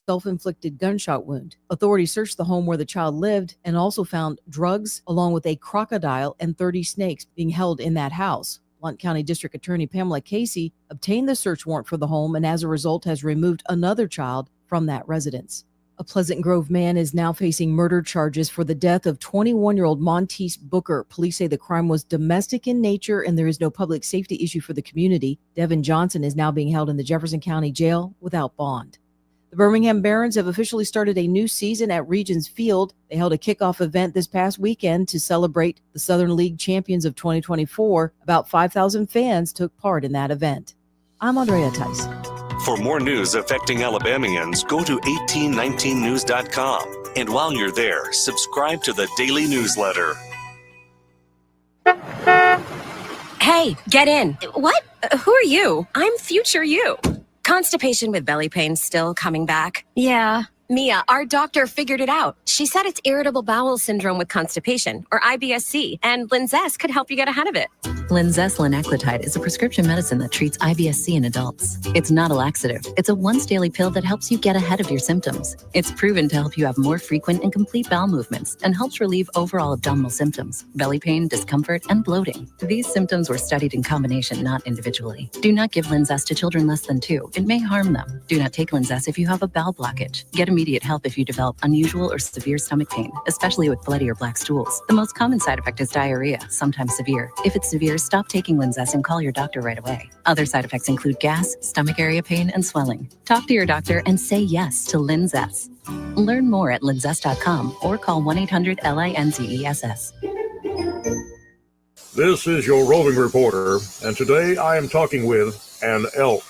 self-inflicted gunshot wound. Authorities searched the home where the child lived and also found drugs along with a crocodile and 30 snakes being held in that house. Blount County District Attorney Pamela Casey obtained the search warrant for the home and as a result has removed another child from that residence. A Pleasant Grove man is now facing murder charges for the death of 21-year-old Monteese Booker. Police say the crime was domestic in nature and there is no public safety issue for the community. Devin Johnson is now being held in the Jefferson County Jail without bond. The Birmingham Barons have officially started a new season at Regions Field. They held a kickoff event this past weekend to celebrate the Southern League champions of 2024. About 5,000 fans took part in that event. I'm Andrea Tice. For more news affecting Alabamians, go to 1819news.com. And while you're there, subscribe to the daily newsletter. Hey, get in. What? Who are you? I'm future you. Constipation with belly pain still coming back? Yeah. Mia, our doctor figured it out. She said it's irritable bowel syndrome with constipation, or IBS-C, and Linzess could help you get ahead of it. Linzess linaclotide is a prescription medicine that treats IBS-C in adults. It's not a laxative. It's a once-daily pill that helps you get ahead of your symptoms. It's proven to help you have more frequent and complete bowel movements and helps relieve overall abdominal symptoms, belly pain, discomfort, and bloating. These symptoms were studied in combination, not individually. Do not give Linzess to children less than 2. It may harm them. Do not take Linzess if you have a bowel blockage. Get immediate help if you develop unusual or severe stomach pain, especially with bloody or black stools. The most common side effect is diarrhea, sometimes severe. If it's severe, stop taking Linzess and call your doctor right away. Other side effects include gas, stomach area pain, and swelling. Talk to your doctor and say yes to Linzess. Learn more at linzess.com or call 1-800-LINZESS. This is your roving reporter, and today I am talking with an elk.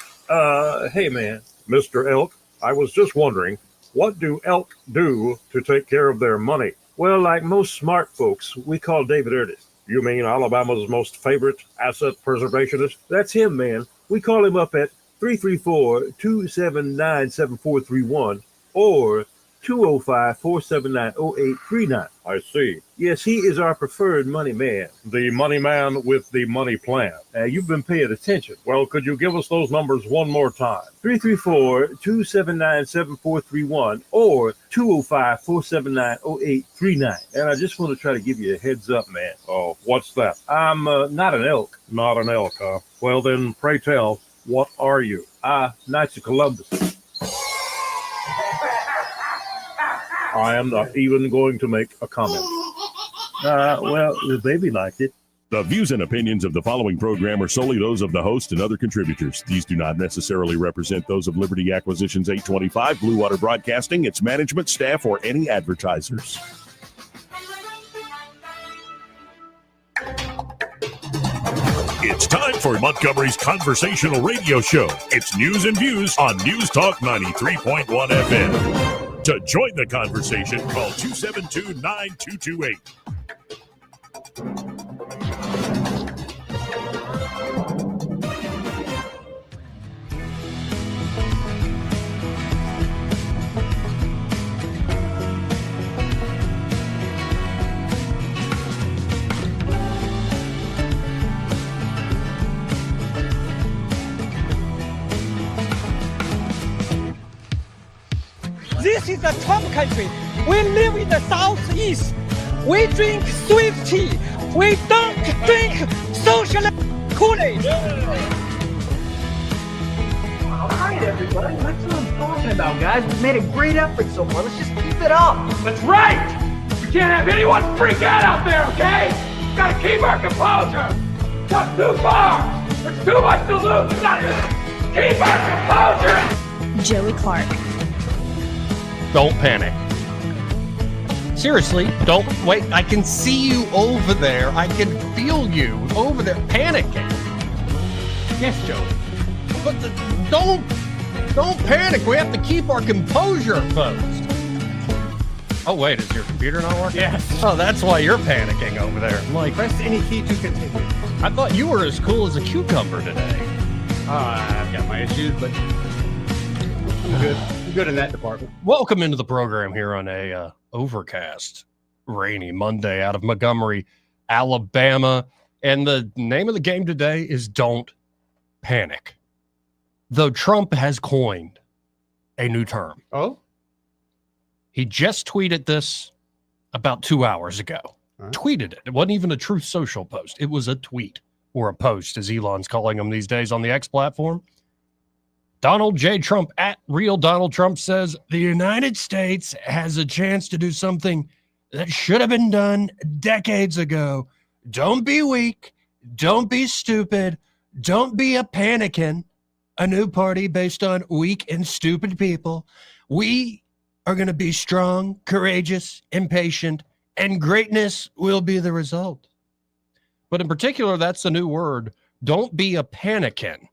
Hey man, Mr. Elk, I was just wondering, what do elk do to take care of their money? Well, like most smart folks, we call David Ernest. You mean Alabama's most favorite asset preservationist? That's him, man. We call him up at 334-279-7431 or 205-479-0839. I see. Yes, he is our preferred money man. The money man with the money plan. You've been paying attention. Well, could you give us those numbers one more time? 334-279-7431 or 205-479-0839. And I just want to try to give you a heads up, man. Oh, what's that? I'm not an elk. Not an elk, huh? Well, then, pray tell, what are you? Knights of Columbus. I am not even going to make a comment. Well, the baby liked it. The views and opinions of the following program are solely those of the host and other contributors. These do not necessarily represent those of Liberty Acquisitions 825, Blue Water Broadcasting, its management, staff, or any advertisers. It's time for Montgomery's Conversational Radio Show. It's news and views on News Talk 93.1 FM. To join the conversation, call 272-9228. This is a Trump country. We live in the Southeast. We drink sweet tea. We don't drink socialist Kool-Aid. All right, everybody. That's what I'm talking about, guys. We've made a great effort so far. Let's just keep it up. That's right. We can't have anyone freak out there, okay? We've got to keep our composure. Not too far. There's too much to lose. We've got to keep our composure. Joey Clark. Don't panic. Seriously, don't wait. I can see you over there. I can feel you over there panicking. Yes, Joe. But don't panic. We have to keep our composure, folks. Oh, wait, is your computer not working? Yes. Oh, that's why you're panicking over there. I'm like, Press any key to continue. I thought you were as cool as a cucumber today. I've got my issues, but I'm good. I'm good in that department. Welcome into the program here on a overcast, rainy Monday out of Montgomery, Alabama. And the name of the game today is Don't Panic. Though Trump has coined a new term. Oh? He just tweeted this about 2 hours ago. Right. Tweeted it. It wasn't even a Truth Social post. It was a tweet, or a post, as Elon's calling them these days on the X platform. Donald J. Trump, at Real Donald Trump, says, the United States has a chance to do something that should have been done decades ago. Don't be weak. Don't be stupid. Don't be a PANICAN, a new party based on weak and stupid people. We are going to be strong, courageous, impatient, and greatness will be the result. But in particular, that's the new word. Don't be a PANICAN.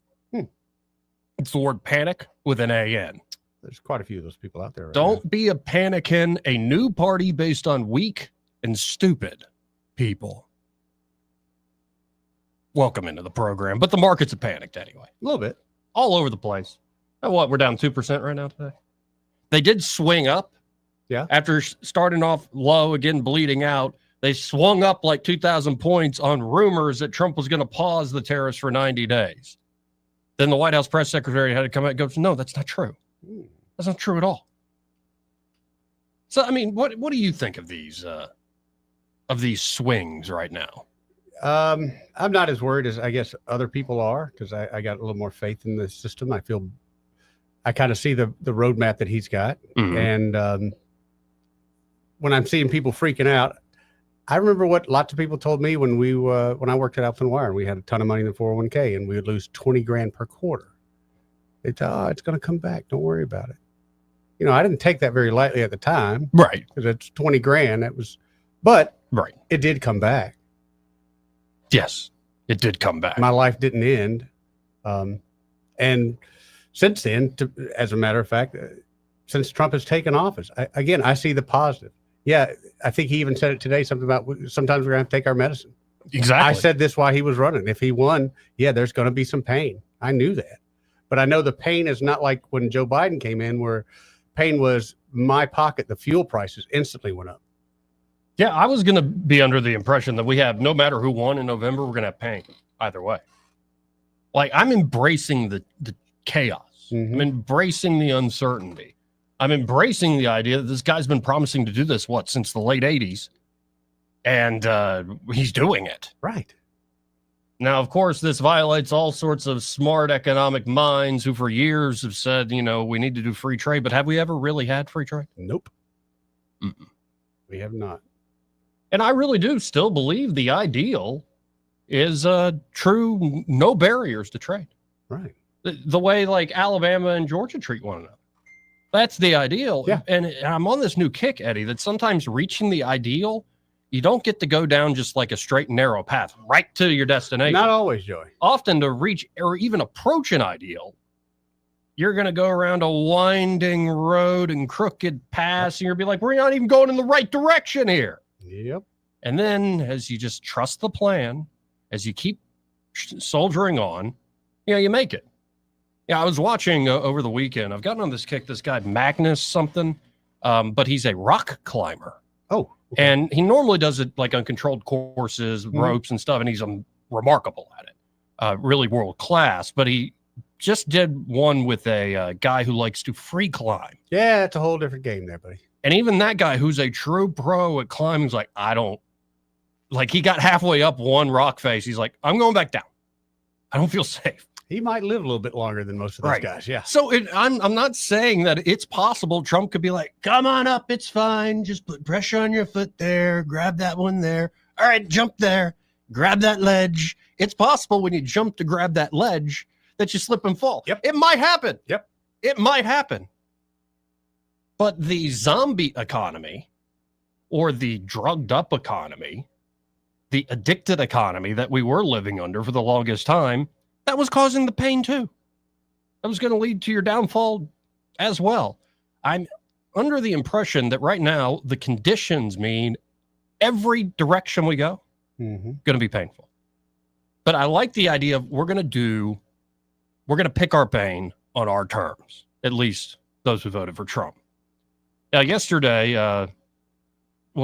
It's the word panic with an A-N. There's quite a few of those people out there. Right Don't now. be a PANICAN, a new party based on weak and stupid people. Welcome into the program. But the markets have panicked anyway. A little bit. All over the place. What, we're down 2% right now today? They did swing up. Yeah. After starting off low, again, bleeding out, they swung up like 2,000 points on rumors that Trump was going to pause the tariffs for 90 days. Then the White House press secretary had to come out and go, no, that's not true. That's not true at all. So, I mean, what do you think of these swings right now? I'm not as worried as I guess other people are, because I got a little more faith in the system. I kind of see the roadmap that he's got. Mm-hmm. And when I'm seeing people freaking out, I remember what lots of people told me when I worked at Alpha and Wire, and we had a ton of money in the 401k, and we would lose 20 grand per quarter. It's going to come back. Don't worry about it. You know, I didn't take that very lightly at the time. Right. Because it's 20 grand. But right. It did come back. Yes, it did come back. My life didn't end. And since then, as a matter of fact, since Trump has taken office, I see the positive. Yeah, I think he even said it today, something about sometimes we're going to have to take our medicine. Exactly. I said this while he was running. If he won, yeah, there's going to be some pain. I knew that. But I know the pain is not like when Joe Biden came in, where pain was my pocket. The fuel prices instantly went up. Yeah, I was going to be under the impression that we have, no matter who won in November, we're going to have pain either way. Like, I'm embracing the chaos. Mm-hmm. I'm embracing the uncertainty. I'm embracing the idea that this guy's been promising to do this, since the late 80s. And he's doing it. Right. Now, of course, this violates all sorts of smart economic minds who for years have said, we need to do free trade. But have we ever really had free trade? Nope. Mm-mm. We have not. And I really do still believe the ideal is true no barriers to trade. Right. The way like Alabama and Georgia treat one another. That's the ideal. Yeah. And I'm on this new kick, Eddie, that sometimes reaching the ideal, you don't get to go down just like a straight and narrow path right to your destination. Not always, Joey. Often to reach or even approach an ideal, you're going to go around a winding road and crooked paths, and you'll be like, we're not even going in the right direction here. Yep. And then as you just trust the plan, as you keep soldiering on, you make it. Yeah, I was watching over the weekend. I've gotten on this kick, this guy, Magnus something, but he's a rock climber. Oh. Okay. And he normally does it like on controlled courses, ropes and stuff, and he's remarkable at it. Really world class. But he just did one with a guy who likes to free climb. Yeah, it's a whole different game there, buddy. And even that guy who's a true pro at climbing is like, he got halfway up one rock face. He's like, I'm going back down. I don't feel safe. He might live a little bit longer than most of those guys. Yeah. So I'm not saying that it's possible. Trump could be like, come on up. It's fine. Just put pressure on your foot there. Grab that one there. All right, jump there. Grab that ledge. It's possible when you jump to grab that ledge that you slip and fall. Yep. It might happen. Yep. It might happen. But the zombie economy or the drugged up economy, the addicted economy that we were living under for the longest time, that was causing the pain too. That was going to lead to your downfall as well. I'm under the impression that right now the conditions mean every direction we go, going to be painful. But I like the idea of we're going to pick our pain on our terms, at least those who voted for Trump. Now, yesterday,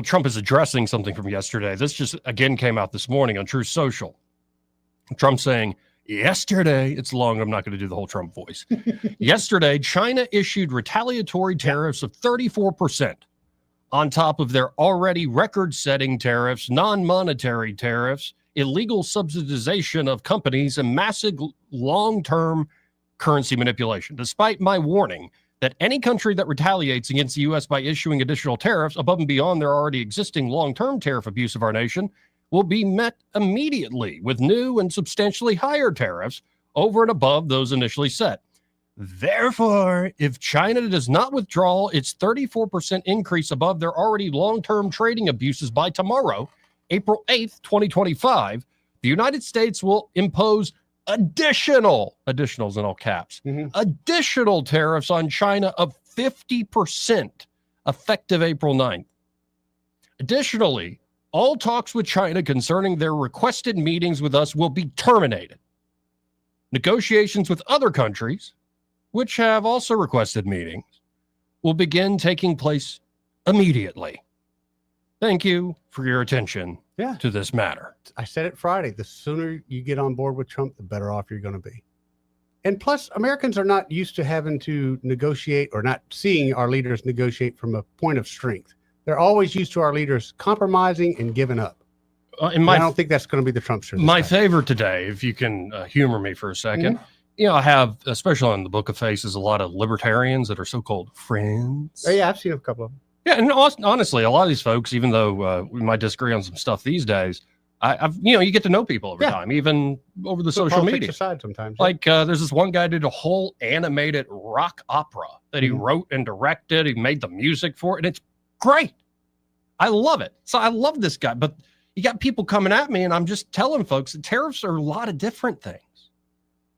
Trump is addressing something from yesterday. This just, again, came out this morning on Truth Social. Trump saying, Yesterday, it's long. I'm not going to do the whole Trump voice. Yesterday, China issued retaliatory tariffs of 34% on top of their already record-setting tariffs, non-monetary tariffs, illegal subsidization of companies, and massive long-term currency manipulation. Despite my warning that any country that retaliates against the U.S. by issuing additional tariffs above and beyond their already existing long-term tariff abuse of our nation will be met immediately with new and substantially higher tariffs over and above those initially set. Therefore, if China does not withdraw its 34% increase above their already long-term trading abuses by tomorrow, April 8th, 2025, the United States will impose additionals in all caps, additional tariffs on China of 50% effective April 9th. Additionally, all talks with China concerning their requested meetings with us will be terminated. Negotiations with other countries, which have also requested meetings, will begin taking place immediately. Thank you for your attention to this matter. I said it Friday. The sooner you get on board with Trump, the better off you're going to be. And plus, Americans are not used to having to negotiate or not seeing our leaders negotiate from a point of strength. They're always used to our leaders compromising and giving up. I don't think that's going to be the Trumpster. My favorite today, if you can humor me for a second, you know, I have, especially on the Book of Faces, a lot of libertarians that are so-called friends. Oh, yeah, I've seen a couple of them. Yeah, and honestly, a lot of these folks, even though we might disagree on some stuff these days, you get to know people over time, even over the social media. Aside sometimes, like there's this one guy did a whole animated rock opera that he wrote and directed. He made the music for it, and it's great. I love it. So I love this guy, but you got people coming at me, and I'm just telling folks that tariffs are a lot of different things,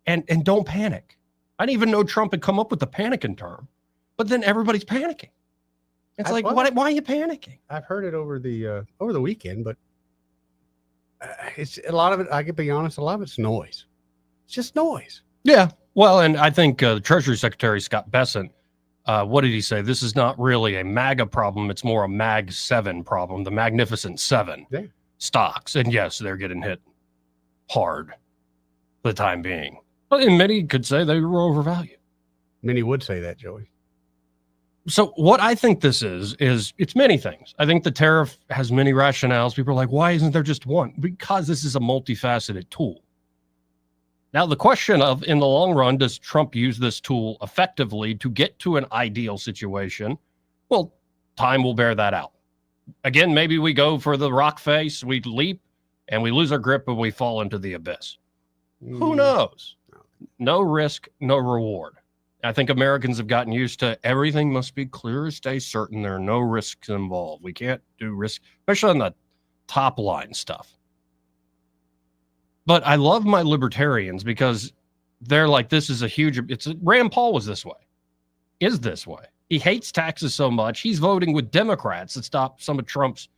and don't panic. I didn't even know Trump had come up with the PANICAN term, but then everybody's panicking. It's like, why are you panicking? I've heard it over the weekend, but it's a lot of it. I can be honest, a lot of it's noise. It's just noise. Yeah. Well, and I think the Treasury Secretary Scott Bessent, what did he say? This is not really a MAGA problem. It's more a MAG 7 problem, the Magnificent Seven stocks. And yes, they're getting hit hard for the time being. But many could say they were overvalued. Many would say that, Joey. So what I think this is it's many things. I think the tariff has many rationales. People are like, why isn't there just one? Because this is a multifaceted tool. Now, the question of, in the long run, does Trump use this tool effectively to get to an ideal situation? Well, time will bear that out. Again, maybe we go for the rock face, we leap, and we lose our grip and we fall into the abyss. Who knows? No risk, no reward. I think Americans have gotten used to everything must be clear as day, certain. There are no risks involved. We can't do risk, especially on the top line stuff. But I love my libertarians because they're like, this is a huge, Rand Paul was this way, is this way. He hates taxes so much. He's voting with Democrats to stop some of Trump's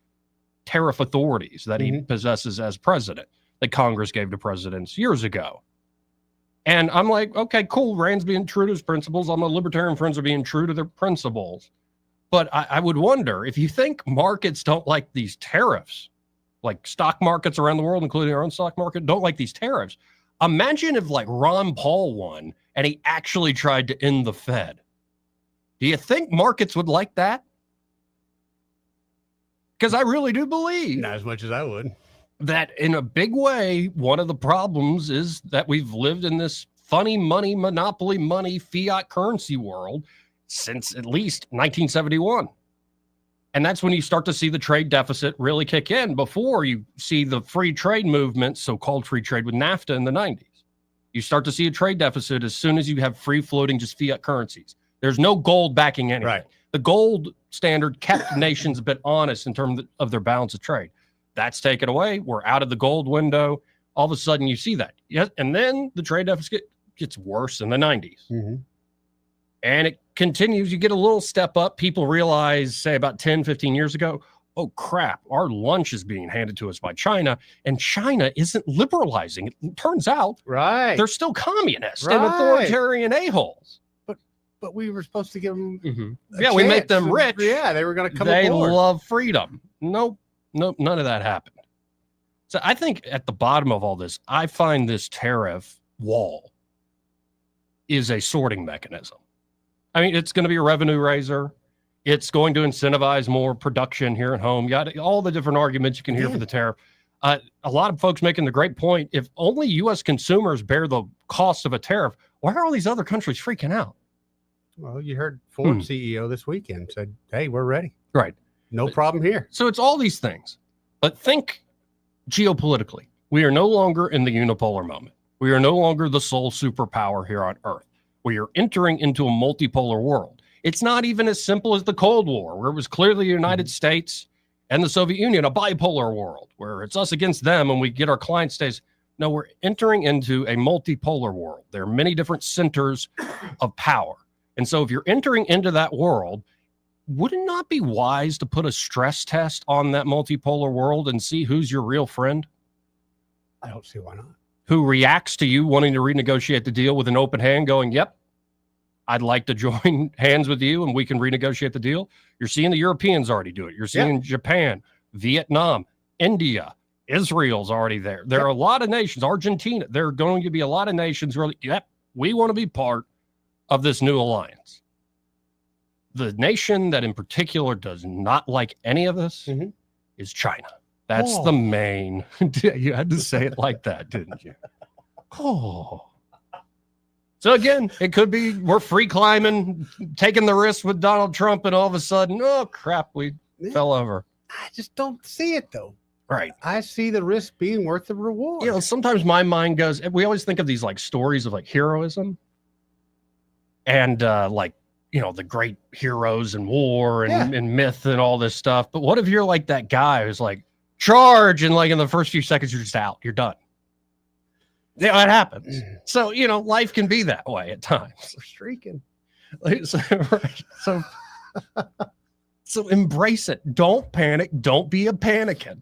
tariff authorities that he possesses as president that Congress gave to presidents years ago. And I'm like, okay, cool. Rand's being true to his principles. All my libertarian friends are being true to their principles. But I would wonder if you think markets don't like these tariffs, like stock markets around the world, including our own stock market, don't like these tariffs. Imagine if like Ron Paul won and he actually tried to end the Fed. Do you think markets would like that? Because I really do believe. Not as much as I would. That in a big way, one of the problems is that we've lived in this funny money, monopoly money, fiat currency world since at least 1971. And that's when you start to see the trade deficit really kick in before you see the free trade movement, so-called free trade with NAFTA in the 90s. You start to see a trade deficit as soon as you have free floating just fiat currencies. There's no gold backing anything. Right. The gold standard kept nations a bit honest in terms of their balance of trade. That's taken away. We're out of the gold window. All of a sudden you see that. Yes, and then the trade deficit gets worse in the 90s. And it continues. You get a little step up. People realize, say about 10, 15 years ago, oh crap, our lunch is being handed to us by China, and China isn't liberalizing. It turns out they're still communists and authoritarian a-holes. But we were supposed to give them we make them rich. Yeah, they were going to come They aboard. love freedom. Nope, none of that happened. So I think at the bottom of all this, I find this tariff wall is a sorting mechanism. I mean, it's going to be a revenue raiser. It's going to incentivize more production here at home. You got all the different arguments you can hear for the tariff. A lot of folks making the great point, if only U.S. consumers bear the cost of a tariff, why are all these other countries freaking out? Well, you heard Ford CEO this weekend said, hey, we're ready. Right. No problem here. So it's all these things. But think geopolitically. We are no longer in the unipolar moment. We are no longer the sole superpower here on Earth. We are entering into a multipolar world. It's not even as simple as the Cold War, where it was clearly the United States and the Soviet Union, a bipolar world, where it's us against them and we get our client states. No, we're entering into a multipolar world. There are many different centers of power. And so if you're entering into that world, would it not be wise to put a stress test on that multipolar world and see who's your real friend? I don't see why not. Who reacts to you wanting to renegotiate the deal with an open hand going, yep, I'd like to join hands with you and we can renegotiate the deal. You're seeing the Europeans already do it. You're seeing Japan, Vietnam, India, Israel's already there. There are a lot of nations, Argentina, there are going to be a lot of nations where, yep, we want to be part of this new alliance. The nation that in particular does not like any of this is China. That's the main. You had to say it like that, didn't you? Oh. So again, it could be we're free climbing, taking the risk with Donald Trump, and all of a sudden, oh crap, we fell over. I just don't see it though. Right. I see the risk being worth the reward. You know, sometimes my mind goes, we always think of these like stories of like heroism and like, you know, the great heroes in war and myth and all this stuff. But what if you're like that guy who's like, charge, and like in the first few seconds, you're just out, you're done. Yeah, it happens. So, you know, life can be that way at times. We're streaking. So embrace it. Don't panic. Don't be a panican.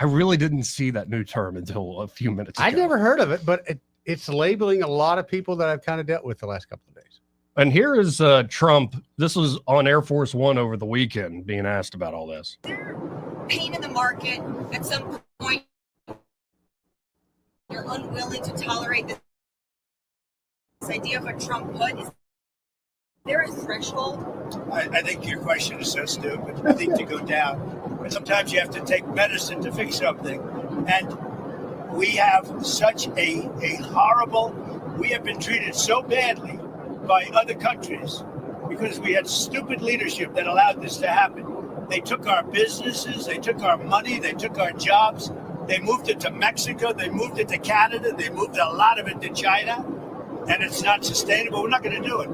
I really didn't see that new term until a few minutes ago. I'd never heard of it, but it's labeling a lot of people that I've kind of dealt with the last couple of days. And here is Trump. This was on Air Force One over the weekend being asked about all this. Pain in the market at some point. You're unwilling to tolerate this idea of a Trump put. Is there a threshold? I think your question is so stupid. I think to go down. But sometimes you have to take medicine to fix something. And we have such a horrible, we have been treated so badly by other countries because we had stupid leadership that allowed this to happen. They took our businesses, they took our money, they took our jobs, they moved it to Mexico, they moved it to Canada, they moved a lot of it to China, and it's not sustainable. We're not going to do it.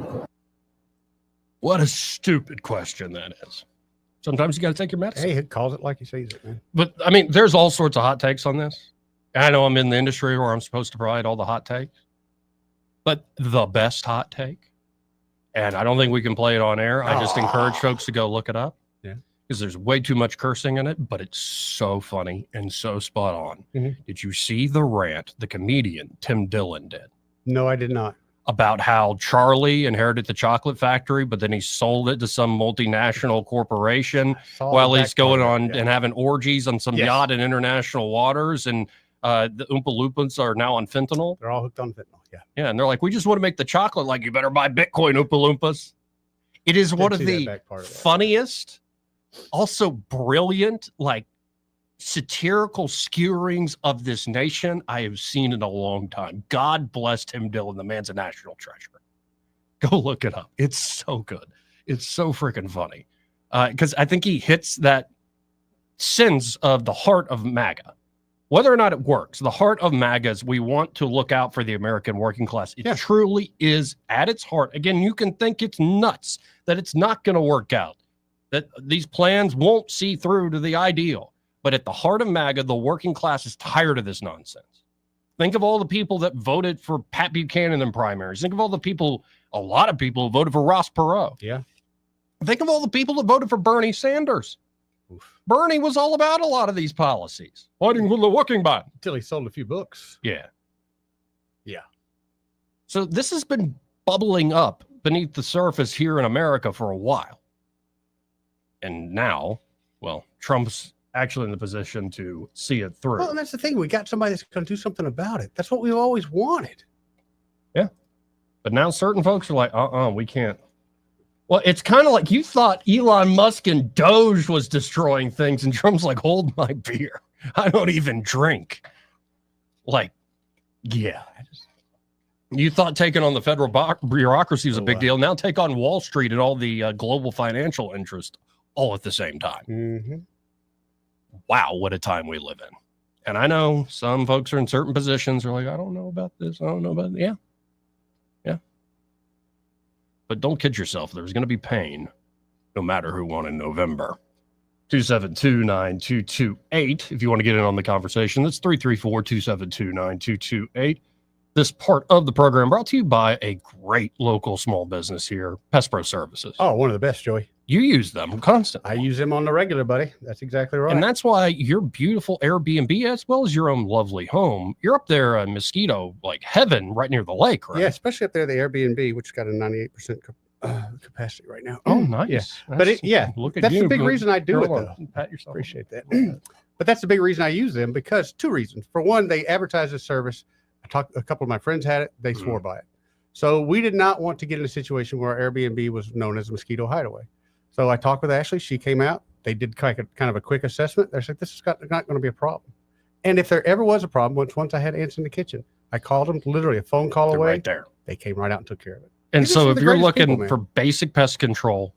What a stupid question that is. Sometimes you got to take your medicine. Hey, it calls it like he sees it, man. But I mean, there's all sorts of hot takes on this. I know I'm in the industry where I'm supposed to provide all the hot takes, but the best hot take, and I don't think we can play it on air. I just encourage folks to go look it up. Yeah. Because there's way too much cursing in it, but it's so funny and so spot on. Did you see the rant the comedian Tim Dillon did? No, I did not. About how Charlie inherited the chocolate factory, but then he sold it to some multinational corporation while he's going on and having orgies on some yacht in international waters. And the Oompa Loompas are now on fentanyl. They're all hooked on fentanyl. Yeah. Yeah. And they're like, we just want to make the chocolate. Like, you better buy Bitcoin, Oompa Loompas. It is one of the funniest, also brilliant, like satirical skewerings of this nation I have seen in a long time. God bless Tim Dillon. The man's a national treasure. Go look it up. It's so good. It's so freaking funny. Because I think he hits that sense of the heart of MAGA. Whether or not it works, the heart of MAGA is we want to look out for the American working class. It truly is at its heart. Again, you can think it's nuts that it's not going to work out, that these plans won't see through to the ideal. But at the heart of MAGA, the working class is tired of this nonsense. Think of all the people that voted for Pat Buchanan in primaries. Think of all the people, a lot of people who voted for Ross Perot. Yeah. Think of all the people that voted for Bernie Sanders. Oof. Bernie was all about a lot of these policies. Fighting with the working man. Until he sold a few books. Yeah. Yeah. So this has been bubbling up beneath the surface here in America for a while. And now, well, Trump's actually in the position to see it through. Well, and that's the thing. We got somebody that's going to do something about it. That's what we've always wanted. Yeah. But now certain folks are like, we can't. Well, it's kind of like you thought Elon Musk and Doge was destroying things, and Trump's like, hold my beer. I don't even drink. Like, yeah. You thought taking on the federal bureaucracy was a big deal. Now take on Wall Street and all the global financial interest all at the same time. Mm-hmm. Wow, what a time we live in. And I know some folks are in certain positions are like, I don't know about this. I don't know about that. Yeah. But don't kid yourself. There's going to be pain no matter who won in November. 272-9228. If you want to get in on the conversation, that's 334-272-9228. This part of the program brought to you by a great local small business here, Pest Pro Services. Oh, one of the best, Joey. You use them constantly. I use them on the regular, buddy. That's exactly right. And that's why your beautiful Airbnb, as well as your own lovely home, you're up there in Mosquito, like heaven, right near the lake, right? Yeah, especially up there, the Airbnb, which has got a 98% capacity right now. Oh, nice. Yeah. That's, Look at that's the big reason I do it, though. Pat yourself. Appreciate that. But that's the big reason I use them, because two reasons. For one, they advertise the service. A couple of my friends had it. They swore by it. So we did not want to get in a situation where our Airbnb was known as a mosquito hideaway. So I talked with Ashley. She came out. They did kind of a quick assessment. They're like, this is not going to be a problem. And if there ever was a problem, once I had ants in the kitchen, I called them, literally a phone call away. Right there. They came right out and took care of it. And so if you're looking for basic pest control,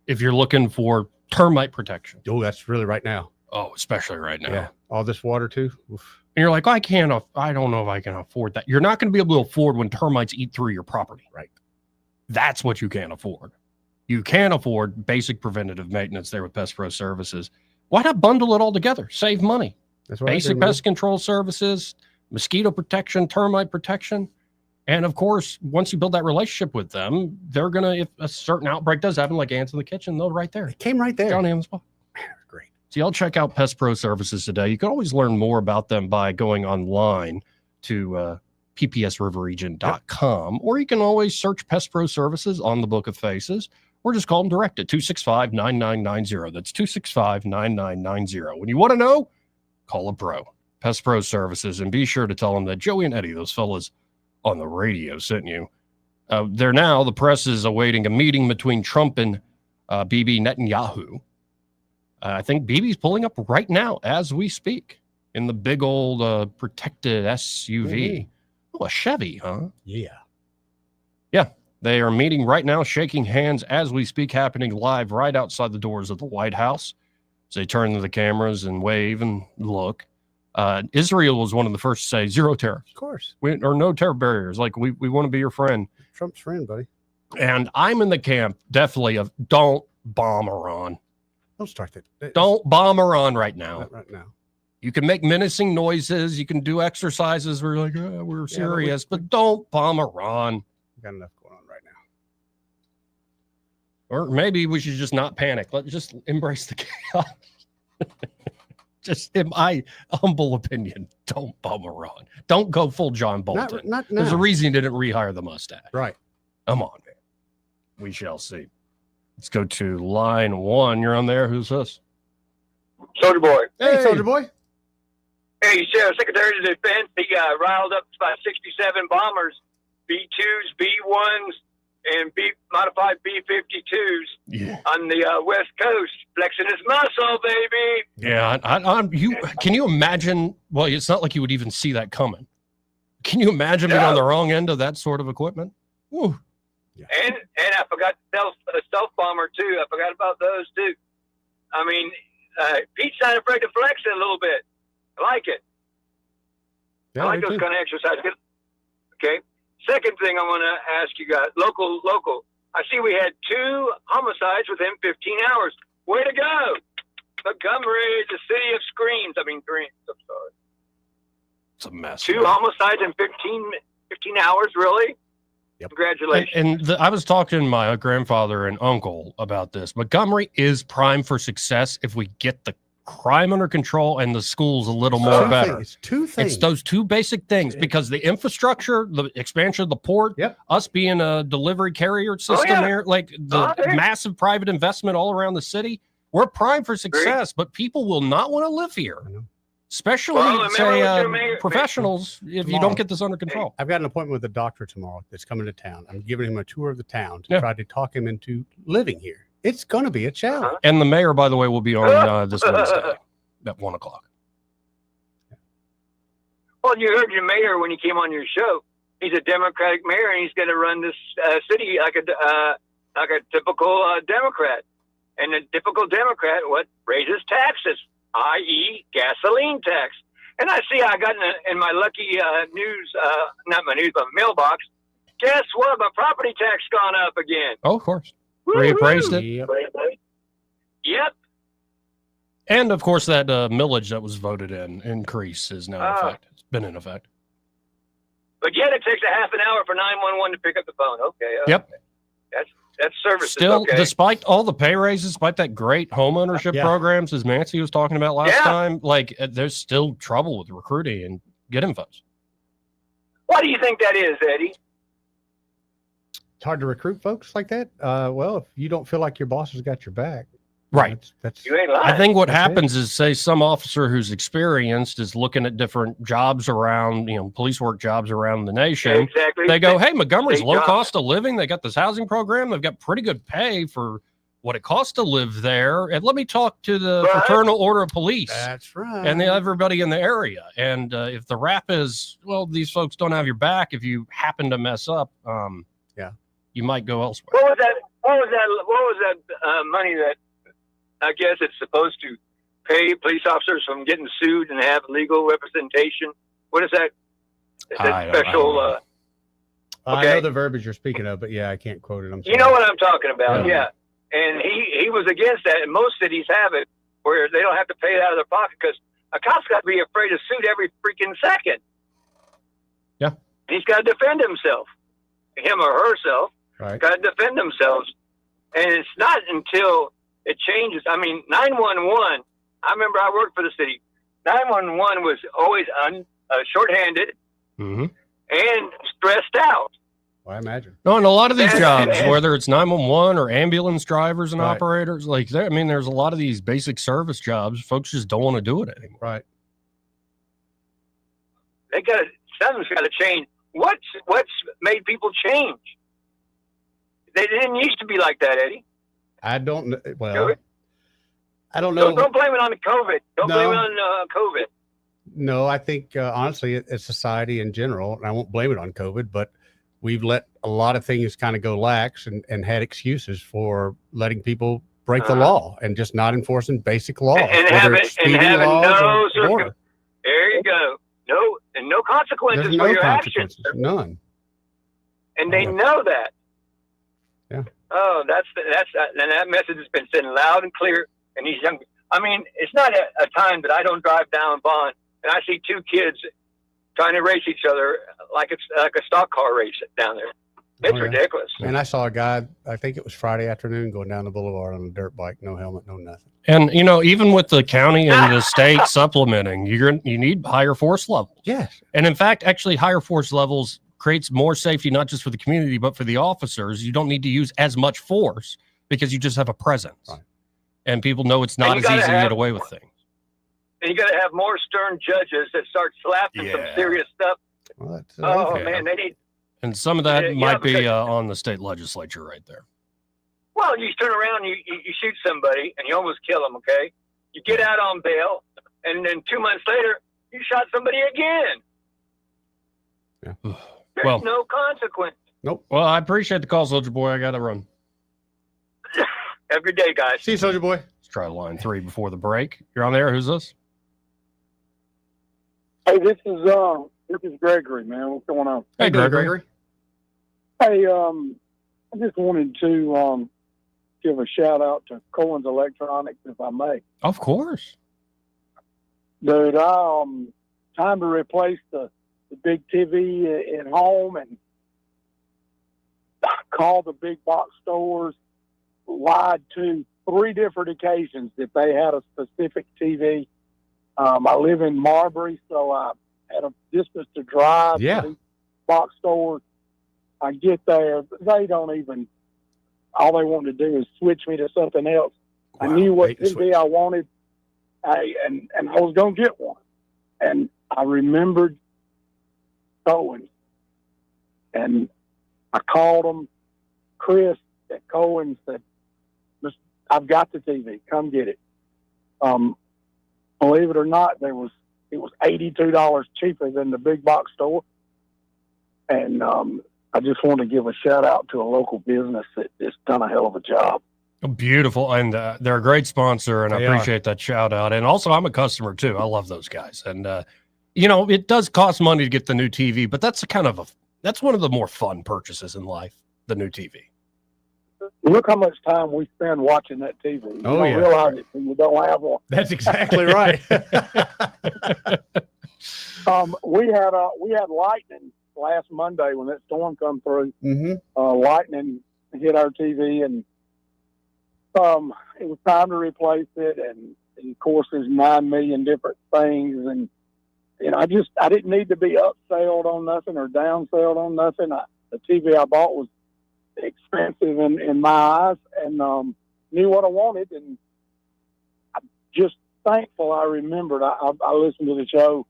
if you're looking for termite protection. Oh, that's really right now. Oh, especially right now. Yeah. All this water too. Oof. And you're like, I don't know if I can afford that. You're not going to be able to afford when termites eat through your property. Right. That's what you can't afford. You can afford basic preventative maintenance there with Pest Pro Services. Why not bundle it all together? Save money. That's what basic pest control services, mosquito protection, termite protection. And of course, once you build that relationship with them, they're going to, if a certain outbreak does happen, like ants in the kitchen, they'll right there. It came right there. Johnny on the spot. Great. So y'all check out Pest Pro Services today. You can always learn more about them by going online to ppsriverregion.com, or you can always search Pest Pro Services on the Book of Faces, or just call them direct at 265-9990. That's 265-9990. When you want to know, call a pro. Pest Pro Services, and be sure to tell them that Joey and Eddie, those fellas on the radio, sent you. The press is awaiting a meeting between Trump and Bibi Netanyahu. I think Bibi's pulling up right now as we speak in the big old protected SUV. Oh, a Chevy, huh? Yeah. Yeah. They are meeting right now, shaking hands as we speak, happening live right outside the doors of the White House. So they turn to the cameras and wave and look. Israel was one of the first to say zero tariffs. Of course. Or no tariff barriers. Like, we want to be your friend. Trump's friend, buddy. And I'm in the camp, definitely, of don't bomb Iran. Don't start that. Don't bomb Iran right now. Not right now. You can make menacing noises. You can do exercises where you're like, we're serious, but don't bomb Iran. We got enough going on right now. Or maybe we should just not panic. Let's just embrace the chaos. Just in my humble opinion, don't bomb Iran. Don't go full John Bolton. Not There's now. a reason you didn't rehire the mustache. Right. Come on, man. We shall see. Let's go to line one. You're on there. Who's this? Soldier Boy. Hey, Soldier Boy. Hey, Secretary of Defense, he riled up about 67 bombers, B-2s, B-1s, and modified B-52s on the West Coast, flexing his muscle, baby. Yeah, can you imagine? Well, it's not like you would even see that coming. Can you imagine being on the wrong end of that sort of equipment? Woo. Yeah. And I forgot a stealth bomber, too. I forgot about those, too. I mean, Pete's not afraid to flex it a little bit. I like it. Yeah, I like those kind of exercises. Okay. Second thing I want to ask you guys, local. I see we had 2 homicides within 15 hours. Way to go. Montgomery, the city of screams. I mean, dreams. I'm sorry. It's a mess. 2 homicides in 15 hours, really? Yep. Congratulations. And I was talking to my grandfather and uncle about this. Montgomery is primed for success if we get the crime under control and the schools a little more better. It's 2 things. It's those 2 basic things, because the infrastructure, the expansion of the port, us being a delivery carrier system here, like the massive private investment all around the city. We're primed for success, but people will not want to live here, especially professionals. If you don't get this under control, I've got an appointment with a doctor tomorrow that's coming to town. I'm giving him a tour of the town to try to talk him into living here. It's going to be a challenge. And the mayor, by the way, will be on this Wednesday at 1:00. Well, you heard your mayor when he came on your show. He's a Democratic mayor, and he's going to run this city like a typical Democrat. And a typical Democrat, raises taxes, i.e., gasoline tax. And I got in my lucky news, not my news, but mailbox. Guess what? My property tax gone up again. Oh, of course. Reappraised it. Yep. And of course, that millage that was voted in increase is now in effect. It's been in effect. But yet it takes a half an hour for 911 to pick up the phone. Okay. Yep. That's services. Still, okay. Despite all the pay raises, despite that great home ownership programs, as Nancy was talking about last time, there's still trouble with recruiting and getting folks. Why do you think that is, Eddie? It's hard to recruit folks like that. Well, if you don't feel like your boss has got your back. Right. That's you ain't lying. I think what happens is, say, some officer who's experienced is looking at different jobs around, police work jobs around the nation. Exactly. They go, hey, Montgomery's low cost of living. They got this housing program. They've got pretty good pay for what it costs to live there. And let me talk to the Fraternal Order of Police. That's right. And everybody in the area. And if the rap is, well, these folks don't have your back if you happen to mess up, you might go elsewhere. What was that money that I guess it's supposed to pay police officers from getting sued and have legal representation? What is that? Is that special? I know the verbiage you're speaking of, but I can't quote it. I'm sorry. You know what I'm talking about, yeah. And he was against that, and most cities have it where they don't have to pay it out of their pocket because a cop's got to be afraid of suit every freaking second. Yeah. He's got to defend himself, him or herself. Right. Got to defend themselves, and it's not until it changes. I mean, 911. I remember I worked for the city. 911 was always shorthanded and stressed out. Well, I imagine. No, and a lot of these jobs, whether it's 911 or ambulance drivers and operators, there's a lot of these basic service jobs. Folks just don't want to do it anymore. Right. Something's got to change. What's made people change? They didn't used to be like that, Eddie. I don't know. Well, I don't know. Don't blame it on the COVID. Don't blame it on COVID. No, I think honestly, it's society in general, and I won't blame it on COVID, but we've let a lot of things kind of go lax and had excuses for letting people break the law and just not enforcing basic laws. And having there you go. No consequences There's for no your consequences. actions. None. And they know that. Yeah. Oh, and that message has been sent loud and clear. And these young, I mean, it's not a time that I don't drive down Bond and I see two kids trying to race each other like it's like a stock car race down there. It's ridiculous. And I saw a guy, I think it was Friday afternoon, going down the boulevard on a dirt bike, no helmet, no nothing. And, even with the county and the state supplementing, you need higher force levels. Yes. And in fact, actually higher force levels creates more safety, not just for the community, but for the officers. You don't need to use as much force because you just have a presence. Right. And people know it's not as easy to get away with things. And you got to have more stern judges that start slapping some serious stuff. Well, man, they need. And some of that might be on the state legislature right there. Well, you turn around, you shoot somebody, and you almost kill them, okay? You get out on bail, and then 2 months later, you shot somebody again. Yeah. There's no consequence. Nope. Well, I appreciate the call, Soldier Boy. I got to run. Have a good day, guys. See you, Soldier Boy. Let's try line 3 before the break. You're on there. Who's this? Hey, this is Gregory, man. What's going on? Hey, Gregory. Hey, I just wanted to give a shout out to Cohen's Electronics, if I may. Of course. Dude, time to replace the big TV at home and call the big box stores, lied to 3 different occasions that they had a specific TV. I live in Marbury, so I had a distance to drive to these box stores. I get there, they don't even, all they want to do is switch me to something else. I knew what TV I wanted, and I was going to get one. And I remembered Cohen, and I called him. Chris at Cohen said, "I've got the TV. Come get it." Believe it or not, it was $82 cheaper than the big box store. And I just want to give a shout out to a local business that's done a hell of a job. Beautiful. And they're a great sponsor, and I appreciate that shout out. And also, I'm a customer too. I love those guys. And, it does cost money to get the new TV, but that's that's one of the more fun purchases in life, the new TV. Look how much time we spend watching that TV. You don't realize it when you don't have one. That's exactly right. We had lightning last Monday when that storm come through. Mm-hmm. Lightning hit our TV, and it was time to replace it. And of course, there's 9 million different things, and I didn't need to be upsold on nothing or downsold on nothing. The TV I bought was expensive in my eyes, and knew what I wanted, and I'm just thankful. I remembered I listened to the show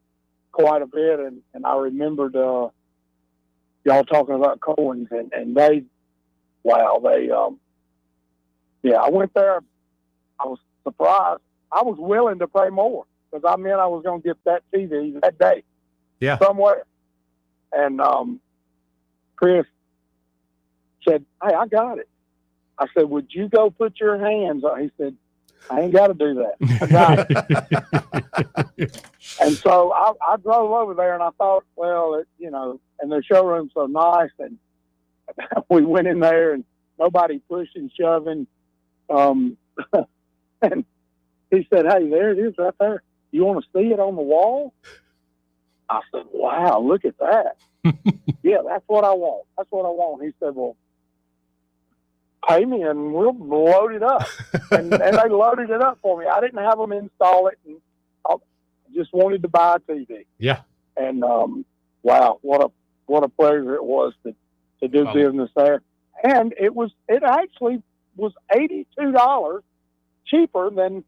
quite a bit, and I remembered y'all talking about Cohen's, and I went there. I was surprised. I was willing to pay more because I meant I was going to get that TV that day, somewhere. And Chris said, "Hey, I got it." I said, "Would you go put your hands on?" He said, "I ain't got to do that. I got it." And so I drove over there, and I thought, well, and the showroom's so nice, and we went in there, and nobody pushing, shoving. And he said, "Hey, there it is right there. You want to see it on the wall?" I said, "Wow, look at that." "Yeah, that's what I want. That's what I want." He said, "Well, pay me and we'll load it up." and they loaded it up for me. I didn't have them install it, and I just wanted to buy a TV. Yeah. And wow, what a pleasure it was to do business there. And it actually was $82 cheaper than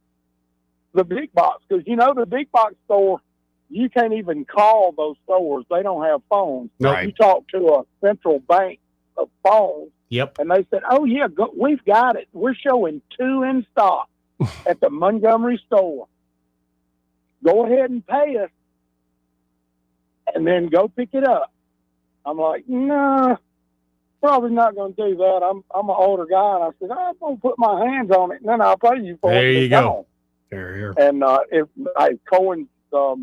the big box, because the big box store, you can't even call those stores. They don't have phones. Right. You talk to a central bank of phones. Yep. And they said, "Oh yeah, we've got it. We're showing 2 in stock at the Montgomery store. Go ahead and pay us, and then go pick it up." I'm like, "Nah, probably not going to do that. I'm an older guy." And I said, "I'm going to put my hands on it, and then I'll pay you for it." There you go. Here. And Cohen's, I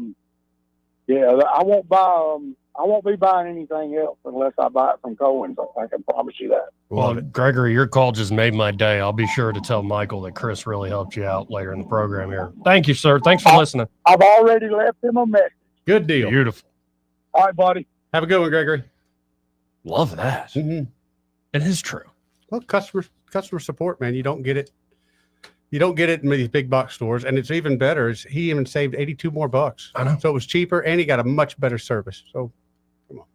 won't buy. I won't be buying anything else unless I buy it from Cohen's. I can promise you that. Well, Gregory, your call just made my day. I'll be sure to tell Michael that Chris really helped you out later in the program here. Thank you, sir. Thanks for listening. I've already left him a message. Good deal. Beautiful. All right, buddy. Have a good one, Gregory. Love that. Mm-hmm. It is true. Well, customer support, man. You don't get it. You don't get it in these big box stores, and it's even better. He even saved $82 more. I know. So it was cheaper, and he got a much better service. So, come on.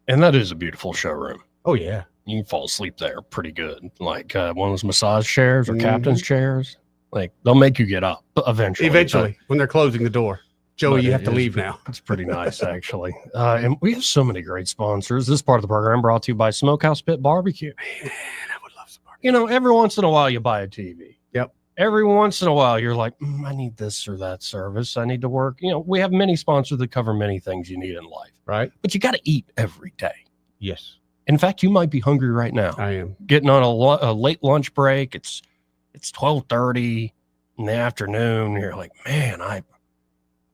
And that is a beautiful showroom. Oh yeah, you can fall asleep there pretty good. Like one of those massage chairs or captain's chairs. Like they'll make you get up eventually. Eventually, when they're closing the door. Joey, you have to leave now. It's pretty nice, actually. And we have so many great sponsors. This part of the program brought to you by Smokehouse Pit Barbecue. Man, I would love some barbecue. Every once in a while you buy a TV. Yep. Every once in a while you're like, I need this or that service. I need to work. We have many sponsors that cover many things you need in life. Right. But you got to eat every day. Yes. In fact, you might be hungry right now. I am. Getting on a late lunch break. It's 12:30 in the afternoon. You're like, man,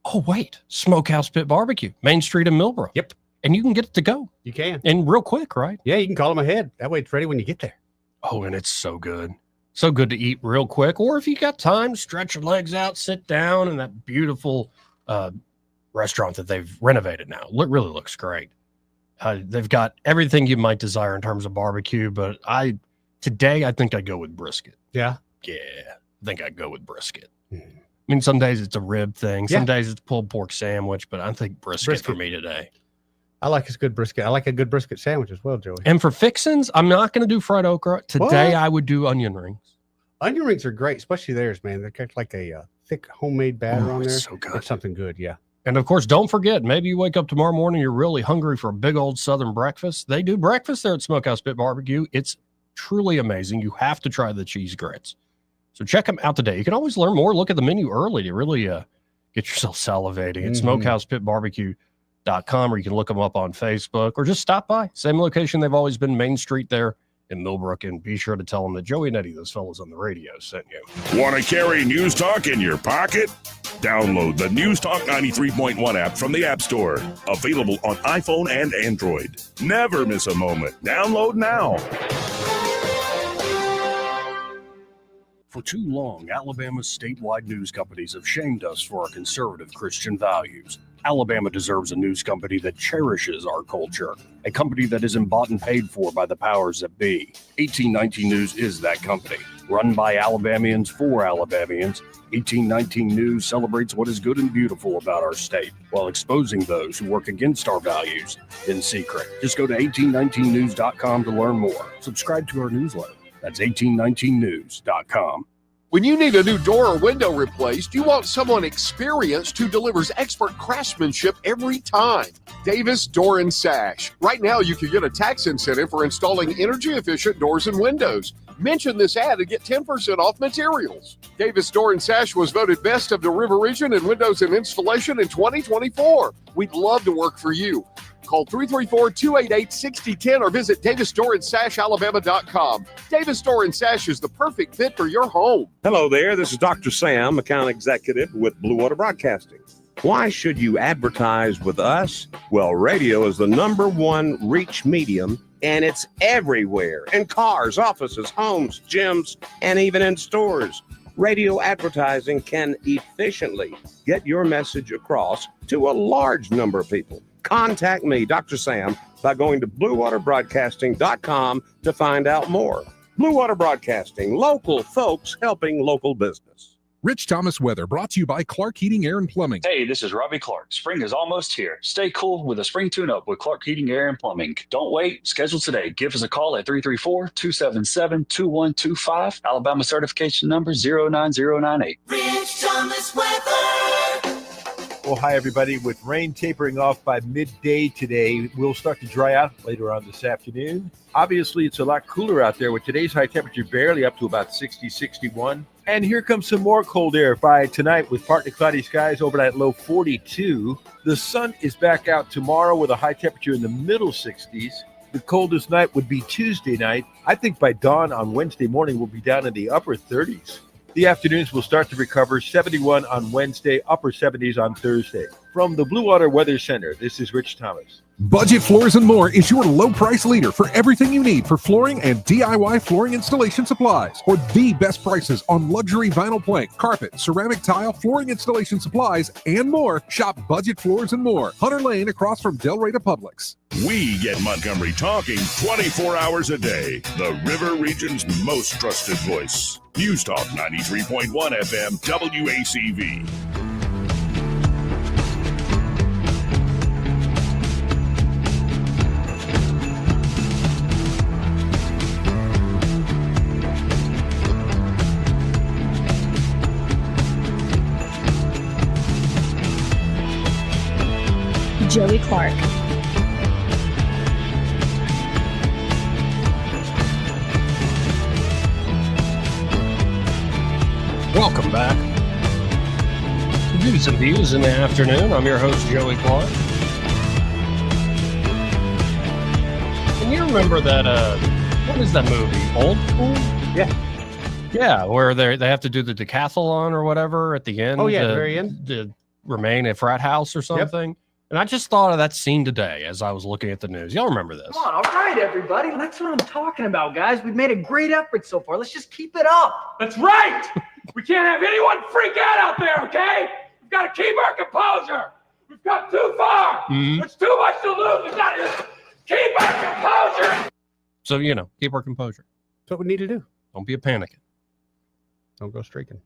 oh, wait, Smokehouse Pit Barbecue, Main Street in Millbrook. Yep. And you can get it to go. You can. And real quick, right? Yeah, you can call them ahead. That way it's ready when you get there. Oh, and it's so good. So good to eat real quick. Or if you got time, stretch your legs out, sit down in that beautiful restaurant that they've renovated now. Really looks great. They've got everything you might desire in terms of barbecue, but today I think I'd go with brisket. Yeah? Yeah, I think I'd go with brisket. I mean, some days it's a rib thing. Some days it's a pulled pork sandwich, but I think brisket for me today. I like a good brisket. I like a good brisket sandwich as well, Joey. And for fixins, I'm not going to do fried okra. Today I would do onion rings. Onion rings are great, especially theirs, man. They're got like a thick homemade batter on there. So good. It's something good, yeah. And of course, don't forget, maybe you wake up tomorrow morning, you're really hungry for a big old Southern breakfast. They do breakfast there at Smokehouse Pit Barbecue. It's truly amazing. You have to try the cheese grits. So check them out today. You can always learn more. Look at the menu early to really get yourself salivating at smokehousepitbarbecue.com, or you can look them up on Facebook or just stop by. Same location they've always been, Main Street there in Millbrook, and be sure to tell them that Joey and Eddie, those fellows on the radio, sent you. Want to carry News Talk in your pocket? Download the News Talk 93.1 app from the App Store. Available on iPhone and Android. Never miss a moment. Download now. For too long, Alabama's statewide news companies have shamed us for our conservative Christian values. Alabama deserves a news company that cherishes our culture, a company that isn't bought and paid for by the powers that be. 1819 News is that company. Run by Alabamians for Alabamians, 1819 News celebrates what is good and beautiful about our state, while exposing those who work against our values in secret. Just go to 1819news.com to learn more. Subscribe to our newsletter. That's 1819news.com. When you need a new door or window replaced, you want someone experienced who delivers expert craftsmanship every time. Davis Door and Sash. Right now, you can get a tax incentive for installing energy-efficient doors and windows. Mention this ad and get 10% off materials. Davis Door and Sash was voted Best of the River Region in Windows and Installation in 2024. We'd love to work for you. Call 334-288-6010 or visit davisdoorandsashalabama.com. Davis Door and Sash is the perfect fit for your home. Hello there. This is Dr. Sam, account executive with Blue Water Broadcasting. Why should you advertise with us? Well, radio is the #1 reach medium, and it's everywhere, in cars, offices, homes, gyms, and even in stores. Radio advertising can efficiently get your message across to a large number of people. Contact me, Dr. Sam, by going to BlueWaterBroadcasting.com to find out more. Blue Water Broadcasting, local folks helping local business. Rich Thomas weather brought to you by Clark Heating, Air, and Plumbing. Hey, this is Robbie Clark. Spring is almost here. Stay cool with a spring tune-up with Clark Heating, Air, and Plumbing. Don't wait. Schedule today. Give us a call at 334-277-2125. Alabama certification number 09098. Rich Thomas weather. Well, hi, everybody. With rain tapering off by midday today, we'll start to dry out later on this afternoon. Obviously, it's a lot cooler out there with today's high temperature barely up to about 60, 61. And here comes some more cold air by tonight with partly cloudy skies over at low 42. The sun is back out tomorrow with a high temperature in the middle 60s. The coldest night would be Tuesday night. I think by dawn on Wednesday morning, we'll be down in the upper 30s. The afternoons will start to recover, 71 on Wednesday, upper 70s on Thursday. From the Blue Water Weather Center, this is Rich Thomas. Budget Floors and More is your low price leader for everything you need for flooring and DIY flooring installation supplies. For the best prices on luxury vinyl plank, carpet, ceramic tile, flooring installation supplies, and more, shop Budget Floors and More, Hunter Lane across from Delray to Publix. We get Montgomery talking 24 hours a day. The River Region's most trusted voice. News Talk 93.1 FM WACV. Joey Clark. Welcome back. Views and Views in the afternoon. I'm your host, Joey Clark. Can you remember that, what is that movie? Old School? Yeah. Yeah, where they have to do the decathlon or whatever at the end. Oh, yeah, at the very end. To remain a frat house or something. Yep. And I just thought of that scene today as I was looking at the news. Y'all remember this? Come on, all right, everybody. That's what I'm talking about, guys. We've made a great effort so far. Let's just keep it up. That's right. We can't have anyone freak out there, okay? We've got to keep our composure. We've come too far. There's too much to lose. We've got to keep our composure. So, keep our composure. That's what we need to do. Don't be a panicking. Don't go streaking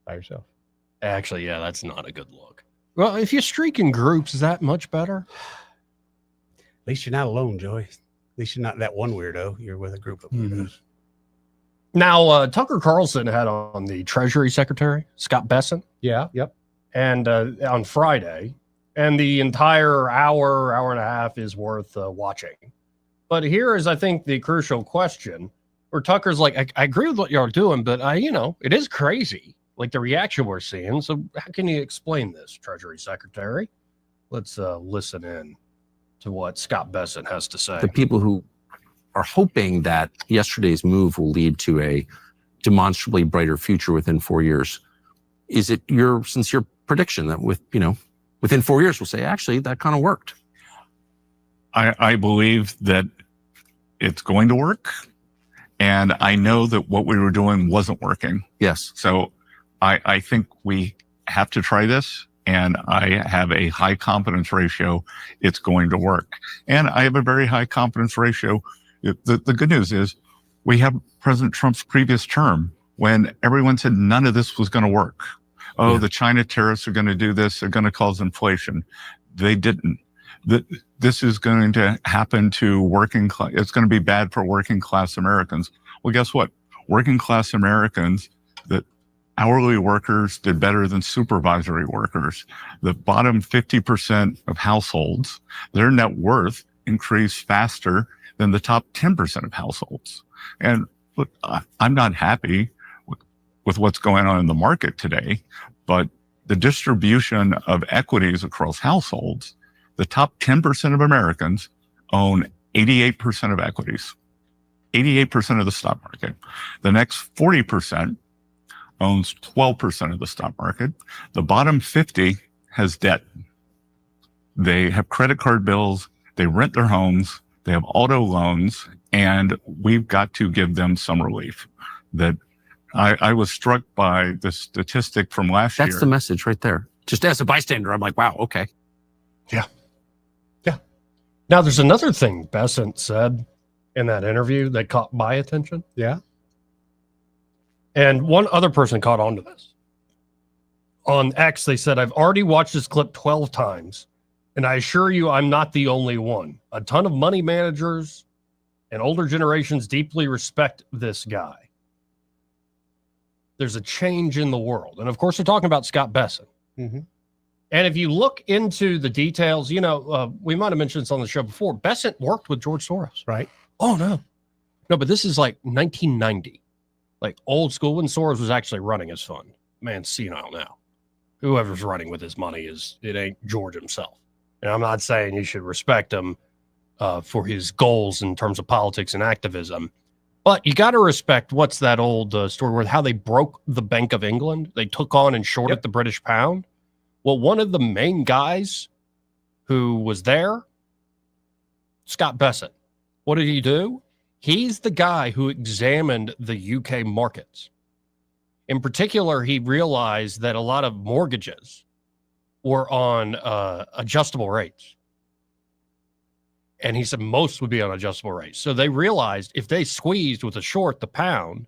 by yourself. Actually, yeah, that's not a good look. Well, if you streak in groups, is that much better? At least you're not alone, Joey. At least you're not that one weirdo. You're with a group of weirdos. Now, Tucker Carlson had on the Treasury Secretary, Scott Bessent. Yeah. Yep. And on Friday, and the entire hour and a half is worth watching. But here is, I think, the crucial question where Tucker's like, I agree with what y'all are doing, but it is crazy, like the reaction we're seeing. So how can you explain this, Treasury Secretary? Let's listen in to what Scott Bessent has to say. The people who are hoping that yesterday's move will lead to a demonstrably brighter future within 4 years. Is it your sincere prediction that within 4 years we'll say, actually, that kind of worked? I believe that it's going to work. And I know that what we were doing wasn't working. Yes. So I think we have to try this. And I have a high confidence ratio it's going to work. And I have a very high confidence ratio. The good news is we have President Trump's previous term when everyone said none of this was going to work. Oh, yeah. The China tariffs are going to do this. They're going to cause inflation. They didn't. This is going to happen to working class. It's going to be bad for working class Americans. Well, guess what? Working class Americans, that hourly workers did better than supervisory workers. The bottom 50% of households, their net worth increased faster than the top 10% of households. And look, I'm not happy with what's going on in the market today, but the distribution of equities across households, the top 10% of Americans own 88% of equities, 88% of the stock market. The next 40% owns 12% of the stock market. The bottom 50 has debt. They have credit card bills. They rent their homes. They have auto loans, and we've got to give them some relief. That I was struck by the statistic from last year. That's the message right there. Just as a bystander, I'm like, wow, okay. Yeah. Yeah. Now, there's another thing Bessent said in that interview that caught my attention. Yeah. And one other person caught on to this. On X, they said, I've already watched this clip 12 times, and I assure you I'm not the only one. A ton of money managers and older generations deeply respect this guy. There's a change in the world. And of course, they're talking about Scott Bessent. Mm-hmm. And if you look into the details, we might have mentioned this on the show before. Bessent worked with George Soros. Right. Oh, no. No, but this is like 1990. Like old school when Soros was actually running his fund. Man, senile now. Whoever's running with his money it ain't George himself. And I'm not saying you should respect him for his goals in terms of politics and activism. But you got to respect what's that old story where how they broke the Bank of England. They took on and shorted the British pound. Well, one of the main guys who was there, Scott Bessent. What did he do? He's the guy who examined the UK markets. In particular, he realized that a lot of mortgages were on adjustable rates. And he said most would be on adjustable rates. So they realized if they squeezed with a short the pound,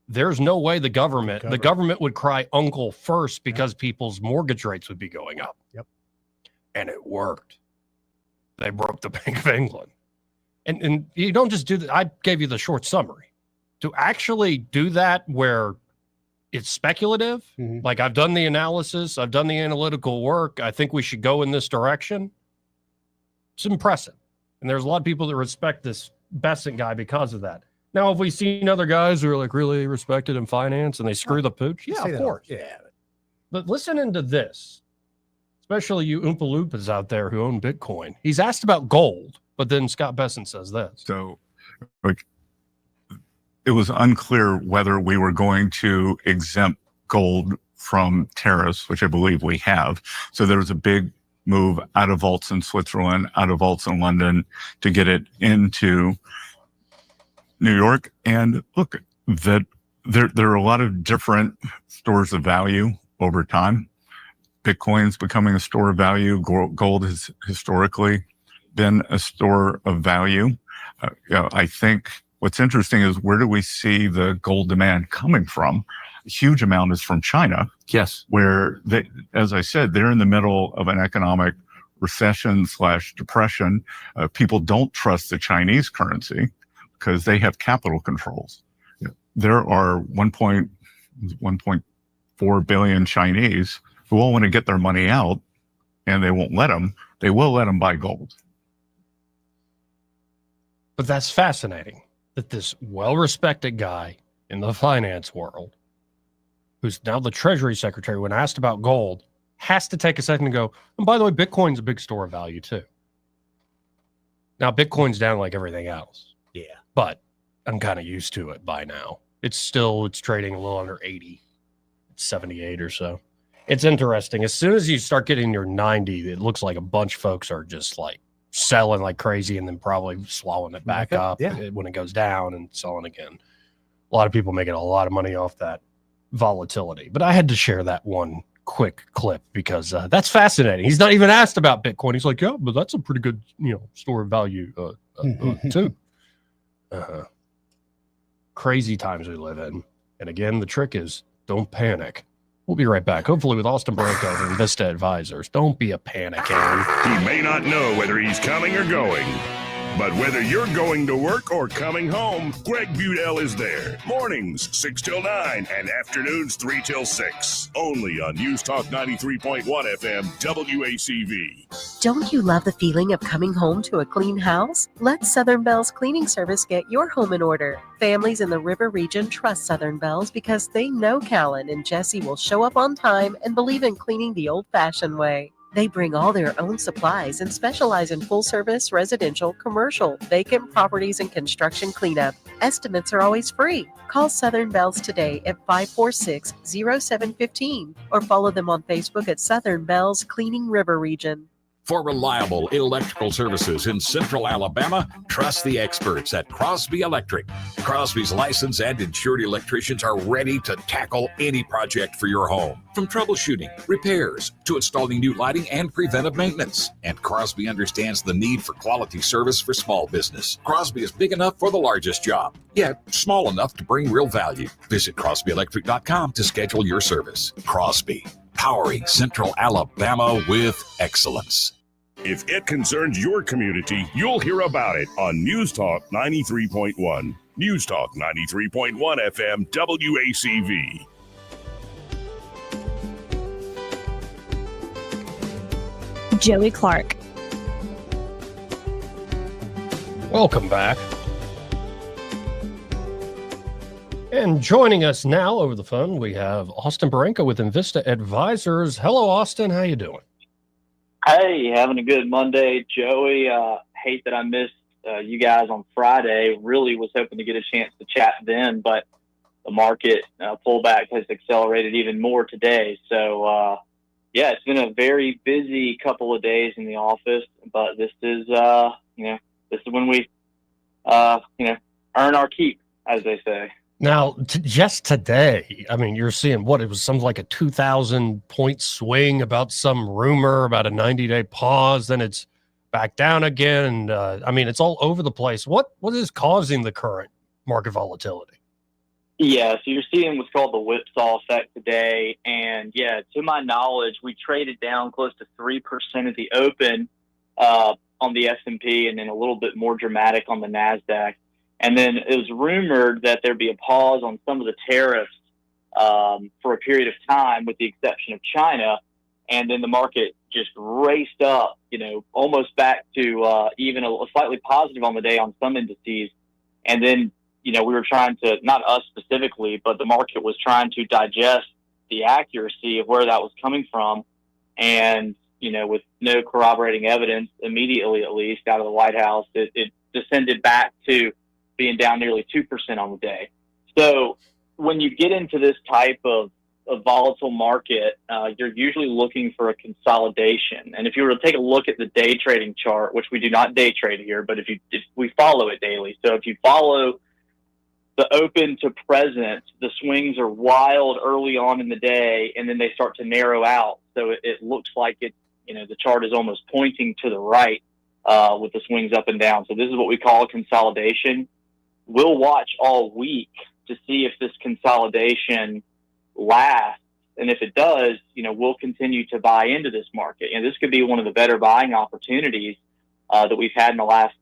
there's no way the government would cry uncle first because people's mortgage rates would be going up. Yep. And it worked. They broke the Bank of England. And you don't just do that. I gave you the short summary. To actually do that where it's speculative, like I've done the analysis, I've done the analytical work, I think we should go in this direction. It's impressive. And there's a lot of people that respect this Bessent guy because of that. Now, have we seen other guys who are like really respected in finance and they screw the pooch? Yeah, of course. Yeah. But listen into this, especially you Oompa Loompas out there who own Bitcoin. He's asked about gold, but then Scott Bessent says this. So it was unclear whether we were going to exempt gold from tariffs, which I believe we have. So there was a big move out of vaults in Switzerland, out of vaults in London to get it into New York. And look, that there are a lot of different stores of value over time. Bitcoin's becoming a store of value. Gold has historically been a store of value. I think what's interesting is where do we see the gold demand coming from? A huge amount is from China. Yes. Where they, as I said, they're in the middle of an economic recession/depression. People don't trust the Chinese currency because they have capital controls. there are 1.4 billion Chinese who all want to get their money out, and they won't let them. They will let them buy gold. But that's fascinating that this well-respected guy in the finance world, who's now the Treasury Secretary, when asked about gold, has to take a second to go, and by the way, Bitcoin's a big store of value too. Now, Bitcoin's down like everything else. Yeah. But I'm kind of used to it by now. It's trading a little under 80. It's 78 or so. It's interesting. As soon as you start getting your 90, it looks like a bunch of folks are just like selling like crazy and then probably swallowing it back up when it goes down and selling again. A lot of people making a lot of money off that volatility. But I had to share that one quick clip because that's fascinating. He's not even asked about Bitcoin. He's like, yeah, but that's a pretty good, store of value too. Crazy times we live in. And again, the trick is don't panic. We'll be right back, hopefully with Austin Branco from Vista Advisors. Don't be a PANICAN. He may not know whether he's coming or going, but whether you're going to work or coming home, Greg Budell is there. Mornings, 6 till 9, and afternoons, 3 till 6. Only on News Talk 93.1 FM, WACV. Don't you love the feeling of coming home to a clean house? Let Southern Bell's Cleaning Service get your home in order. Families in the River region trust Southern Bell's because they know Callan and Jesse will show up on time and believe in cleaning the old-fashioned way. They bring all their own supplies and specialize in full-service, residential, commercial, vacant properties, and construction cleanup. Estimates are always free. Call Southern Bells today at 546-0715 or follow them on Facebook at Southern Bells Cleaning River Region. For reliable electrical services in Central Alabama, trust the experts at Crosby Electric. Crosby's licensed and insured electricians are ready to tackle any project for your home. From troubleshooting, repairs, to installing new lighting and preventive maintenance. And Crosby understands the need for quality service for small business. Crosby is big enough for the largest job, yet small enough to bring real value. Visit CrosbyElectric.com to schedule your service. Crosby, powering Central Alabama with excellence. If it concerns your community, you'll hear about it on News Talk 93.1. News Talk 93.1 FM, WACV. Joey Clark. Welcome back. And joining us now over the phone, we have Austin Branco with Invista Advisors. Hello, Austin. How you doing? Hey, having a good Monday, Joey. Hate that I missed you guys on Friday. Really was hoping to get a chance to chat then, but the market pullback has accelerated even more today. So, yeah, it's been a very busy couple of days in the office, but this is, this is when we, earn our keep, as they say. Now, just today, I mean, you're seeing it was something like a 2,000 point swing about some rumor about a 90-day pause. Then it's back down again. And it's all over the place. What is causing the current market volatility? Yeah, so you're seeing what's called the whipsaw effect today. And yeah, to my knowledge, we traded down close to 3% at the open on the S&P and then a little bit more dramatic on the NASDAQ. And then it was rumored that there'd be a pause on some of the tariffs for a period of time, with the exception of China. And then the market just raced up, almost back to even a slightly positive on the day on some indices. And then, we were trying to, not us specifically, but the market was trying to digest the accuracy of where that was coming from. And, with no corroborating evidence immediately, at least out of the White House, it descended back to being down nearly 2% on the day. So when you get into this type of volatile market, you're usually looking for a consolidation. And if you were to take a look at the day trading chart, which we do not day trade here, but if we follow it daily. So if you follow the open to present, the swings are wild early on in the day, and then they start to narrow out. So it looks like the chart is almost pointing to the right with the swings up and down. So this is what we call a consolidation. We'll watch all week to see if this consolidation lasts. And if it does, we'll continue to buy into this market. And this could be one of the better buying opportunities that we've had in the last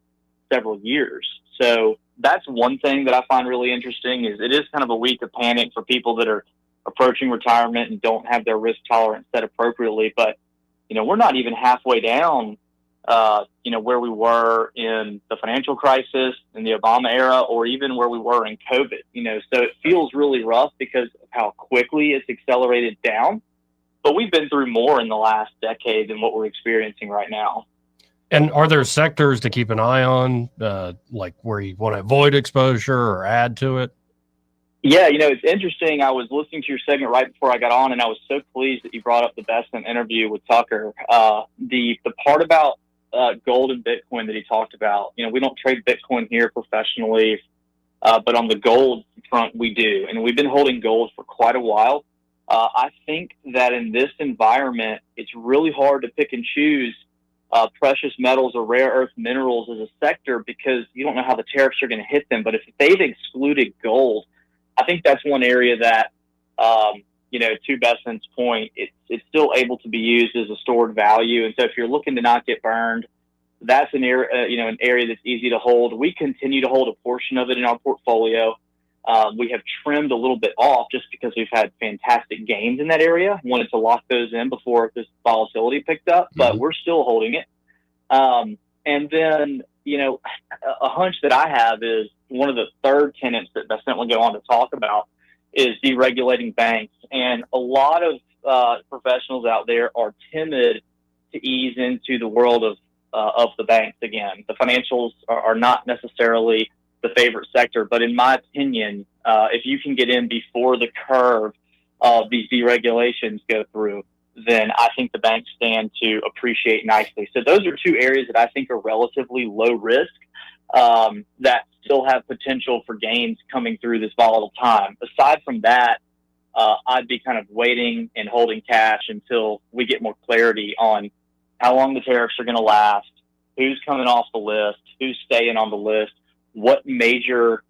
several years. So that's one thing that I find really interesting. Is it is kind of a week of panic for people that are approaching retirement and don't have their risk tolerance set appropriately. But, we're not even halfway down, where we were in the financial crisis in the Obama era, or even where we were in COVID, so it feels really rough because of how quickly it's accelerated down. But we've been through more in the last decade than what we're experiencing right now. And are there sectors to keep an eye on, like where you want to avoid exposure or add to it? Yeah, it's interesting. I was listening to your segment right before I got on, and I was so pleased that you brought up the Besson interview with Tucker. The part about gold and Bitcoin that he talked about, we don't trade Bitcoin here professionally, but on the gold front, we do. And we've been holding gold for quite a while. I think that in this environment, it's really hard to pick and choose precious metals or rare earth minerals as a sector because you don't know how the tariffs are going to hit them. But if they've excluded gold, I think that's one area that, to Besson's point, it's still able to be used as a stored value. And so if you're looking to not get burned, that's an area, an area that's easy to hold. We continue to hold a portion of it in our portfolio. We have trimmed a little bit off just because we've had fantastic gains in that area. Wanted to lock those in before this volatility picked up, but we're still holding it. And then, a hunch that I have is one of the third tenets that Besson will go on to talk about is deregulating banks. And a lot of professionals out there are timid to ease into the world of the banks again. The financials are not necessarily the favorite sector, but in my opinion, if you can get in before the curve of these deregulations go through, then I think the banks stand to appreciate nicely. So those are two areas that I think are relatively low risk, that still have potential for gains coming through this volatile time. Aside from that, I'd be kind of waiting and holding cash until we get more clarity on how long the tariffs are going to last, who's coming off the list, who's staying on the list, what major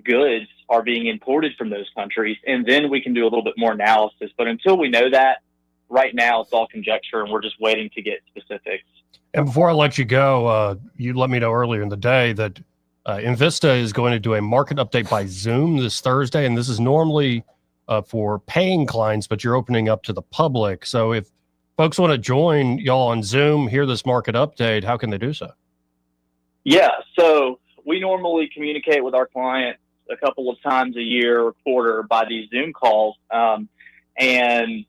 goods are being imported from those countries, and then we can do a little bit more analysis. But until we know that, right now it's all conjecture, and we're just waiting to get specifics. And before I let you go, you let me know earlier in the day that Invista is going to do a market update by Zoom this Thursday, and this is normally for paying clients, but you're opening up to the public. So if folks want to join y'all on Zoom, hear this market update, how can they do so? Yeah, so we normally communicate with our clients a couple of times a year or quarter by these Zoom calls. And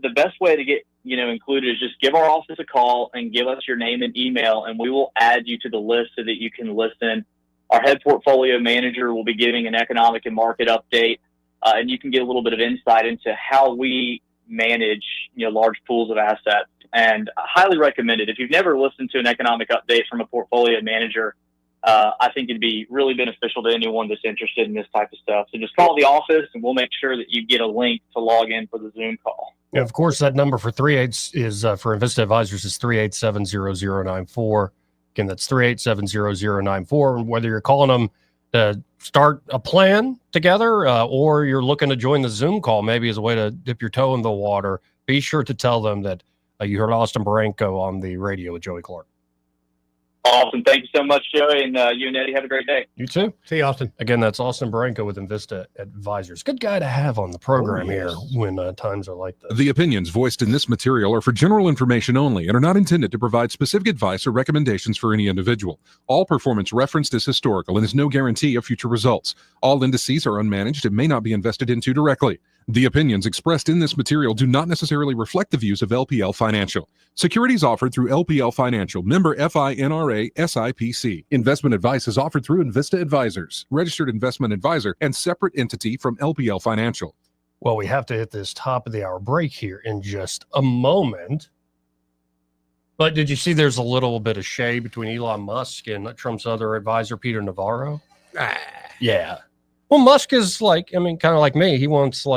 the best way to get, included is just give our office a call and give us your name and email, and we will add you to the list so that you can listen. Our head portfolio manager will be giving an economic and market update, and you can get a little bit of insight into how we manage, large pools of assets. And I highly recommend it. If you've never listened to an economic update from a portfolio manager, I think it'd be really beneficial to anyone that's interested in this type of stuff. So just call the office and we'll make sure that you get a link to log in for the Zoom call. And of course, that number for 38 is for Invista Advisors is 387-0094. Again, that's 387-0094. Whether you're calling them to start a plan together or you're looking to join the Zoom call, maybe as a way to dip your toe in the water, be sure to tell them that you heard Austin Baranco on the radio with Joey Clark. Awesome. Thank you so much, Joey. And you and Eddie have a great day. You too. See you, Austin. Again, that's Austin Baranco with Invista Advisors. Good guy to have on the program here when times are like this. The opinions voiced in this material are for general information only and are not intended to provide specific advice or recommendations for any individual. All performance referenced is historical and is no guarantee of future results. All indices are unmanaged and may not be invested into directly. The opinions expressed in this material do not necessarily reflect the views of LPL Financial. Securities offered through LPL Financial, member FINRA SIPC. Investment advice is offered through Invista Advisors, registered investment advisor, and separate entity from LPL Financial. Well, we have to hit this top of the hour break here in just a moment. But did you see there's a little bit of shade between Elon Musk and Trump's other advisor, Peter Navarro? Yeah. Well, Musk is kind of like me. He wants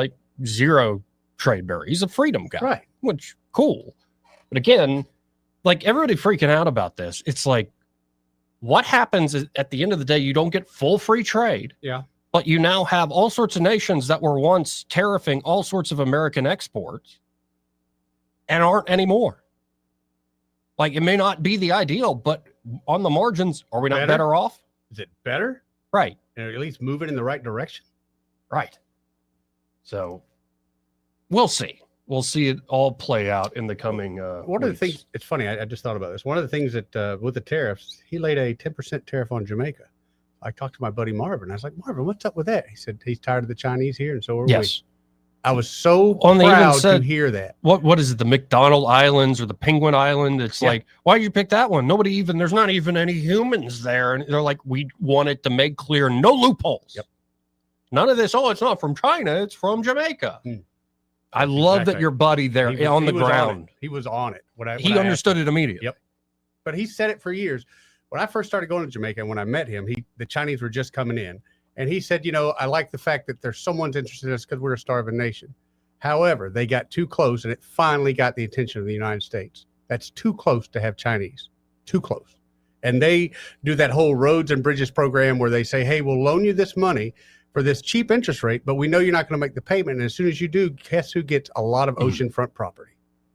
zero trade barrier. He's a freedom guy, right? Which cool. But again, everybody freaking out about this. It's what happens is at the end of the day, you don't get full free trade. Yeah. But you now have all sorts of nations that were once tariffing all sorts of American exports and aren't anymore. It may not be the ideal, but on the margins, are we not better off? Is it better? Right. And at least moving in the right direction? Right. So we'll see. We'll see it all play out in the coming One of the things, it's funny, I just thought about this. One of the things that with the tariffs, he laid a 10% tariff on Jamaica. I talked to my buddy Marvin. I was like, Marvin, what's up with that? He said he's tired of the Chinese here, and so are we. I was so proud to hear that. What is it, the McDonald Islands or the Penguin Island? It's like, why did you pick that one? There's not even any humans there. And they're like, we wanted to make clear no loopholes. Yep. None of this, it's not from China, it's from Jamaica. I love that your buddy there on the ground. He was on it. He understood it immediately. Yep. But he said it for years. When I first started going to Jamaica, and when I met him, the Chinese were just coming in. And he said, I like the fact that there's someone's interested in us because we're a starving nation. However, they got too close, and it finally got the attention of the United States. That's too close to have Chinese. Too close. And they do that whole roads and bridges program where they say, hey, we'll loan you this money for this cheap interest rate, but we know you're not going to make the payment. And as soon as you do, guess who gets a lot of oceanfront property?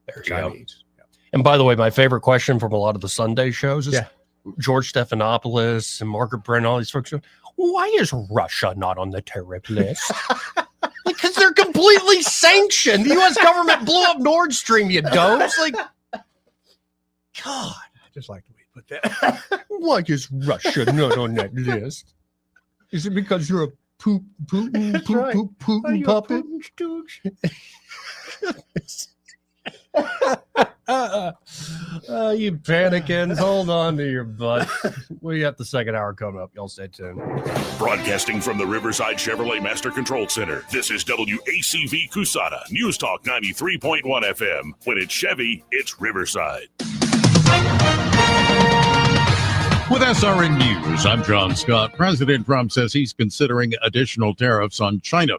There Chinese. You go. And by the way, my favorite question from a lot of the Sunday shows is George Stephanopoulos and Margaret Brent, all these folks. Why is Russia not on the tariff list? Because they're completely sanctioned. The U.S. government blew up Nord Stream, you dopes. Like, God. I just like the way you put that. Why is Russia not on that list? Is it because you're a Putin puppet? You panicans, hold on to your butt. We got the second hour coming up. Y'all stay tuned. Broadcasting from the Riverside Chevrolet Master Control Center, this is WACV Cusada, News Talk 93.1 FM. When it's Chevy, it's Riverside. With SRN News, I'm John Scott. President Trump says he's considering additional tariffs on China.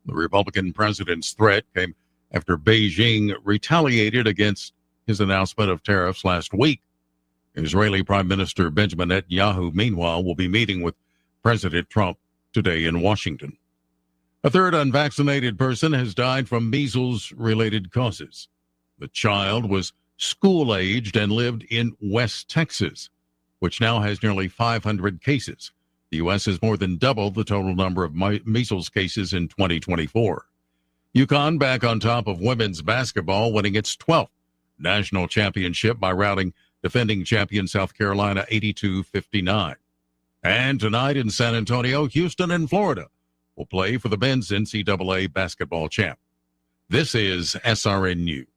The Republican president's threat came after Beijing retaliated against his announcement of tariffs last week. Israeli Prime Minister Benjamin Netanyahu, meanwhile, will be meeting with President Trump today in Washington. A third unvaccinated person has died from measles-related causes. The child was school-aged and lived in West Texas, which now has nearly 500 cases. The U.S. has more than doubled the total number of measles cases in 2024. UConn back on top of women's basketball, winning its 12th national championship by routing defending champion South Carolina 82-59. And tonight in San Antonio, Houston and Florida will play for the men's NCAA basketball champ. This is SRN News.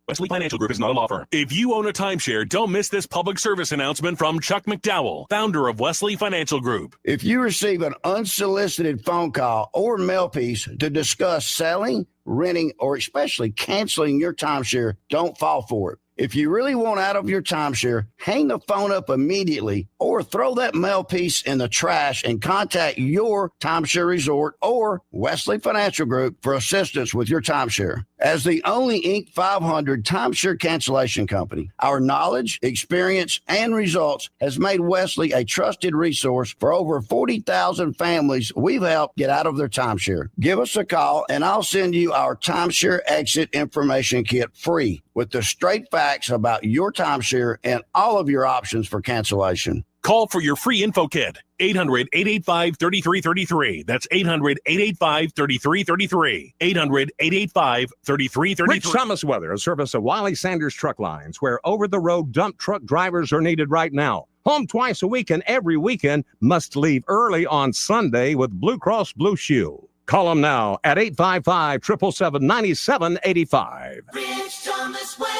Wesley Financial Group is not a law firm. If you own a timeshare, don't miss this public service announcement from Chuck McDowell, founder of Wesley Financial Group. If you receive an unsolicited phone call or mail piece to discuss selling, renting, or especially canceling your timeshare, don't fall for it. If you really want out of your timeshare, hang the phone up immediately or throw that mail piece in the trash and contact your timeshare resort or Wesley Financial Group for assistance with your timeshare. As the only Inc. 500 timeshare cancellation company, our knowledge, experience, and results has made Wesley a trusted resource for over 40,000 families we've helped get out of their timeshare. Give us a call and I'll send you our timeshare exit information kit free with the straight facts about your timeshare and all of your options for cancellation. Call for your free info kit. 800-885-3333. That's 800-885-3333. 800-885-3333. Rich Thomas weather, a service of Wiley Sanders Truck Lines, where over-the-road dump truck drivers are needed right now. Home twice a week and every weekend, must leave early on Sunday with Blue Cross Blue Shield. Call them now at 855-777-9785. Rich Thomas weather.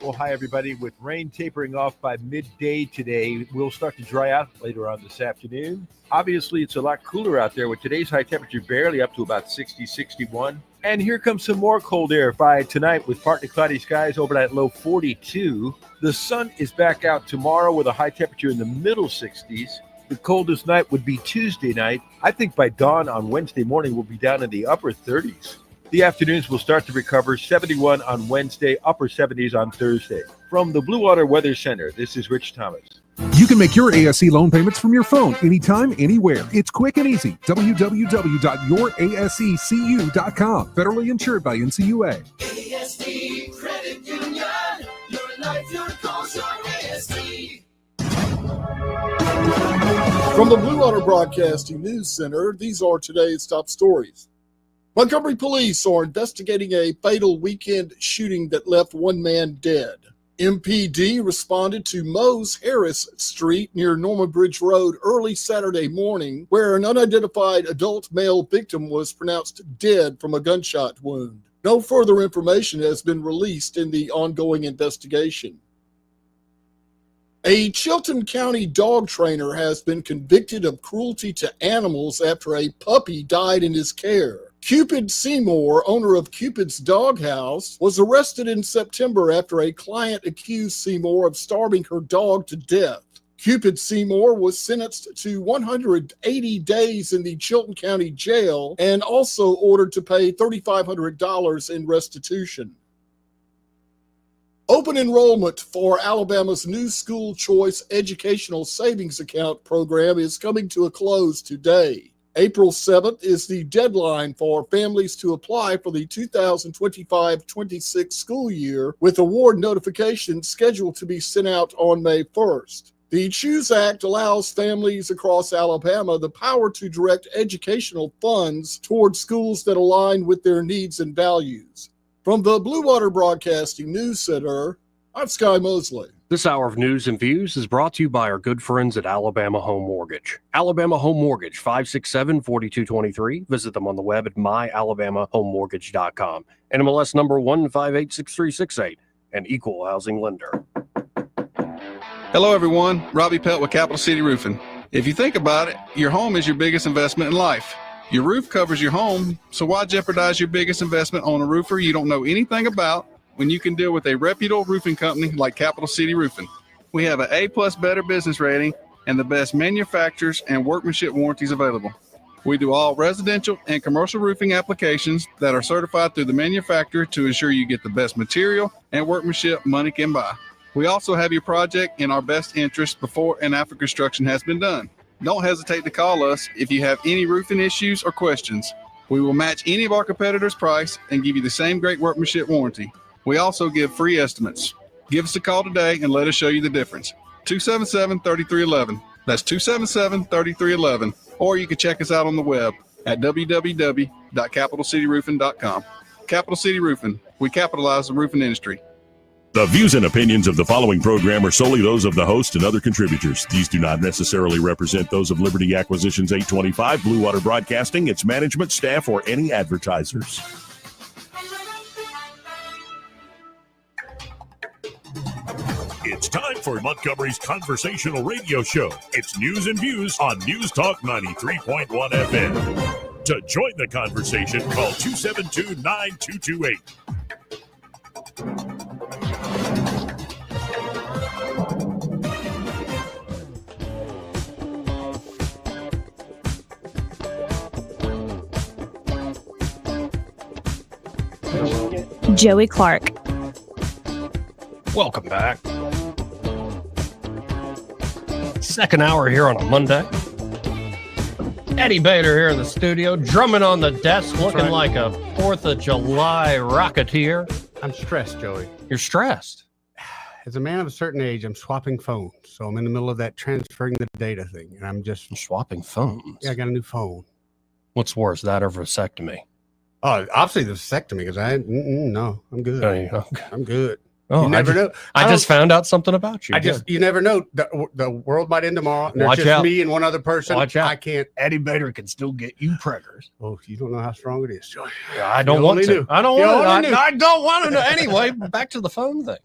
Well, hi, everybody. With rain tapering off by midday today, we'll start to dry out later on this afternoon. Obviously, it's a lot cooler out there with today's high temperature barely up to about 60, 61. And here comes some more cold air by tonight with partly cloudy skies over that low 42. The sun is back out tomorrow with a high temperature in the middle 60s. The coldest night would be Tuesday night. I think by dawn on Wednesday morning, we'll be down in the upper 30s. The afternoons will start to recover, 71 on Wednesday, upper 70s on Thursday. From the Blue Water Weather Center, this is Rich Thomas. You can make your ASC loan payments from your phone anytime, anywhere. It's quick and easy. www.yourasccu.com. Federally insured by NCUA. ASC Credit Union. Your life, your goals, your ASC. From the Blue Water Broadcasting News Center, these are today's top stories. Montgomery police are investigating a fatal weekend shooting that left one man dead. MPD responded to Mose Harris Street near Norman Bridge Road early Saturday morning, where an unidentified adult male victim was pronounced dead from a gunshot wound. No further information has been released in the ongoing investigation. A Chilton County dog trainer has been convicted of cruelty to animals after a puppy died in his care. Cupid Seymour, owner of Cupid's Doghouse, was arrested in September after a client accused Seymour of starving her dog to death. Cupid Seymour was sentenced to 180 days in the Chilton County Jail and also ordered to pay $3,500 in restitution. Open enrollment for Alabama's new school choice educational savings account program is coming to a close today. April 7th is the deadline for families to apply for the 2025-26 school year, with award notifications scheduled to be sent out on May 1st. The CHOOSE Act allows families across Alabama the power to direct educational funds toward schools that align with their needs and values. From the Blue Water Broadcasting News Center, I'm Sky Mosley. This hour of news and views is brought to you by our good friends at Alabama Home Mortgage. Alabama Home Mortgage, 567-4223. Visit them on the web at myalabamahomemortgage.com. NMLS number 1586368, an equal housing lender. Hello, everyone. Robbie Pelt with Capital City Roofing. If you think about it, your home is your biggest investment in life. Your roof covers your home, so why jeopardize your biggest investment on a roofer you don't know anything about when you can deal with a reputable roofing company like Capital City Roofing? We have an A+ Better business rating and the best manufacturers and workmanship warranties available. We do all residential and commercial roofing applications that are certified through the manufacturer to ensure you get the best material and workmanship money can buy. We also have your project in our best interest before and after construction has been done. Don't hesitate to call us if you have any roofing issues or questions. We will match any of our competitors' price and give you the same great workmanship warranty. We also give free estimates. Give us a call today and let us show you the difference. 277-3311. That's 277-3311. Or you can check us out on the web at www.capitalcityroofing.com. Capital City Roofing. We capitalize the roofing industry. The views and opinions of the following program are solely those of the host and other contributors. These do not necessarily represent those of Liberty Acquisitions 825, Blue Water Broadcasting, its management, staff, or any advertisers. It's time for Montgomery's conversational radio show. It's news and views on News Talk 93.1 FM. To join the conversation, call 272-9228. Joey Clark. Welcome back. Second hour here on a Monday. Eddie Bader here in the studio, drumming on the desk, looking like a 4th of July rocketeer. I'm stressed, Joey. You're stressed? As a man of a certain age, I'm swapping phones. So I'm in the middle of that transferring the data thing. And I'm just... Swapping phones? Yeah, I got a new phone. What's worse, that or vasectomy? Oh, obviously the vasectomy, because no, I'm good. Okay. I'm good. Oh, you never know. I just found out something about you. You never know. The world might end tomorrow. And Watch there's just out. me and one other person. Watch out. I can't. Eddie Bader can still get you preggers. Oh, you don't know how strong it is, Joey. I don't want to. I don't want to. I don't want to. Anyway, back to the phone thing.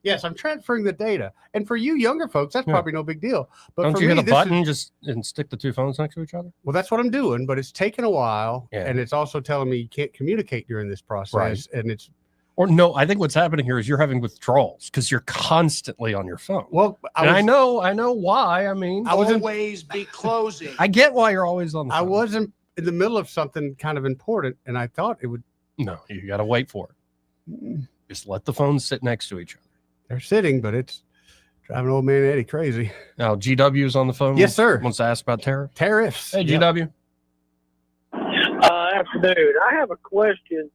Yes, I'm transferring the data. And for you younger folks, that's probably no big deal. But Don't for you me, hit a this button is, and stick the two phones next to each other? well, that's what I'm doing, but it's taken a while. Yeah. And it's also telling me you can't communicate during this process. Right. And it's Or no, I think what's happening here is you're having withdrawals because you're constantly on your phone. Well, I know why. I mean, Always be closing. I get why you're always on the phone. I wasn't in the middle of something kind of important, and I thought it would. No, you got to wait for it. Just let the phones sit next to each other. They're sitting, but it's driving old man Eddie crazy. Now, GW's on the phone. Yes, sir. Wants to ask about tariffs. Hey, GW. Afternoon. I have a question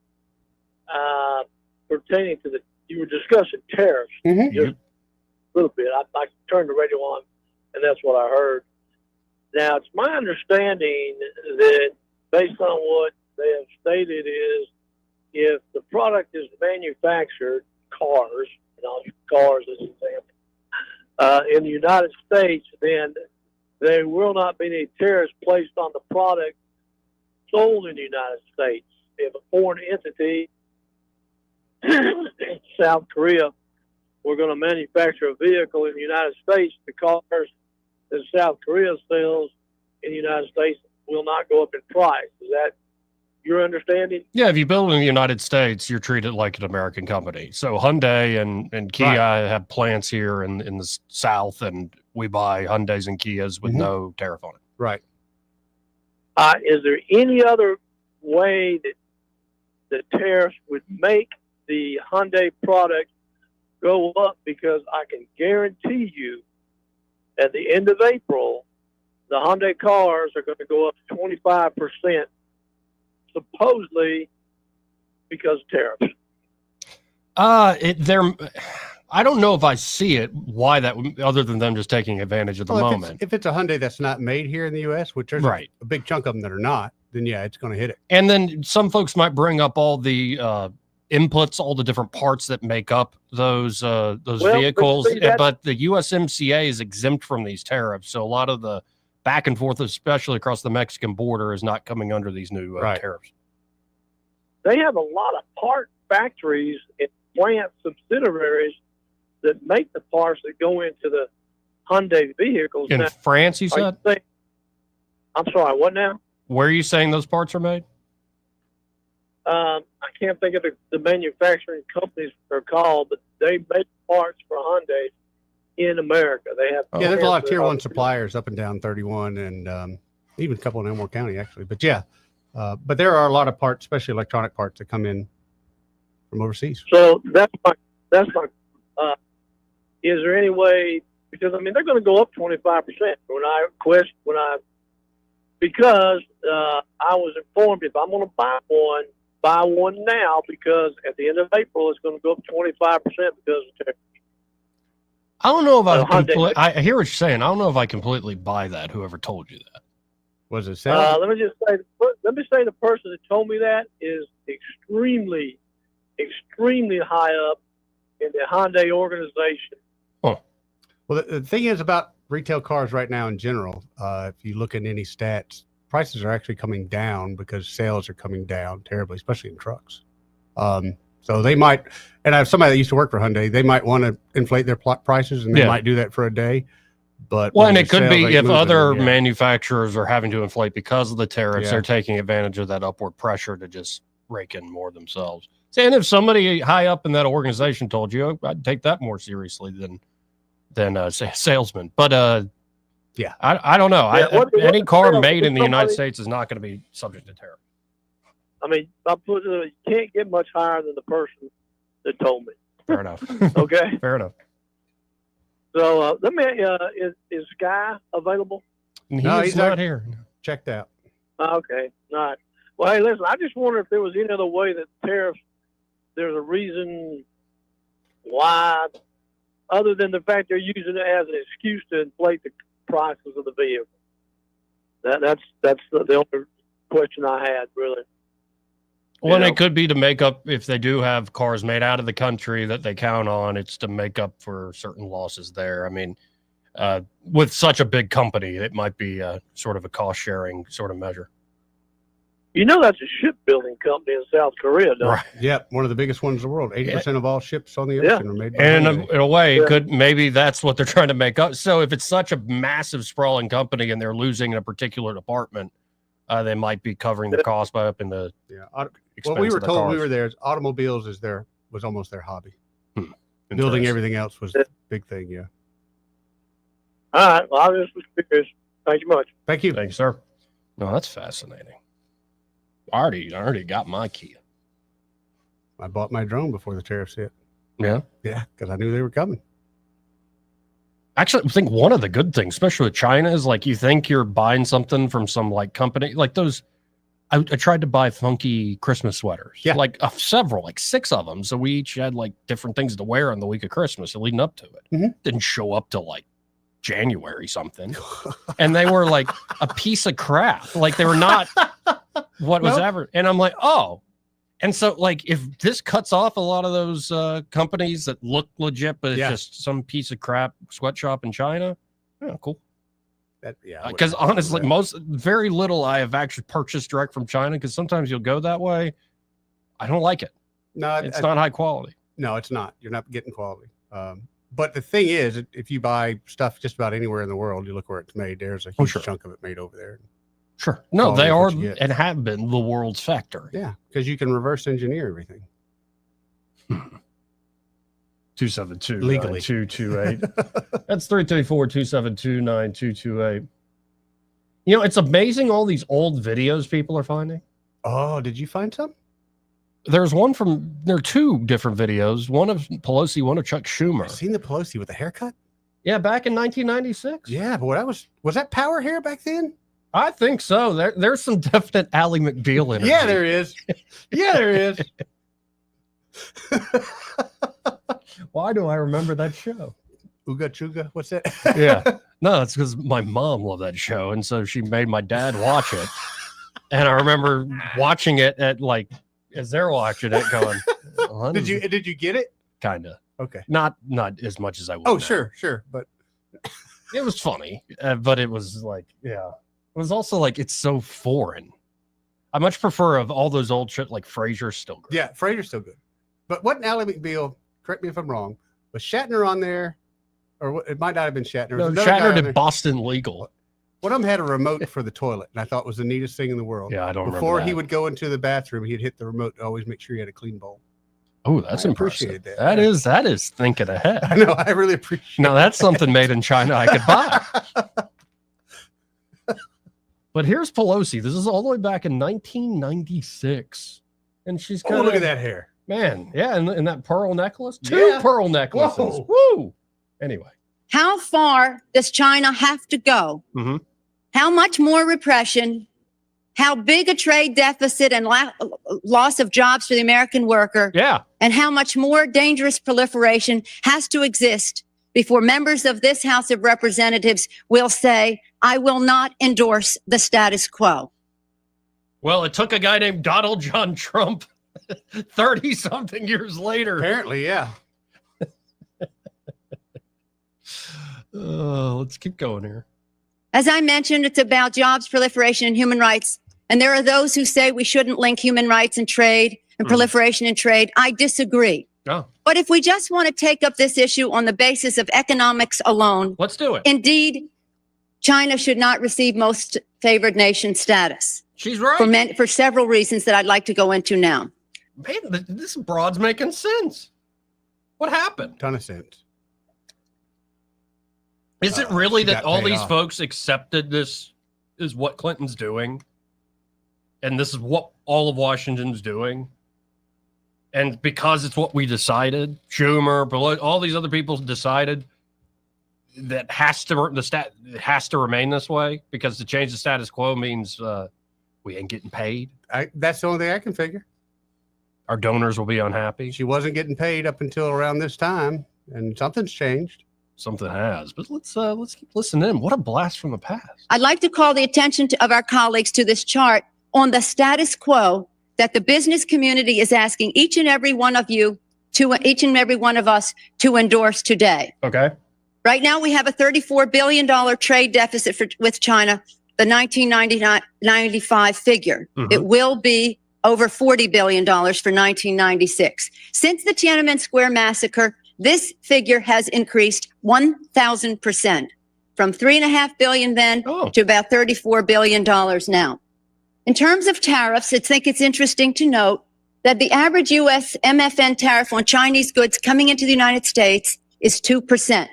pertaining to you were discussing tariffs. Mm-hmm. little bit. I turned the radio on, and that's what I heard. Now, it's my understanding that based on what they have stated is if the product is manufactured, cars, and I'll use cars as an example, in the United States, then there will not be any tariffs placed on the product sold in the United States. If a foreign entity, South Korea, were going to manufacture a vehicle in the United States, the cars that South Korea sells in the United States will not go up in price. Is that your understanding? Yeah, if you build in the United States, you're treated like an American company. So Hyundai and Kia have plants here in the South, and we buy Hyundais and Kias with no tariff on it. Right. Is there any other way that the tariffs would make the Hyundai product go up? Because I can guarantee you at the end of April, the Hyundai cars are going to go up 25%, supposedly because of tariffs. I don't know if I see it. Why that? Other than them just taking advantage of the moment. If it's a Hyundai that's not made here in the U.S., which there's a big chunk of them that are not, then yeah, it's going to hit it. And then some folks might bring up all the inputs, all the different parts that make up those vehicles, but the USMCA is exempt from these tariffs. So a lot of the back and forth, especially across the Mexican border, is not coming under these new tariffs. They have a lot of part factories and plant subsidiaries that make the parts that go into the Hyundai vehicles. In France, you said? I'm sorry, what now? Where are you saying those parts are made? I can't think of the manufacturing companies they're called, but they make parts for Hyundai in America. They have there's a lot of tier 1 suppliers up and down 31 and even a couple in Elmore County, actually. But yeah, but there are a lot of parts, especially electronic parts, that come in from overseas. So that's my is there any way, because I mean they're going to go up 25% because I was informed if I'm going to buy one now, because at the end of April it's going to go up 25% because of tariffs. I don't know if I hear what you're saying. I don't know if I completely buy that. Whoever told you that. Was it? Let me say the person that told me that is extremely high up in the Hyundai organization. Oh. Well, the thing is about retail cars right now in general, if you look at any stats, prices are actually coming down because sales are coming down terribly, especially in trucks. So they might, and I have somebody that used to work for Hyundai, they might want to inflate their prices, and they might do that for a day. But and it could be if other manufacturers are having to inflate because of the tariffs, they're taking advantage of that upward pressure to just rake in more themselves. And if somebody high up in that organization told you, I'd take that more seriously than a salesman. But I don't know. Any car made in the United States is not going to be subject to tariff. I mean, you can't get much higher than the person that told me. Fair enough. Okay. Fair enough. So let me. Is Sky available? No, he's not here. Checked out. Okay. All right. Well, hey, listen. I just wonder if there was any other way that tariffs. There's a reason why, other than the fact they're using it as an excuse to inflate the prices of the vehicle. That's the only question I had, really. Well, and it could be to make up, if they do have cars made out of the country that they count on, it's to make up for certain losses there. I mean, with such a big company, it might be sort of a cost-sharing sort of measure. You know that's a shipbuilding company in South Korea, don't right? Yep, one of the biggest ones in the world. 80% of all ships on the ocean are made by And Hyundai. in a way, it could maybe that's what they're trying to make up. So if it's such a massive, sprawling company and they're losing in a particular department, they might be covering the cost by up in the What we were told we were there is automobiles was almost their hobby. Building everything else was a big thing, yeah. All right. Well, I just was curious. Thank you much. Thank you. Thank you, sir. No, that's fascinating. I already got my Kia. I bought my drone before the tariffs hit. Yeah? Yeah, because I knew they were coming. Actually, I think one of the good things, especially with China, is like you think you're buying something from some like company like those. I tried to buy funky Christmas sweaters. Yeah. Like several, like 6 of them. So we each had like different things to wear on the week of Christmas leading up to it. Didn't show up till like January something. And they were like a piece of crap. Like they were not what was ever. And I'm like, oh. And so like if this cuts off a lot of those companies that look legit, but it's just some piece of crap sweatshop in China, cool. Because honestly, very little I have actually purchased direct from China, because sometimes you'll go that way. I don't like it. No, it's not high quality. No, it's not. You're not getting quality. But the thing is, if you buy stuff just about anywhere in the world, you look where it's made. There's a huge chunk of it made over there. Sure. No, they are and have been the world's factory. Yeah, because you can reverse engineer everything. 272 legally 9228. That's 334-272-9228. You know, it's amazing all these old videos people are finding. Oh, did you find some? There are 2 different videos, one of Pelosi, one of Chuck Schumer. I've seen the Pelosi with a haircut. Yeah, back in 1996. Yeah, but was that power hair back then? I think so. There's some definite Ally McBeal in it. Yeah, there is. Yeah, there is. Why do I remember that show? Ooga Chooga? What's that? Yeah. No, it's because my mom loved that show, and so she made my dad watch it. And I remember watching it at like as they're watching it, going, Did you get it? Kinda. Okay. Not as much as I would. Oh, now. sure, but it was funny, but it was like, it was also like it's so foreign. I much prefer of all those old shit like Frasier's still great. Yeah, Frasier's still good. But wasn't Ally McBeal? Correct me if I'm wrong. Was Shatner on there, or it might not have been Shatner? No, Shatner did Boston Legal. One of them had a remote for the toilet, and I thought it was the neatest thing in the world. Yeah, I don't remember Before he that. would go into the bathroom, he'd hit the remote to always make sure he had a clean bowl. Oh, that's impressive. Appreciate that. That is thinking ahead. I know. I really appreciate. Now that's something made in China I could buy. But here's Pelosi. This is all the way back in 1996, and she's kind of look at that hair, man. Yeah, and that pearl necklace, 2 pearl necklaces. Whoa. Woo! Anyway, how far does China have to go? Mm-hmm. How much more repression? How big a trade deficit and loss of jobs for the American worker? Yeah. And how much more dangerous proliferation has to exist before members of this House of Representatives will say, I will not endorse the status quo? well, it took a guy named Donald John Trump 30-something years later. Apparently, yeah. Let's keep going here. As I mentioned, it's about jobs, proliferation, and human rights. And there are those who say we shouldn't link human rights and trade and proliferation and trade. I disagree. Oh. But if we just want to take up this issue on the basis of economics alone, let's do it. Indeed, China should not receive most favored nation status. She's right. For several reasons that I'd like to go into now. Man, this broad's making sense. What happened? Ton of sense. Is it really that got all paid these off. folks accepted this is what Clinton's doing? And this is what all of Washington's doing? And because it's what we decided, Schumer, Pelosi, all these other people decided that it has to remain this way, because to change the status quo means we ain't getting paid. That's the only thing I can figure. Our donors will be unhappy. She wasn't getting paid up until around this time, and something's changed. Something has, but let's keep listening in. What a blast from the past. I'd like to call the attention of our colleagues to this chart on the status quo that the business community is asking each and every one of us to endorse today. Okay. Right now, we have a $34 billion trade deficit with China, the 1995 figure. It will be over $40 billion for 1996. Since the Tiananmen Square massacre, this figure has increased 1,000%, from $3.5 billion then to about $34 billion now. In terms of tariffs, I think it's interesting to note that the average U.S. MFN tariff on Chinese goods coming into the United States is 2%,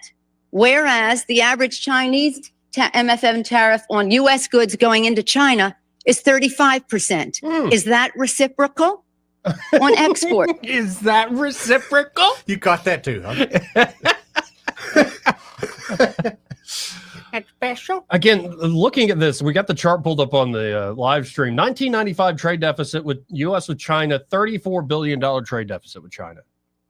whereas the average Chinese MFN tariff on U.S. goods going into China is 35%. Is that reciprocal? On export. Is that reciprocal? You caught that too, huh? That's special. Again, looking at this, we got the chart pulled up on the live stream. 1995 trade deficit with U.S. with China, $34 billion trade deficit with China.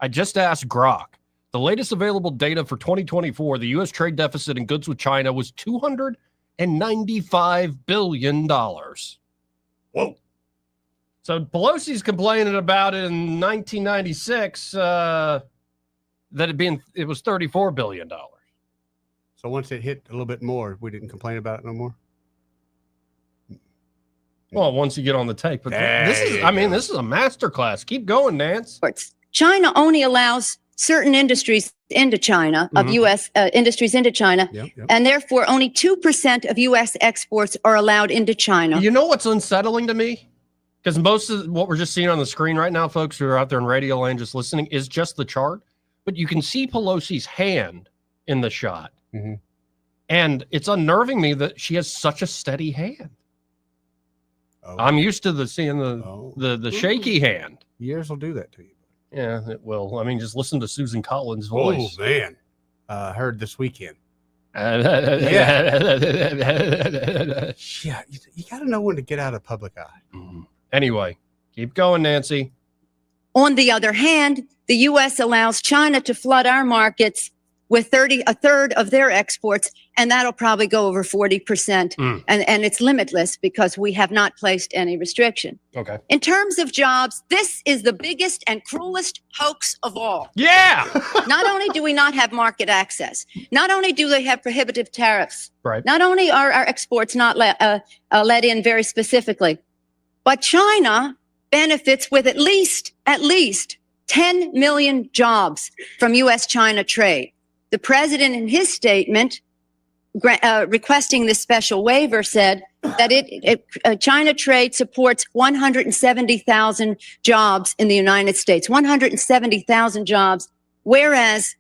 I just asked Grok. The latest available data for 2024, the U.S. trade deficit in goods with China was $295 billion. Whoa. So Pelosi's complaining about it in 1996 that it was $34 billion. So once it hit a little bit more, we didn't complain about it no more. Well, once you get on the take, but this is a masterclass. Keep going, Nance. China only allows certain industries into China, of U.S. Industries into China, and therefore only 2% of U.S. exports are allowed into China. You know what's unsettling to me? Because most of what we're just seeing on the screen right now, folks who are out there in radio land just listening, is just the chart. But you can see Pelosi's hand in the shot. Mm-hmm. And it's unnerving me that she has such a steady hand. Oh. I'm used to seeing the shaky hand. Years will do that to you. Yeah, it will. I mean, just listen to Susan Collins' voice. Oh, man. Heard this weekend. Yeah, you got to know when to get out of public eye. Mm-hmm. Anyway, keep going, Nancy. On the other hand, the U.S. allows China to flood our markets with a third of their exports, and that'll probably go over 40%. And it's limitless because we have not placed any restriction. Okay. In terms of jobs, this is the biggest and cruelest hoax of all. Yeah. Not only do we not have market access, not only do they have prohibitive tariffs, right? Not only are our exports not let in very specifically, but China benefits with at least 10 million jobs from U.S.-China trade. The president, in his statement, requesting this special waiver, said that China trade supports 170,000 jobs in the United States, 170,000 jobs, whereas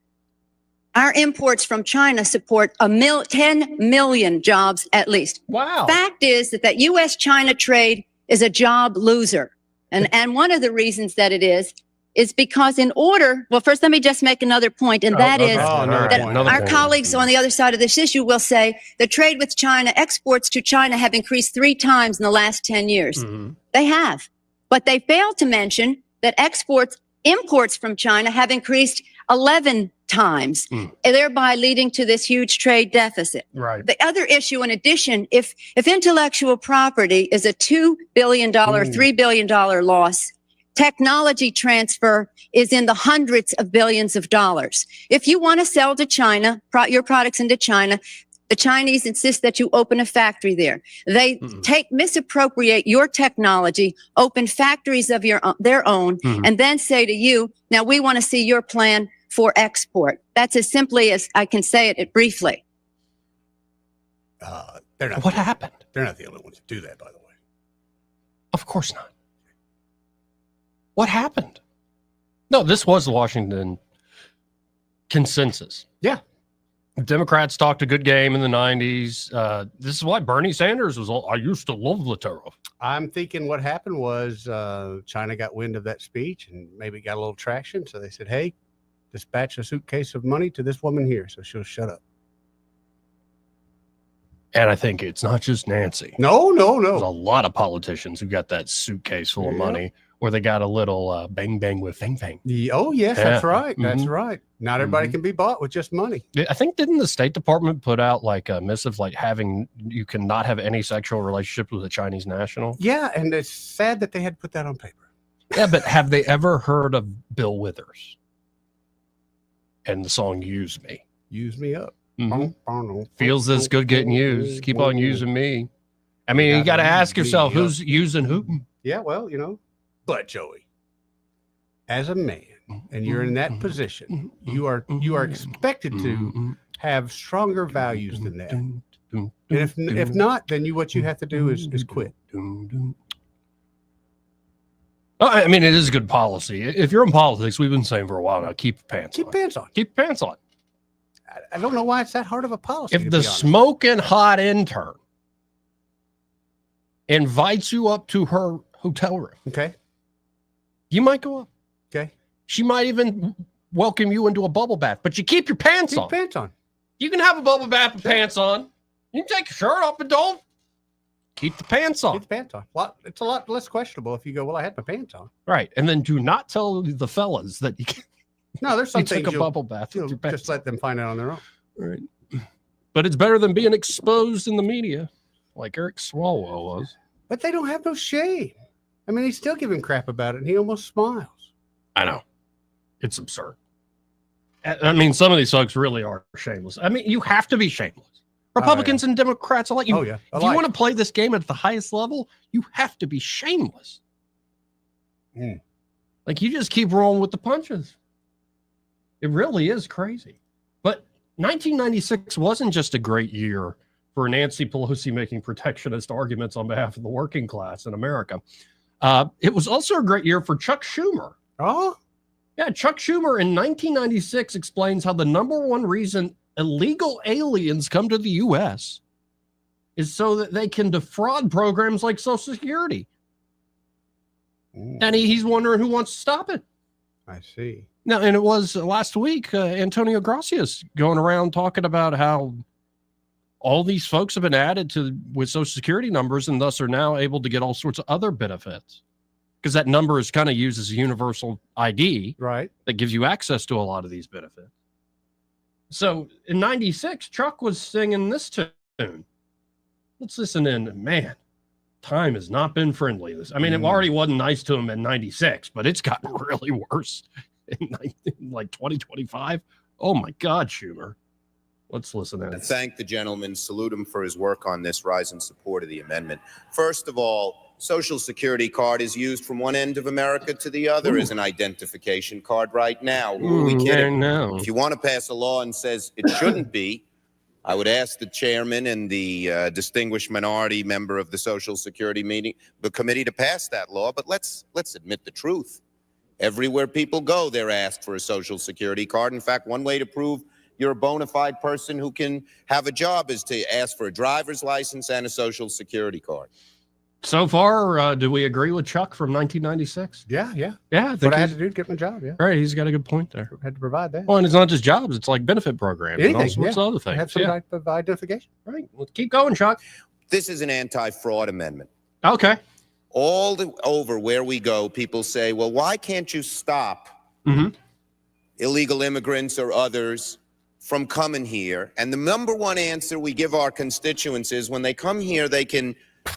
our imports from China support 10 million jobs at least. Wow. Fact is that U.S.-China trade is a job loser. And one of the reasons that it is because first let me just make another point, and our colleagues on the other side of this issue will say the trade with China, exports to China have increased 3 times in the last 10 years. Mm-hmm. They have. But they fail to mention that imports from China have increased 11 times, thereby leading to this huge trade deficit. Right. The other issue, in addition, if intellectual property is a $2 billion, $3 billion loss, technology transfer is in the hundreds of billions of dollars. If you want to sell to China, your products into China, the Chinese insist that you open a factory there. They misappropriate your technology, open factories of their own, and then say to you, now we want to see your plan for export. That's as simply as I can say it briefly. What happened? They're not the only ones to do that, by the way. Of course not. What happened? No, this was the Washington consensus. Yeah. Democrats talked a good game in the 90s. This is why Bernie Sanders was I used to love the tariff. I'm thinking what happened was China got wind of that speech and maybe got a little traction. So they said, hey, dispatch a suitcase of money to this woman here so she'll shut up. And I think it's not just Nancy. No. There's a lot of politicians who got that suitcase full of money, or they got a little bang bang with fang fang. Oh, yes, that's right. That's right. Not everybody can be bought with just money. I think, didn't the State Department put out like a missive, like you cannot have any sexual relationship with a Chinese national? Yeah, and it's sad that they had to put that on paper. Yeah, but have they ever heard of Bill Withers and the song Use Me? Use me up. Feels this good getting used. Keep on using me. I mean, you got to ask yourself, who's using who? Yeah, well, but Joey, as a man, and you're in that position, you are expected to have stronger values than that. And if not, then what you have to do is quit. I mean, it is good policy. If you're in politics, we've been saying for a while now, keep your pants on. Keep your pants on. I don't know why it's that hard of a policy. If the smoking hot intern invites you up to her hotel room, okay, you might go up. Okay. She might even welcome you into a bubble bath, but you keep your pants on. Pants on. You can have a bubble bath with pants on. You can take your shirt off, but don't keep the pants on. Keep the pants on. Well, it's a lot less questionable if you go, well, I had my pants on. Right. And then do not tell the fellas that you can't. No, there's some you things took a bubble bath. you'll just let them find out on their own. Right. But it's better than being exposed in the media like Eric Swalwell was. But they don't have no shame. I mean, they still give him crap about it, and he almost smiles. I know. It's absurd. I mean, some of these folks really are shameless. I mean, you have to be shameless. Republicans and Democrats alike. Oh, yeah. If you want to play this game at the highest level, you have to be shameless. Like, you just keep rolling with the punches. It really is crazy. But 1996 wasn't just a great year for Nancy Pelosi making protectionist arguments on behalf of the working class in America. It was also a great year for Chuck Schumer. Oh? Yeah, Chuck Schumer in 1996 explains how the number one reason illegal aliens come to the U.S. is so that they can defraud programs like Social Security. And he's wondering who wants to stop it. I see. Now, and it was last week, Antonio Gracias going around talking about how all these folks have been added with Social Security numbers and thus are now able to get all sorts of other benefits. Because that number is kind of used as a universal ID, right? That gives you access to a lot of these benefits. So in 96, Chuck was singing this tune. Let's listen in. Man, time has not been friendly. I mean, it already wasn't nice to him in 96, but it's gotten really worse in like 2025. Oh my God, Schumer. Let's listen in. And thank the gentleman, salute him for his work on this, rise in support of the amendment. First of all, Social Security card is used from one end of America to the other as an identification card right now. Who are we kidding? If you want to pass a law and says it shouldn't be, I would ask the chairman and the distinguished minority member of the Social Security committee to pass that law. But let's admit the truth. Everywhere people go, they're asked for a Social Security card. In fact, one way to prove you're a bona fide person who can have a job is to ask for a driver's license and a Social Security card. So far, do we agree with Chuck from 1996? Yeah. Yeah. That's what I had to do to get my job, yeah. Right, he's got a good point there. I had to provide that. Well, and it's not just jobs, it's like benefit programs and all sorts of other things. Have some type of identification. Right, let's keep going, Chuck. This is an anti-fraud amendment. Okay. All over where we go, people say, well, why can't you stop illegal immigrants or others from coming here? And the number one answer we give our constituents is when they come here, they can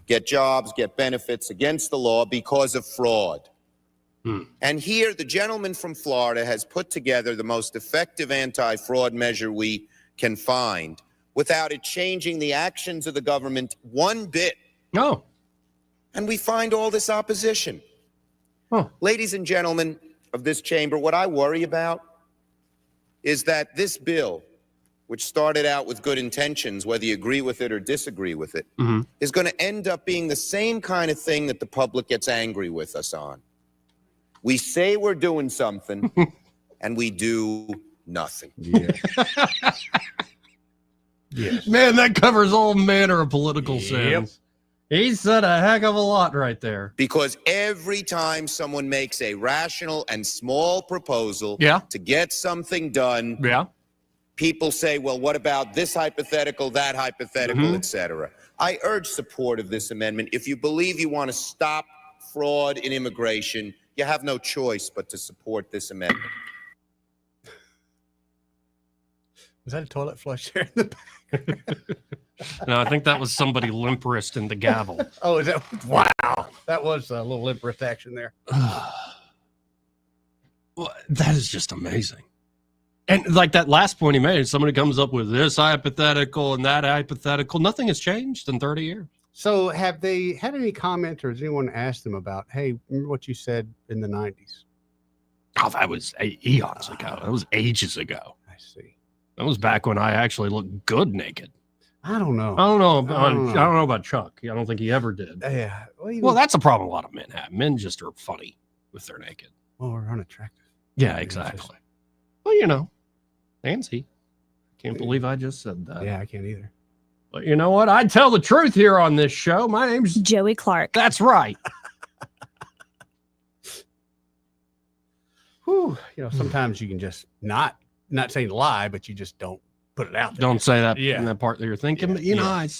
get jobs, get benefits against the law because of fraud. And here, the gentleman from Florida has put together the most effective anti-fraud measure we can find without it changing the actions of the government one bit. No. And we find all this opposition. Ladies and gentlemen of this chamber, what I worry about is that this bill, which started out with good intentions, whether you agree with it or disagree with it, is going to end up being the same kind of thing that the public gets angry with us on. We say we're doing something, and we do nothing. Yes. Man, that covers all manner of political sins. He said a heck of a lot right there. Because every time someone makes a rational and small proposal to get something done, people say, well, what about this hypothetical, that hypothetical, etc. I urge support of this amendment. If you believe you want to stop fraud in immigration, you have no choice but to support this amendment. Was that a toilet flush there in the back? No, I think that was somebody limp wristing the gavel. Oh, is that? Wow. That was a little limp wrist action there. Well, that is just amazing. And like that last point he made, somebody comes up with this hypothetical and that hypothetical. Nothing has changed in 30 years. So have they had any comment or has anyone asked them about, hey, remember what you said in the 90s? Oh, that was eons ago. That was ages ago. I see. That was back when I actually looked good naked. I don't know. I don't know about Chuck. I don't think he ever did. Yeah. Well, that's a problem a lot of men have. Men just are funny if they're naked. Well, we're unattractive. Yeah, exactly. Well, you know, Nancy. Can't believe I just said that. Yeah, I can't either. But you know what? I tell the truth here on this show. My name's Joey Clark. That's right. Whew. You know, sometimes you can just not saying lie, but you just don't put it out there. Don't say that Yeah. in that part that you're thinking, Yeah. but you know, Yeah. it's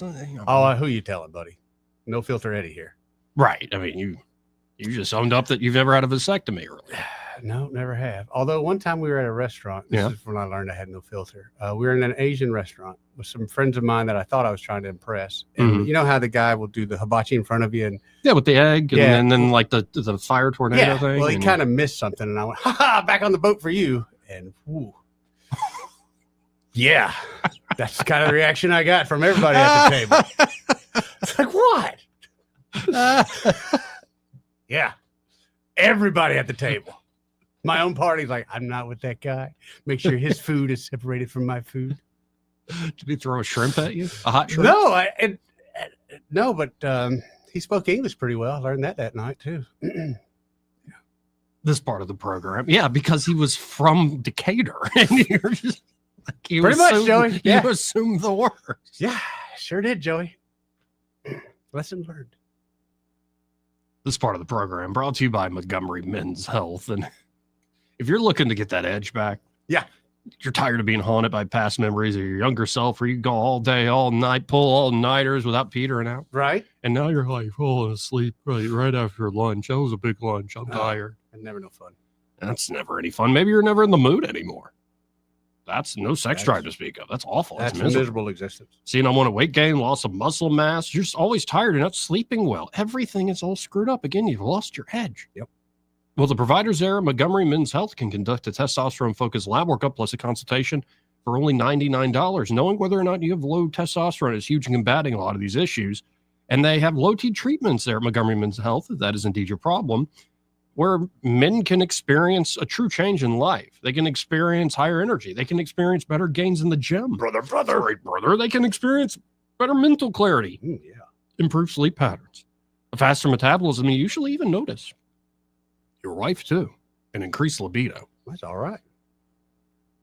Who you telling, buddy? No filter Eddie here. right. I mean, you just owned up that you've never had a vasectomy earlier. No, never have. Although one time we were at a restaurant. This is when I learned I had no filter. We were in an Asian restaurant with some friends of mine that I thought I was trying to impress. And you know how the guy will do the hibachi in front of you and with the egg and then like the fire tornado thing. Well, he kind of missed something, and I went, back on the boat for you. And whoo. Yeah, that's the kind of reaction I got from everybody at the table. It's like, what? Yeah, everybody at the table. My own party's like, I'm not with that guy. Make sure his food is separated from my food. Did he throw a shrimp at you? A hot shrimp? No, but he spoke English pretty well. I learned that night too. This part of the program, because he was from Decatur, and you're just like, pretty much, Joey. Yeah. You assumed the worst. Yeah, sure did, Joey. Lesson learned. This part of the program brought to you by Montgomery Men's Health, and if you're looking to get that edge back, you're tired of being haunted by past memories of your younger self, where you go all day, all night, pull all nighters without petering out, right? And now you're like falling asleep right after lunch. That was a big lunch. I'm tired. And never no fun. That's never any fun. Maybe you're never in the mood anymore. That's no sex drive to speak of. That's awful. That's It's a miserable existence. Seeing on weight gain, loss of muscle mass. You're just always tired. You're not sleeping well. Everything is all screwed up. Again, you've lost your edge. Yep. Well, the providers there at Montgomery Men's Health can conduct a testosterone-focused lab workup plus a consultation for only $99. Knowing whether or not you have low testosterone is huge in combating a lot of these issues. And they have low-T treatments there at Montgomery Men's Health, if that is indeed your problem, where men can experience a true change in life. They can experience higher energy. They can experience better gains in the gym. Brother. They can experience better mental clarity. Improved sleep patterns, a faster metabolism, and you usually even notice your wife too, and increased libido. That's all right.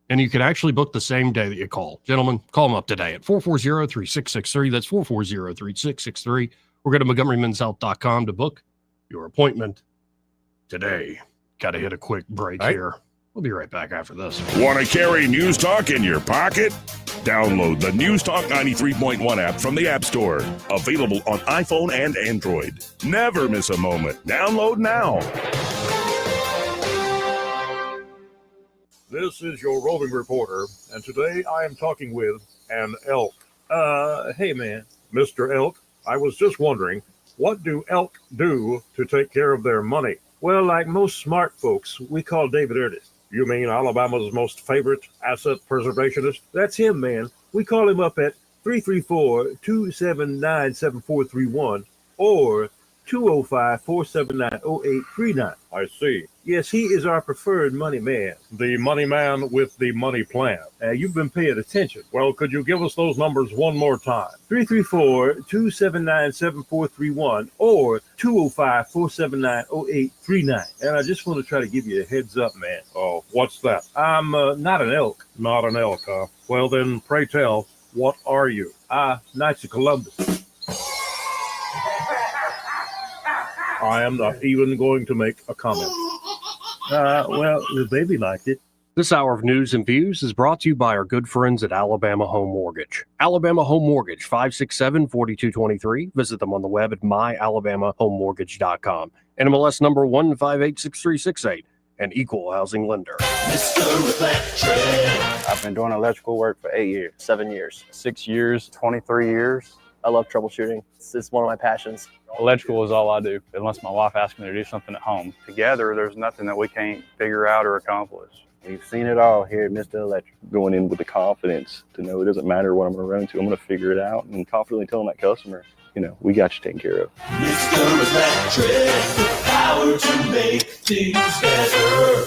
And you can actually book the same day that you call. Gentlemen, call them up today at 440-3663. That's 440-3663. Or go to MontgomeryMen'sHealth.com to book your appointment today. Got to hit a quick break here. We'll be right back after this. Want to carry News Talk in your pocket? Download the News Talk 93.1 app from the App Store. Available on iPhone and Android. Never miss a moment. Download now. This is your roving reporter, and today I am talking with an elk. Hey man, Mr. Elk, I was just wondering, what do elk do to take care of their money? Well, like most smart folks, we call David Ernest. You mean Alabama's most favorite asset preservationist? That's him, man. We call him up at 334-279-7431 or 205-479-0839. I see. Yes, he is our preferred money man. The money man with the money plan. You've been paying attention. Well, could you give us those numbers one more time? 334-279-7431 or 205-479-0839. And I just want to try to give you a heads up, man. Oh, what's that? I'm not an elk. Not an elk, huh? Well, then, pray tell, what are you? Knights of Columbus. I am not even going to make a comment. Well, the baby liked it. This hour of news and views is brought to you by our good friends at Alabama Home Mortgage. Alabama Home Mortgage, 567-4223. Visit them on the web at myalabamahomemortgage.com. NMLS number 1586368, an equal housing lender. Mr. Electric. I've been doing electrical work for 8 years, 7 years, 6 years, 23 years. I love troubleshooting. It's one of my passions. Electrical is all I do, unless my wife asks me to do something at home. Together, there's nothing that we can't figure out or accomplish. We've seen it all here at Mr. Electric. Going in with the confidence to know it doesn't matter what I'm going to run into, I'm going to figure it out, and confidently telling that customer, you know, we got you taken care of. Mr. Electric, the power to make things better.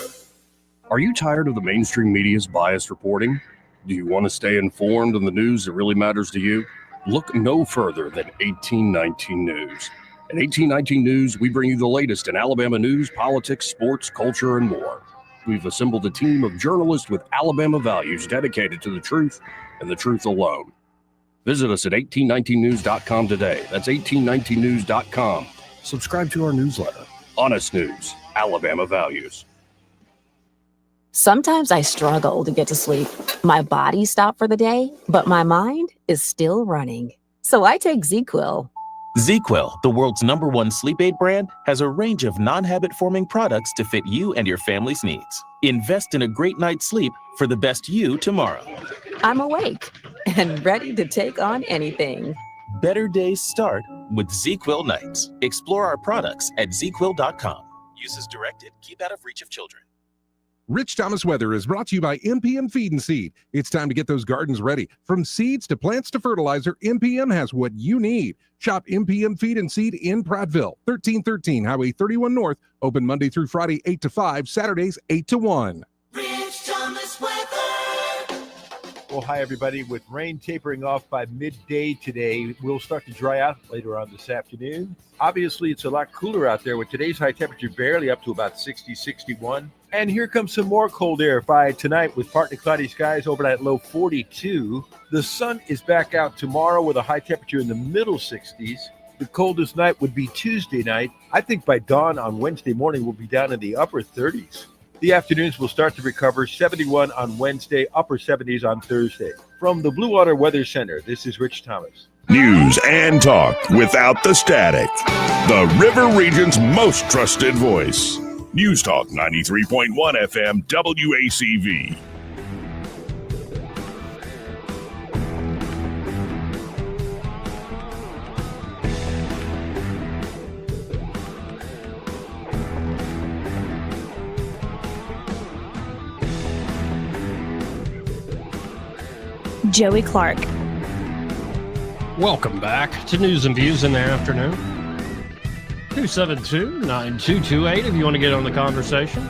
Are you tired of the mainstream media's biased reporting? Do you want to stay informed on the news that really matters to you? Look no further than 1819 News. At 1819 News, we bring you the latest in Alabama news, politics, sports, culture, and more. We've assembled a team of journalists with Alabama values dedicated to the truth and the truth alone. Visit us at 1819news.com today. That's 1819news.com. Subscribe to our newsletter. Honest News, Alabama Values. Sometimes I struggle to get to sleep. My body stopped for the day, but my mind is still running. So I take ZQuil. ZQuil, the world's #1 sleep aid brand, has a range of non-habit-forming products to fit you and your family's needs. Invest in a great night's sleep for the best you tomorrow. I'm awake and ready to take on anything. Better days start with ZQuil nights. Explore our products at ZQuil.com. Use as directed. Keep out of reach of children. Rich Thomas Weather is brought to you by MPM Feed and Seed. It's time to get those gardens ready. From seeds to plants to fertilizer, MPM has what you need. Shop MPM Feed and Seed in Prattville, 1313 Highway 31 North. Open Monday through Friday, 8 to 5, Saturdays, 8 to 1. Rich Thomas Weather. Well, hi, everybody. With rain tapering off by midday today, we'll start to dry out later on this afternoon. Obviously, it's a lot cooler out there with today's high temperature barely up to about 60, 61. And here comes some more cold air by tonight with partly cloudy skies over at low 42. The sun is back out tomorrow with a high temperature in the middle 60s. The coldest night would be Tuesday night. I think by dawn on Wednesday morning, we'll be down in the upper 30s. The afternoons will start to recover, 71 on Wednesday, upper 70s on Thursday. From the Blue Water Weather Center, this is Rich Thomas. News and talk without the static. The River Region's most trusted voice. News Talk 93.1 FM WACV. Joey Clark. Welcome back to News and Views in the afternoon. 272-9228 if you want to get on the conversation.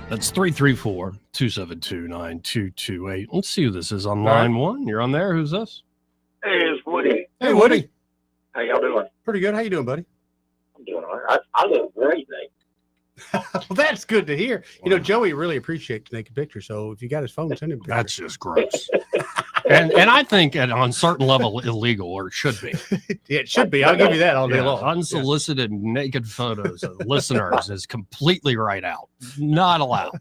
That's 334-272-9228. Let's see who this is on line one. You're on there. Who's this? Hey, it's Woody. Hey, Woody. How y'all doing? Pretty good. How you doing, buddy? I'm doing all right. I look great, Nate. Well, that's good to hear. You know, Joey really appreciates taking pictures. So if you got his phone, send him pictures. That's just gross. and I think on a certain level illegal, or it should be. Yeah, it should be. I'll give you that all day long. Unsolicited naked photos of listeners is completely right out. Not allowed.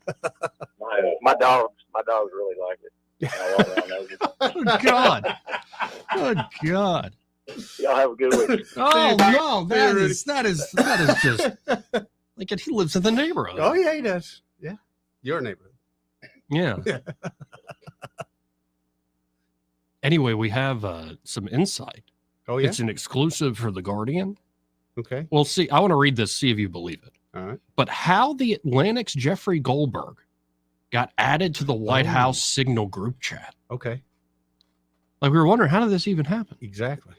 My dogs really like it. Oh, God. Good God. Y'all have a good week. Oh, no. That is just like he lives in the neighborhood. Oh, yeah, he does. Yeah. Your neighborhood. Yeah. Anyway, we have some insight. Oh, yeah? It's an exclusive for The Guardian. Okay. We'll see. I want to read this, see if you believe it. All right. But how the Atlantic's Jeffrey Goldberg got added to the White House Signal group chat. Okay. Like, we were wondering, how did this even happen? Exactly.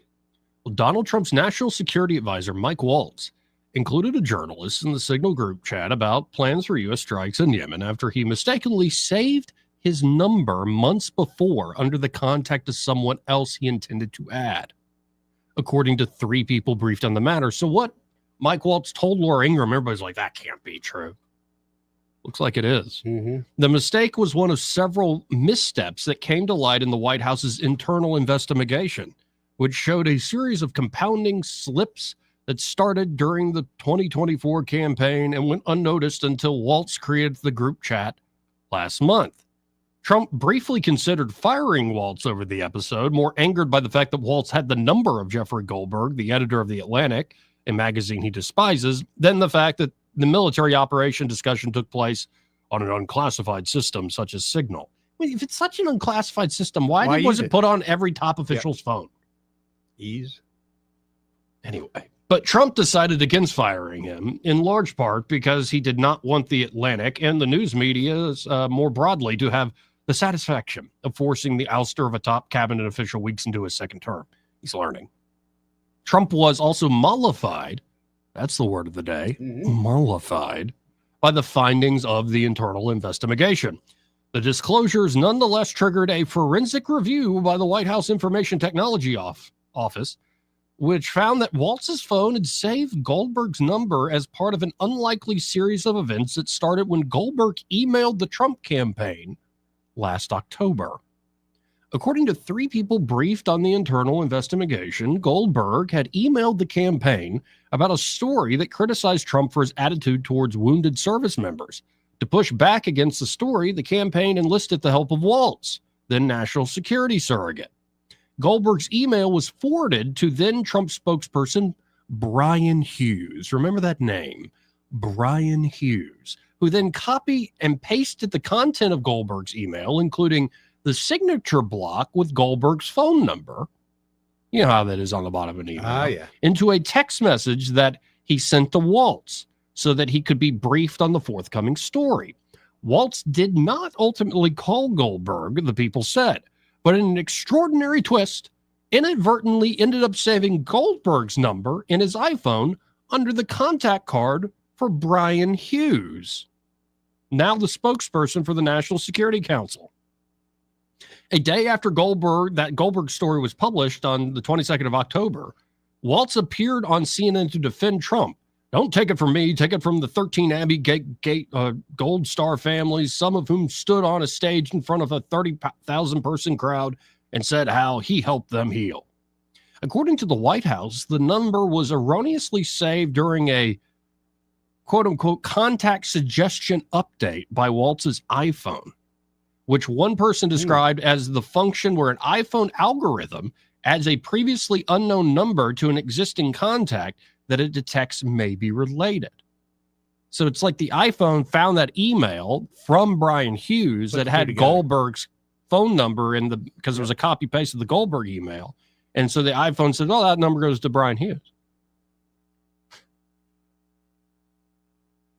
Well, Donald Trump's national security advisor, Mike Waltz, included a journalist in the Signal group chat about plans for U.S. strikes in Yemen after he mistakenly saved his number months before under the contact of someone else he intended to add, according to 3 people briefed on the matter. So what Mike Waltz told Laura Ingraham, everybody's like, that can't be true. Looks like it is. Mm-hmm. The mistake was one of several missteps that came to light in the White House's internal investigation, which showed a series of compounding slips that started during the 2024 campaign and went unnoticed until Waltz created the group chat last month. Trump briefly considered firing Waltz over the episode, more angered by the fact that Waltz had the number of Jeffrey Goldberg, the editor of The Atlantic, a magazine he despises, than the fact that the military operation discussion took place on an unclassified system such as Signal. I mean, if it's such an unclassified system, why was it put on every top official's phone? Ease. Anyway. But Trump decided against firing him, in large part because he did not want The Atlantic and the news media more broadly to have the satisfaction of forcing the ouster of a top cabinet official weeks into his second term. He's learning. Trump was also mollified, that's the word of the day, mollified, by the findings of the internal investigation. The disclosures nonetheless triggered a forensic review by the White House Information Technology Office, which found that Waltz's phone had saved Goldberg's number as part of an unlikely series of events that started when Goldberg emailed the Trump campaign last October. According to 3 people briefed on the internal investigation, Goldberg had emailed the campaign about a story that criticized Trump for his attitude towards wounded service members, To push back against the story, the campaign enlisted the help of Waltz, then national security surrogate. Goldberg's email was forwarded to then Trump spokesperson Brian Hughes. Remember that name, Brian Hughes, who then copied and pasted the content of Goldberg's email, including the signature block with Goldberg's phone number. You know how that is on the bottom of an email. Into a text message that he sent to Waltz so that he could be briefed on the forthcoming story. Waltz did not ultimately call Goldberg, the people said, but in an extraordinary twist, inadvertently ended up saving Goldberg's number in his iPhone under the contact card for Brian Hughes, now the spokesperson for the National Security Council. A day after that Goldberg story was published on the 22nd of October, Waltz appeared on CNN to defend Trump. Don't take it from me, take it from the 13 Abbey Gold Star families, some of whom stood on a stage in front of a 30,000 person crowd and said how he helped them heal. According to the White House, the number was erroneously saved during a quote-unquote contact suggestion update by Waltz's iPhone, which one person described as the function where an iPhone algorithm adds a previously unknown number to an existing contact that it detects may be related. So it's like the iPhone found that email from Brian Hughes that had Goldberg's phone number in because it was a copy paste of the Goldberg email. And so the iPhone said, oh, that number goes to Brian Hughes.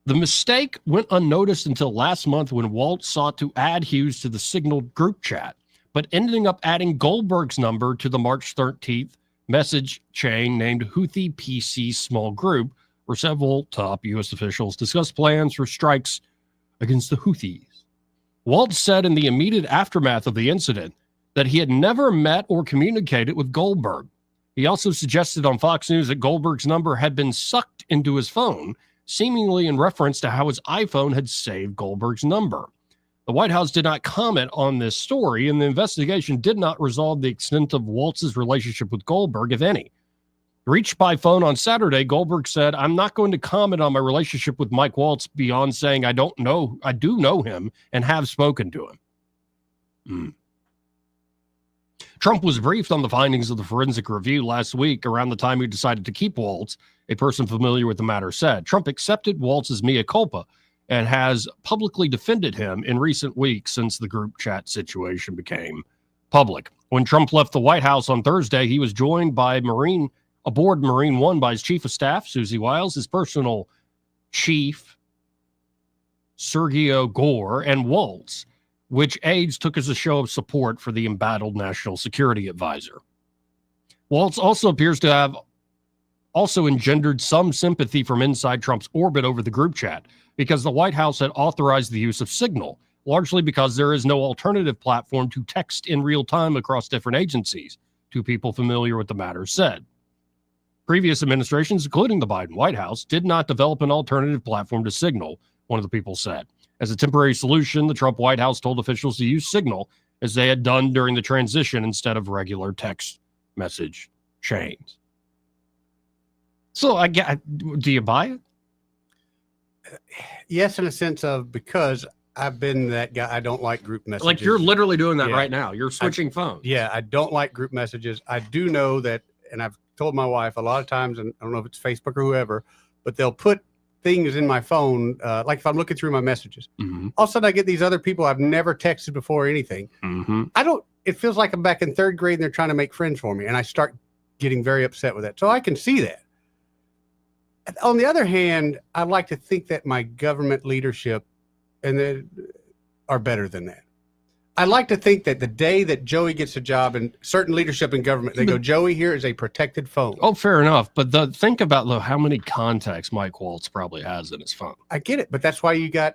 The mistake went unnoticed until last month when Waltz sought to add Hughes to the Signal group chat, but ending up adding Goldberg's number to the March 13th message chain named Houthi PC Small Group, where several top U.S. officials discussed plans for strikes against the Houthis. Waltz said in the immediate aftermath of the incident that he had never met or communicated with Goldberg. He also suggested on Fox News that Goldberg's number had been sucked into his phone, seemingly in reference to how his iPhone had saved Goldberg's number. The White House did not comment on this story, and the investigation did not resolve the extent of Waltz's relationship with Goldberg, if any. Reached by phone on Saturday, Goldberg said, I'm not going to comment on my relationship with Mike Waltz beyond saying I do know him and have spoken to him. Trump was briefed on the findings of the forensic review last week around the time he decided to keep Waltz, a person familiar with the matter said. Trump accepted Waltz's mea culpa and has publicly defended him in recent weeks since the group chat situation became public. When Trump left the White House on Thursday, he was joined by aboard Marine One by his chief of staff, Susie Wiles, his personal chief, Sergio Gore, and Waltz, which aides took as a show of support for the embattled national security advisor. Waltz also appears to have also engendered some sympathy from inside Trump's orbit over the group chat because the White House had authorized the use of Signal, largely because there is no alternative platform to text in real time across different agencies, two people familiar with the matter said. Previous administrations, including the Biden White House, did not develop an alternative platform to Signal, one of the people said. As a temporary solution, the Trump White House told officials to use Signal as they had done during the transition instead of regular text message chains. So, do you buy it? Yes, in a sense of because I've been that guy. I don't like group messages. Like you're literally doing that right now. You're switching phones. Yeah, I don't like group messages. I do know that, and I've told my wife a lot of times, and I don't know if it's Facebook or whoever, but they'll put things in my phone, like if I'm looking through my messages. Mm-hmm. All of a sudden I get these other people I've never texted before or anything. Mm-hmm. It feels like I'm back in third grade and they're trying to make friends for me. And I start getting very upset with that. So I can see that. On the other hand, I like to think that my government leadership are better than that. I like to think that the day that Joey gets a job in certain leadership in government, they go, Joey, here is a protected phone. Oh, fair enough. But think about how many contacts Mike Waltz probably has in his phone. I get it, but that's why you got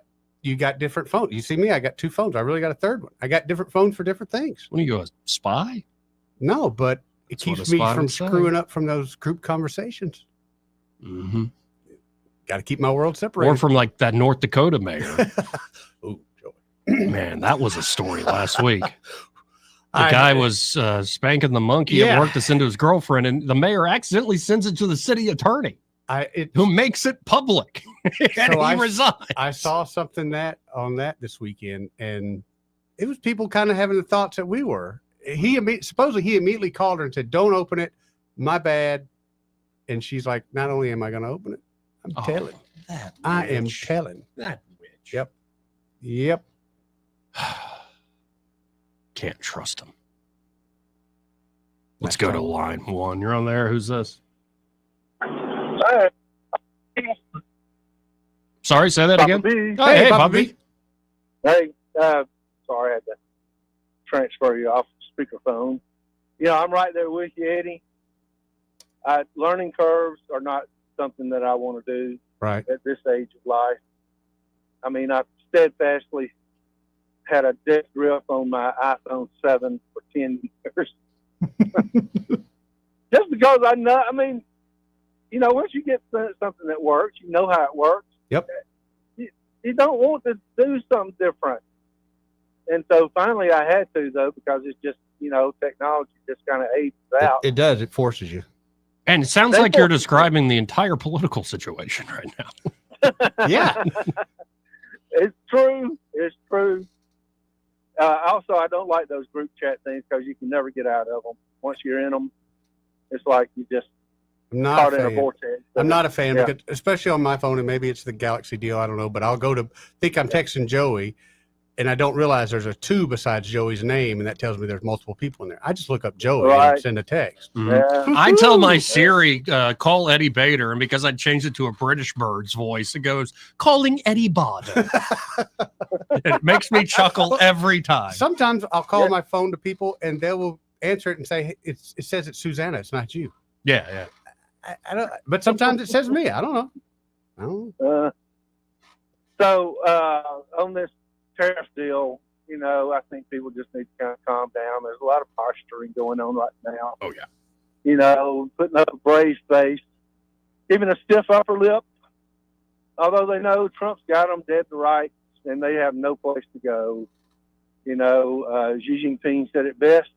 different phones. You see me, I got two phones. I really got a third one. I got different phones for different things. What are you, a spy? No, but it keeps me from screwing up from those group conversations. Mm-hmm. Got to keep my world separated. Or from like that North Dakota mayor. Ooh, Joey. Man, that was a story last week. The guy was spanking the monkey at work to send to his girlfriend, and the mayor accidentally sends it to the city attorney. who makes it public. And he resigned. I saw something on that this weekend, and it was people kind of having the thoughts that we were. Supposedly he immediately called her and said, "Don't open it. My bad." And she's like, "Not only am I going to open it, I'm telling. I am telling." That witch. Yep. Yep. Can't trust him. Let's go to line 1. You're on there. Who's this? Sorry, say that Papa again. B. Oh, hey, Papa B. Hey, sorry, I had to transfer you off speakerphone. I'm right there with you, Eddie. Learning curves are not something that I want to do right at this age of life. I mean, I've steadfastly had a death grip on my iPhone 7 for 10 years. Just because I know, once you get something that works, you know how it works. Yep. You don't want to do something different. And so finally I had to, though, because it's just, technology just kind of ages out. It does. It forces you. And it sounds like you're describing the entire political situation right now. Yeah. It's true. It's true. Also, I don't like those group chat things because you can never get out of them. Once you're in them, it's like you just caught in a vortex. I'm not a fan, Yeah. because, especially on my phone, and maybe it's the Galaxy deal, I don't know, but I'll think I'm texting Joey, and I don't realize there's a 2 besides Joey's name, and that tells me there's multiple people in there. I just look up Joey and send a text. I tell my Siri, call Eddie Bader, and because I changed it to a British bird's voice, it goes, calling Eddie Bader. It makes me chuckle every time. Sometimes I'll call my phone to people, and they will answer it and say, it says it's Susanna, it's not you. Yeah. I don't, but sometimes it says me. I don't know. So on this tariff deal, I think people just need to kind of calm down. There's a lot of posturing going on right now. Oh, yeah. Putting up a brave face, even a stiff upper lip, although they know Trump's got them dead to rights and they have no place to go. Xi Jinping said it best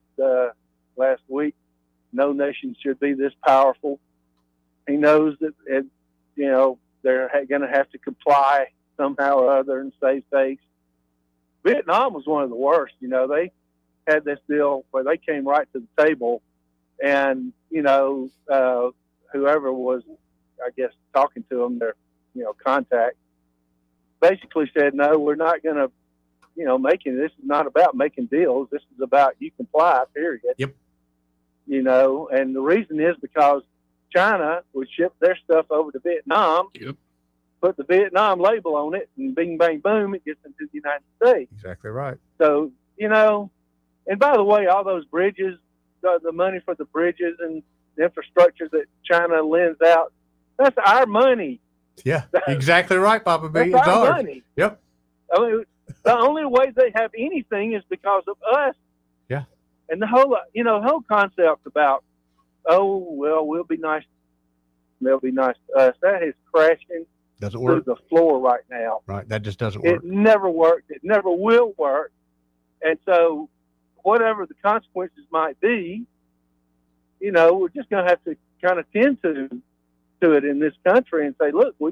last week, no nation should be this powerful. He knows that, they're going to have to comply somehow or other and save face. Vietnam was one of the worst. They had this deal where they came right to the table and, whoever was, I guess, talking to them, their, contact, basically said, no, we're not going to, this is not about making deals. This is about you comply, period. Yep. And the reason is because China would ship their stuff over to Vietnam, put the Vietnam label on it, and bing, bang, boom, it gets into the United States. Exactly right. So, and by the way, all those bridges, the money for the bridges and the infrastructure that China lends out, that's our money. Yeah, exactly right, Papa B. That's It's our ours. money. Yep. I mean, the only way they have anything is because of us. Yeah. And the whole concept about, oh, well, we'll be nice. They'll be nice to us. That is crashing Doesn't through work. the floor right now. Right. That just doesn't work. It never worked. It never will work. And so whatever the consequences might be, we're just going to have to kind of tend to it in this country and say, look, we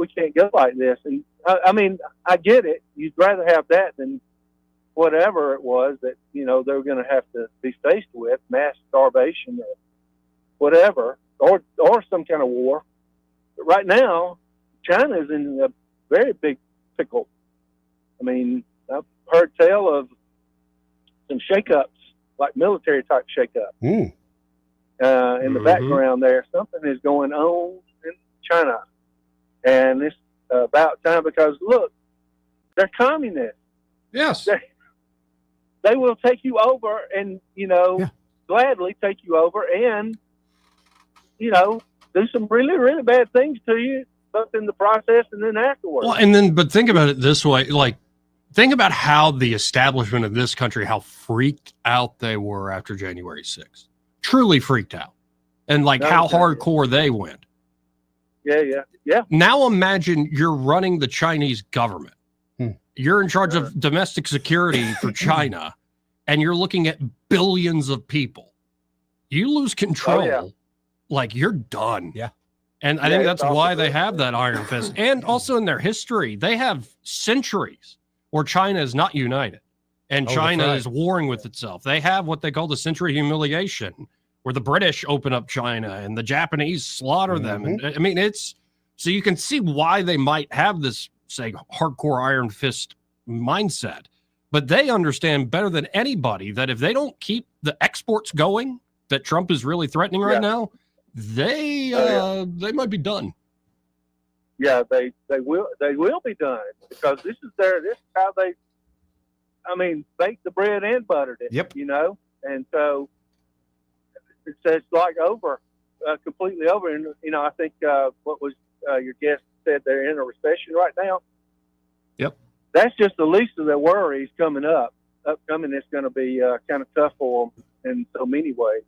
can't go like this. And I get it. You'd rather have that than whatever it was that, they're going to have to be faced with, mass starvation or whatever, or some kind of war. But right now, China is in a very big pickle. I've heard tell of some shakeups, like military type shakeups. In the background there, something is going on in China. And it's about time because, look, they're communists. Yes. They will take you over and, gladly take you over and, do some really, really bad things to you, both in the process and then afterwards. Well, but think about it this way. Think about how the establishment of this country, how freaked out they were after January 6th. Truly freaked out. And how hardcore they went. Yeah. Now imagine you're running the Chinese government. You're in charge of domestic security for China, and you're looking at billions of people. You lose control, you're done. Yeah. And I think that's why they have that iron fist. And also in their history, they have centuries where China is not united and China is warring with itself. They have what they call the century humiliation, where the British open up China and the Japanese slaughter them. And I mean, so you can see why they might have this, say, hardcore iron fist mindset. But they understand better than anybody that if they don't keep the exports going that Trump is really threatening right now, they might be done. Yeah, they will be done, because this is how they, baked the bread and buttered it. Yep. And so it's like completely over. And I think what was your guest said, they're in a recession right now. Yep. That's just the least of their worries coming up. Upcoming, it's going to be kind of tough for them in so many ways.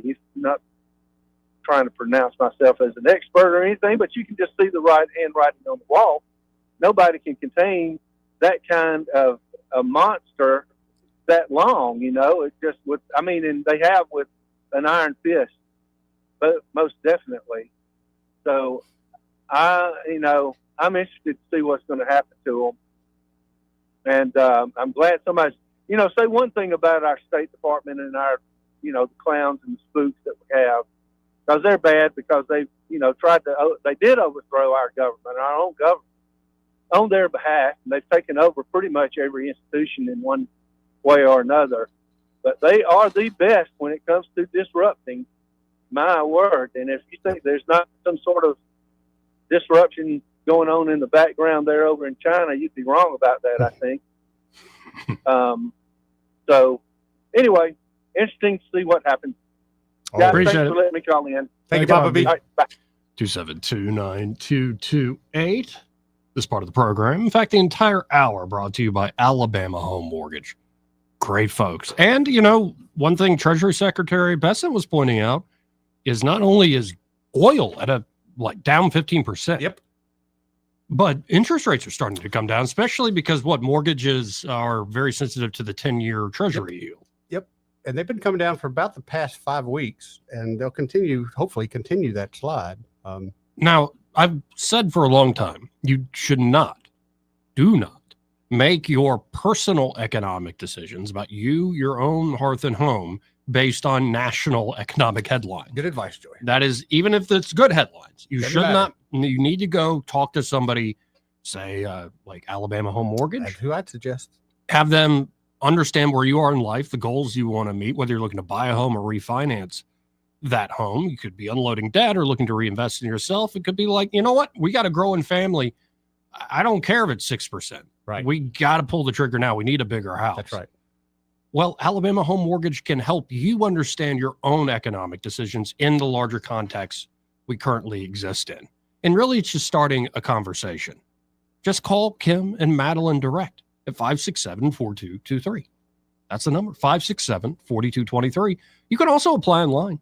He's not trying to pronounce myself as an expert or anything, but you can just see the handwriting on the wall. Nobody can contain that kind of a monster that long, It just and they have with an iron fist, but most definitely. So I'm interested to see what's going to happen to them. And I'm glad somebody's, say one thing about our State Department and our, the clowns and the spooks that we have, because they're bad, because they, they did overthrow our government, our own government, on their behalf, and they've taken over pretty much every institution in one way or another. But they are the best when it comes to disrupting, my word. And if you think there's not some sort of disruption going on in the background there over in China, you'd be wrong about that, I think. So, anyway, interesting to see what happens. Guys, Appreciate thanks it. for letting me call in. Thank you, Papa B. All right, bye. 2729228. This part of the program, in fact, the entire hour, brought to you by Alabama Home Mortgage. Great folks. And, one thing Treasury Secretary Bessent was pointing out is not only is oil at down 15%. Yep. But interest rates are starting to come down, especially because mortgages are very sensitive to the 10-year Treasury yield. Yep. And they've been coming down for about the past 5 weeks, and they'll hopefully continue that slide. Now, I've said for a long time, you should do not make your personal economic decisions about you, your own hearth and home, based on national economic headlines. Good advice, Joey. That is, even if it's good headlines, you Doesn't should matter. not. You need to go talk to somebody, say, like Alabama Home Mortgage. That's who I'd suggest. Have them understand where you are in life, the goals you want to meet, whether you're looking to buy a home or refinance that home. You could be unloading debt or looking to reinvest in yourself. It could be like, you know what? We got a growing family. I don't care if it's 6%. Right. We got to pull the trigger now. We need a bigger house. That's right. Well, Alabama Home Mortgage can help you understand your own economic decisions in the larger context we currently exist in. And really, it's just starting a conversation. Just call Kim and Madeline direct at 567-4223. That's the number, 567-4223. You can also apply online,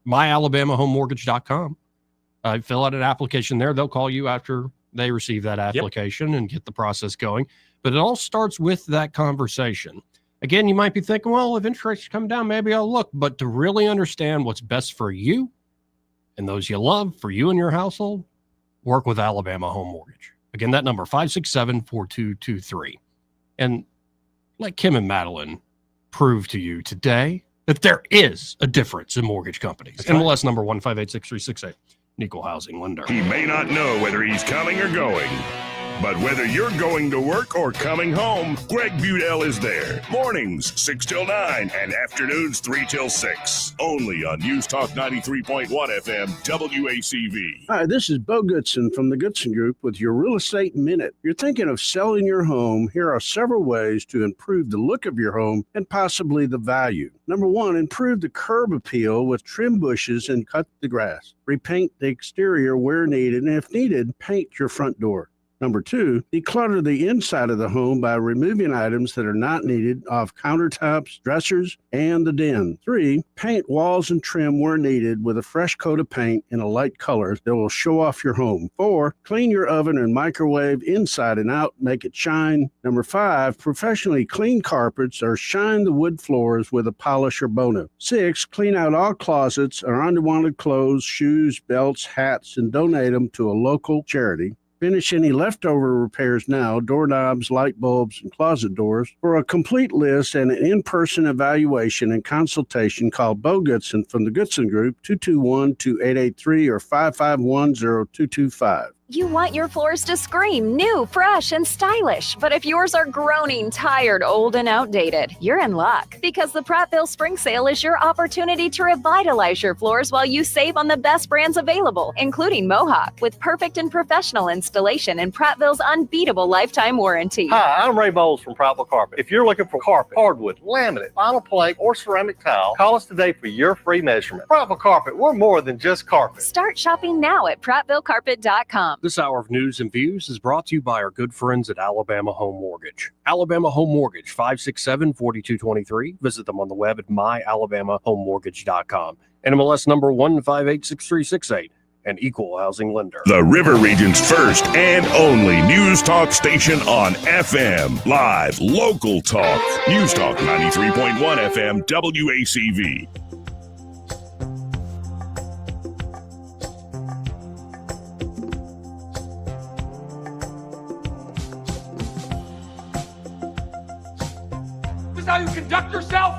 myalabamahomemortgage.com. Fill out an application there. They'll call you after they receive that application and get the process going. But it all starts with that conversation. Again, you might be thinking, well, if interest rates come down, maybe I'll look. But to really understand what's best for you and those you love, for you and your household, work with Alabama Home Mortgage. Again, that number, 567-4223. And let Kim and Madeline prove to you today that there is a difference in mortgage companies. That's MLS number 1586368. Equal housing lender. He may not know whether he's coming or going, but whether you're going to work or coming home, Greg Budell is there. Mornings 6 till 9 and afternoons 3 till 6. Only on News Talk 93.1 FM WACV. Hi, this is Bo Goodson from the Goodson Group with your Real Estate Minute. You're thinking of selling your home. Here are several ways to improve the look of your home and possibly the value. Number one, improve the curb appeal with trim bushes and cut the grass. Repaint the exterior where needed, and if needed, paint your front door. Number 2, declutter the inside of the home by removing items that are not needed off countertops, dressers, and the den. 3, paint walls and trim where needed with a fresh coat of paint in a light color that will show off your home. 4, clean your oven and microwave inside and out, make it shine. Number 5, professionally clean carpets or shine the wood floors with a polish or Bono. 6, clean out all closets or unwanted clothes, shoes, belts, hats, and donate them to a local charity. Finish any leftover repairs now, doorknobs, light bulbs, and closet doors. For a complete list and an in-person evaluation and consultation, call Bo Goodson from the Goodson Group, 221-2883 or 551-0225. You want your floors to scream new, fresh, and stylish. But if yours are groaning, tired, old, and outdated, you're in luck. Because the Prattville Spring Sale is your opportunity to revitalize your floors while you save on the best brands available, including Mohawk, with perfect and professional installation and Prattville's unbeatable lifetime warranty. Hi, I'm Ray Bowles from Prattville Carpet. If you're looking for carpet, hardwood, laminate, vinyl plank, or ceramic tile, call us today for your free measurement. Prattville Carpet, we're more than just carpet. Start shopping now at PrattvilleCarpet.com. This hour of news and views is brought to you by our good friends at Alabama Home Mortgage. Alabama Home Mortgage, 567-4223. Visit them on the web at myalabamahomemortgage.com. NMLS number 1586368, an equal housing lender. The River Region's first and only news talk station on FM. Live, local talk. News Talk 93.1 FM, WACV. How you conduct yourself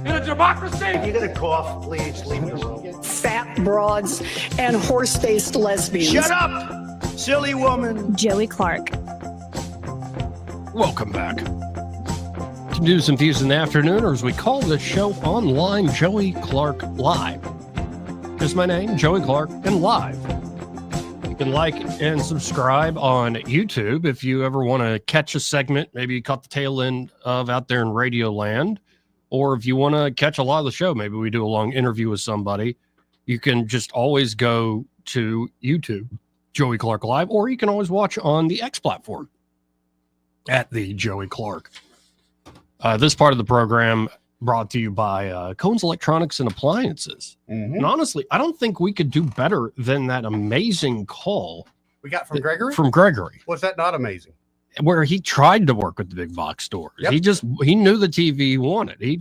in a democracy? You gonna cough, please leave the room. Fat broads and horse-faced lesbians. Shut up, silly woman. Joey Clark. Welcome back to News and Views in the Afternoon, or as we call this show online, Joey Clark Live. Here's my name, Joey Clark, and live. You can like and subscribe on YouTube if you ever want to catch a segment. Maybe you caught the tail end of out there in Radio Land, or if you want to catch a lot of the show, maybe we do a long interview with somebody. You can just always go to YouTube, Joey Clark Live, or you can always watch on the X platform at the Joey Clark. This part of the program brought to you by Cohen's Electronics and Appliances. Mm-hmm. And honestly, I don't think we could do better than that amazing call we got from Gregory. From Gregory, Was that not amazing? where he tried to work with the big box stores. Yep. He knew the TV he wanted. He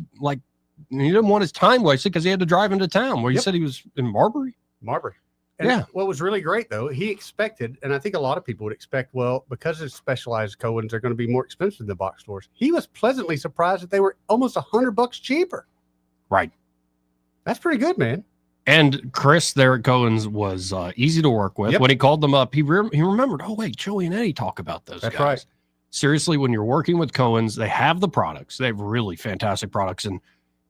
didn't want his time wasted because he had to drive into town. Where he said he was in Marbury. And yeah. What was really great, though, he expected, and I think a lot of people would expect, well, because it's specialized Cohen's, they're going to be more expensive than box stores. He was pleasantly surprised that they were almost $100 cheaper. Right. That's pretty good, man. And Chris there at Cohen's was easy to work with. Yep. When he called them up, he remembered, oh, wait, Joey and Eddie talk about those That's guys. right. Seriously, when you're working with Cohen's, they have the products. They have really fantastic products. And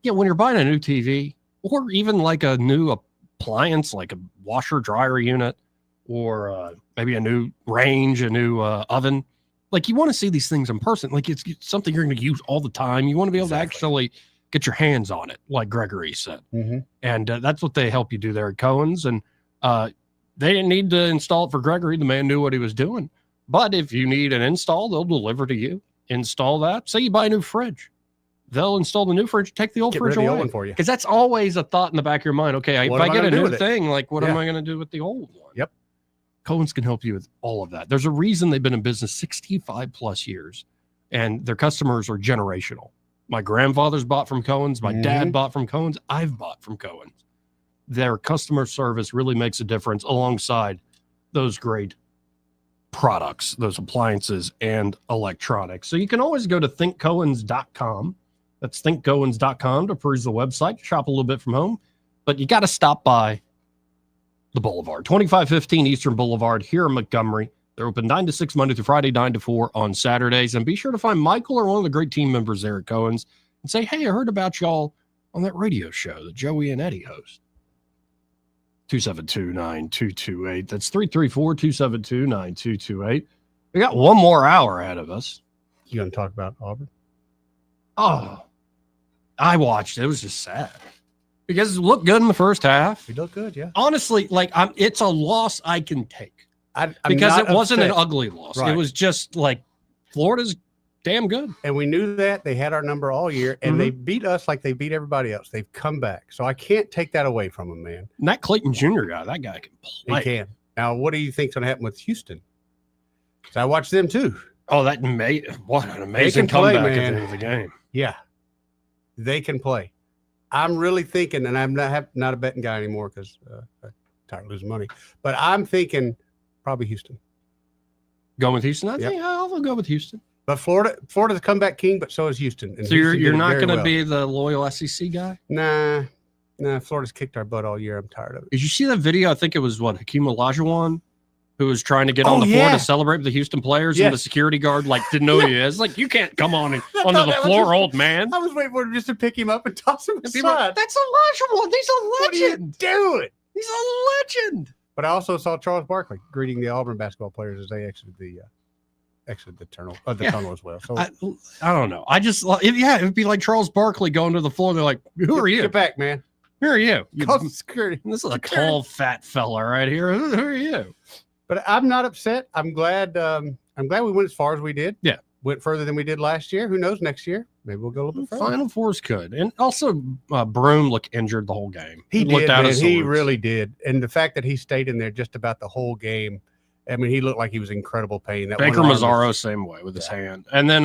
yeah, when you're buying a new TV or even like a new appliance, like a washer dryer unit, or maybe a new range, a new oven, like you want to see these things in person. Like it's something you're going to use all the time. You want to be able to actually get your hands on it, like Gregory said. Mm-hmm. And that's what they help you do there at Cohen's. And they didn't need to install it for Gregory. The man knew what he was doing. But if you need an install, they'll deliver to you. Install that. Say you buy a new fridge. They'll install the new fridge, take the old fridge away. Old one for you. Because that's always a thought in the back of your mind. Okay, if I get a new thing, like what am I going to do with the old one? Yep. Cohen's can help you with all of that. There's a reason they've been in business 65 plus years, and their customers are generational. My grandfather's bought from Cohen's. My dad bought from Cohen's. I've bought from Cohen's. Their customer service really makes a difference alongside those great products, those appliances and electronics. So you can always go to thinkcohens.com. That's thinkcohens.com to peruse the website, shop a little bit from home, but you got to stop by the Boulevard, 2515 Eastern Boulevard here in Montgomery. They're open 9 to 6 Monday through Friday, 9 to 4 on Saturdays. And be sure to find Michael or one of the great team members there at Cohen's and say, hey, I heard about y'all on that radio show that Joey and Eddie host. 272-9228. That's 334-272-9228. We got one more hour ahead of us. You going to talk about Auburn? Oh, I watched. It was just sad because it looked good in the first half. We looked good, yeah. Honestly, like it's a loss I can take. because it wasn't an ugly loss. Right. It was just like Florida's damn good. And we knew that. They had our number all year, and they beat us like they beat everybody else. They've come back. So I can't take that away from them, man. And that Clayton Jr. guy, that guy can play. He can. Now, what do you think's going to happen with Houston? So I watched them too. Oh, what an amazing comeback at the end of the game. Yeah. They can play. I'm really thinking, and I'm not a betting guy anymore because I'm tired of losing money, but I'm thinking probably Houston. Going with Houston? I think I'll go with Houston. But Florida's a comeback king, but so is Houston. And so Houston you're did not very going to well. be the loyal SEC guy? Nah. Florida's kicked our butt all year. I'm tired of it. Did you see that video? I think it was Hakeem Olajuwon, who was trying to get on the floor to celebrate with the Houston players, and the security guard didn't know who he is. Like, you can't come on onto the floor, old man. I was waiting for him just to pick him up and toss him aside. That's Olajuwon. He's a legend. What are you doing? He's a legend. But I also saw Charles Barkley greeting the Auburn basketball players as they exited the tunnel as well. So I don't know. I just it would be like Charles Barkley going to the floor. They're like, "Who are you? Get back, man. Who are you? Call security. This is a tall, fat fella right here. Who are you?" But I'm not upset. I'm glad. I'm glad we went as far as we did. Yeah, went further than we did last year. Who knows? Next year, maybe we'll go a little bit further. Final Fours could, and also Broome looked injured the whole game. He looked did, out man. of He sorts. really did. And the fact that he stayed in there just about the whole game. I mean, he looked like he was in incredible pain. That Baker one arm Mazzaro, same way with his hand. And then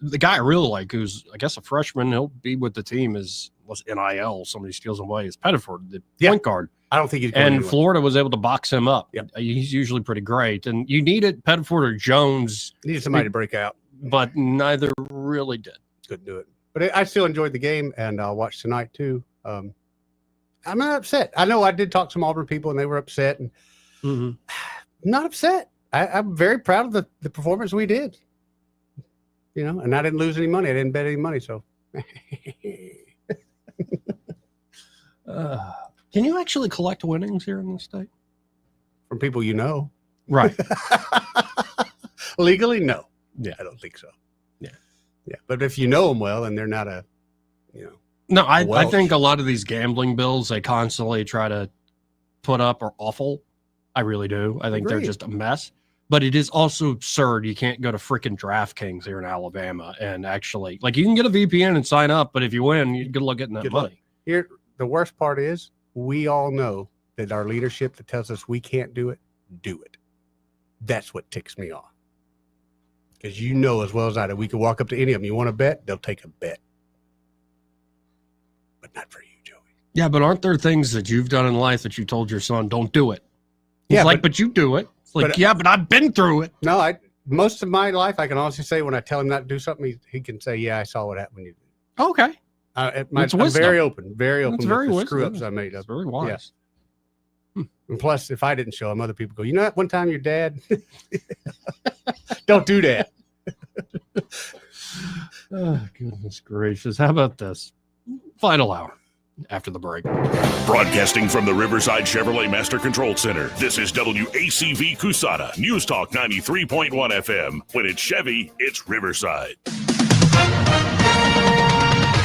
the guy I really like, who's I guess a freshman, he'll be with the team, was NIL. Somebody steals him away. Is Pettiford, the point guard. I don't think he's going And anywhere. Florida was able to box him up. He's usually pretty great. And you needed Pettiford or Jones. Needed somebody to break out. But neither really did. Couldn't do it. But I still enjoyed the game, and I'll watch tonight too. I'm not upset. I know I did talk to some Auburn people, and they were upset. And I'm not upset. I'm very proud of the performance we did. And I didn't lose any money. I didn't bet any money. So can you actually collect winnings here in the state? From people you know. Right. Legally, no. Yeah. I don't think so. Yeah. Yeah. But if you know them well and they're not No, I Welch. think a lot of these gambling bills they constantly try to put up are awful. I really do. I think they're Agreed. just a mess. But it is also absurd. You can't go to freaking DraftKings here in Alabama and actually, you can get a VPN and sign up, but if you win, you good luck getting that Good money. luck. Here, the worst part is we all know that our leadership that tells us we can't do it. That's what ticks me off. Because you know as well as I do, we can walk up to any of them. You want to bet? They'll take a bet. But not for you, Joey. Yeah, but aren't there things that you've done in life that you told your son, don't do it? It's but you do it. It's like, but I've been through it. No, most of my life, I can honestly say when I tell him not to do something, he can say, yeah, I saw what happened when you did it. Okay. I'm wisdom. very open That's very with the wisdom. screw-ups I made. That's very wise. Yeah. And plus, if I didn't show him, other people go, you know that one time your dad? Don't do that. Oh, goodness gracious. How about this? Final hour after the break. Broadcasting from the Riverside Chevrolet Master Control Center, this is WACV Cusada, News Talk 93.1 FM. When it's Chevy, it's Riverside.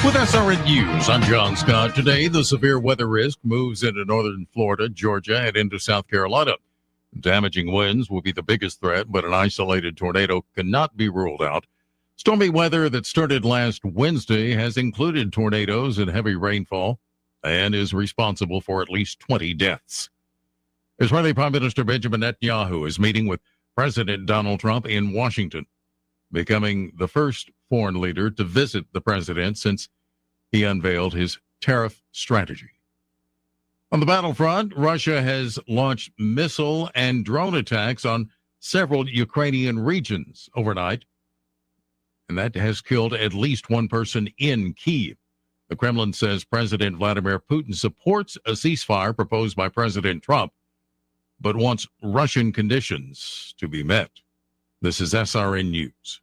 With SRN News, I'm John Scott. Today, the severe weather risk moves into northern Florida, Georgia, and into South Carolina. Damaging winds will be the biggest threat, but an isolated tornado cannot be ruled out. Stormy weather that started last Wednesday has included tornadoes and heavy rainfall and is responsible for at least 20 deaths. Israeli Prime Minister Benjamin Netanyahu is meeting with President Donald Trump in Washington, becoming the first foreign leader to visit the president since he unveiled his tariff strategy. On the battlefront, Russia has launched missile and drone attacks on several Ukrainian regions overnight, and that has killed at least one person in Kyiv. The Kremlin says President Vladimir Putin supports a ceasefire proposed by President Trump, but wants Russian conditions to be met. This is SRN News.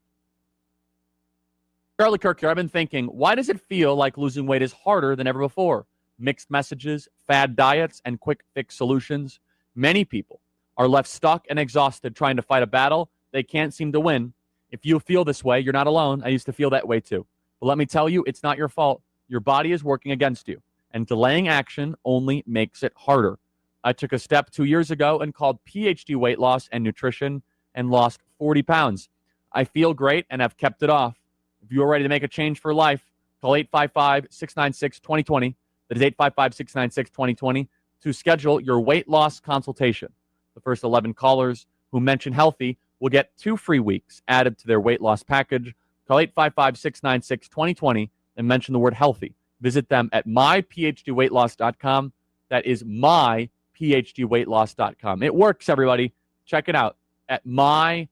Charlie Kirk here. I've been thinking, why does it feel like losing weight is harder than ever before? Mixed messages, fad diets, and quick fix solutions. Many people are left stuck and exhausted trying to fight a battle they can't seem to win. If you feel this way, you're not alone. I used to feel that way too. But let me tell you, it's not your fault. Your body is working against you, and delaying action only makes it harder. I took a step 2 years ago and called PhD Weight Loss and Nutrition and lost 40 pounds. I feel great and have kept it off. If you are ready to make a change for life, call 855-696-2020. That is 855-696-2020 to schedule your weight loss consultation. The first 11 callers who mention healthy will get 2 free weeks added to their weight loss package. Call 855-696-2020 and mention the word healthy. Visit them at myphdweightloss.com. That is myphdweightloss.com. It works, everybody. Check it out at myphdweightloss.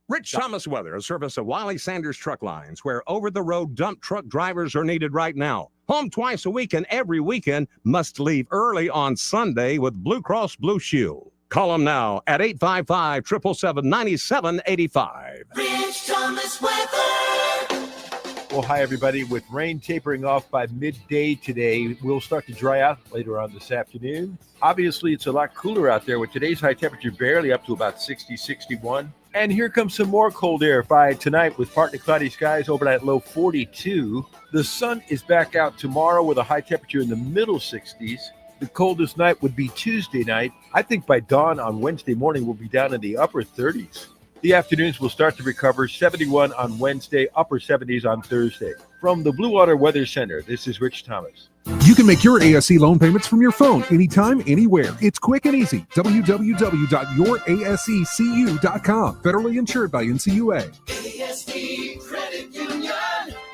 Rich Thomas Weather, a service of Wiley Sanders Truck Lines, where over-the-road dump truck drivers are needed right now. Home twice a week and every weekend, must leave early on Sunday with Blue Cross Blue Shield. Call them now at 855-777-9785. Rich Thomas Weather. Well, hi, everybody. With rain tapering off by midday today, we'll start to dry out later on this afternoon. Obviously, it's a lot cooler out there with today's high temperature barely up to about 60, 61. And here comes some more cold air by tonight with partly cloudy skies over at low 42. The sun is back out tomorrow with a high temperature in the middle 60s. The coldest night would be Tuesday night. I think by dawn on Wednesday morning, we'll be down in the upper 30s. The afternoons will start to recover, 71 on Wednesday, upper 70s on Thursday. From the Blue Water Weather Center, this is Rich Thomas. You can make your ASC loan payments from your phone anytime, anywhere. It's quick and easy. www.yourasccu.com. Federally insured by NCUA. ASD Credit Union.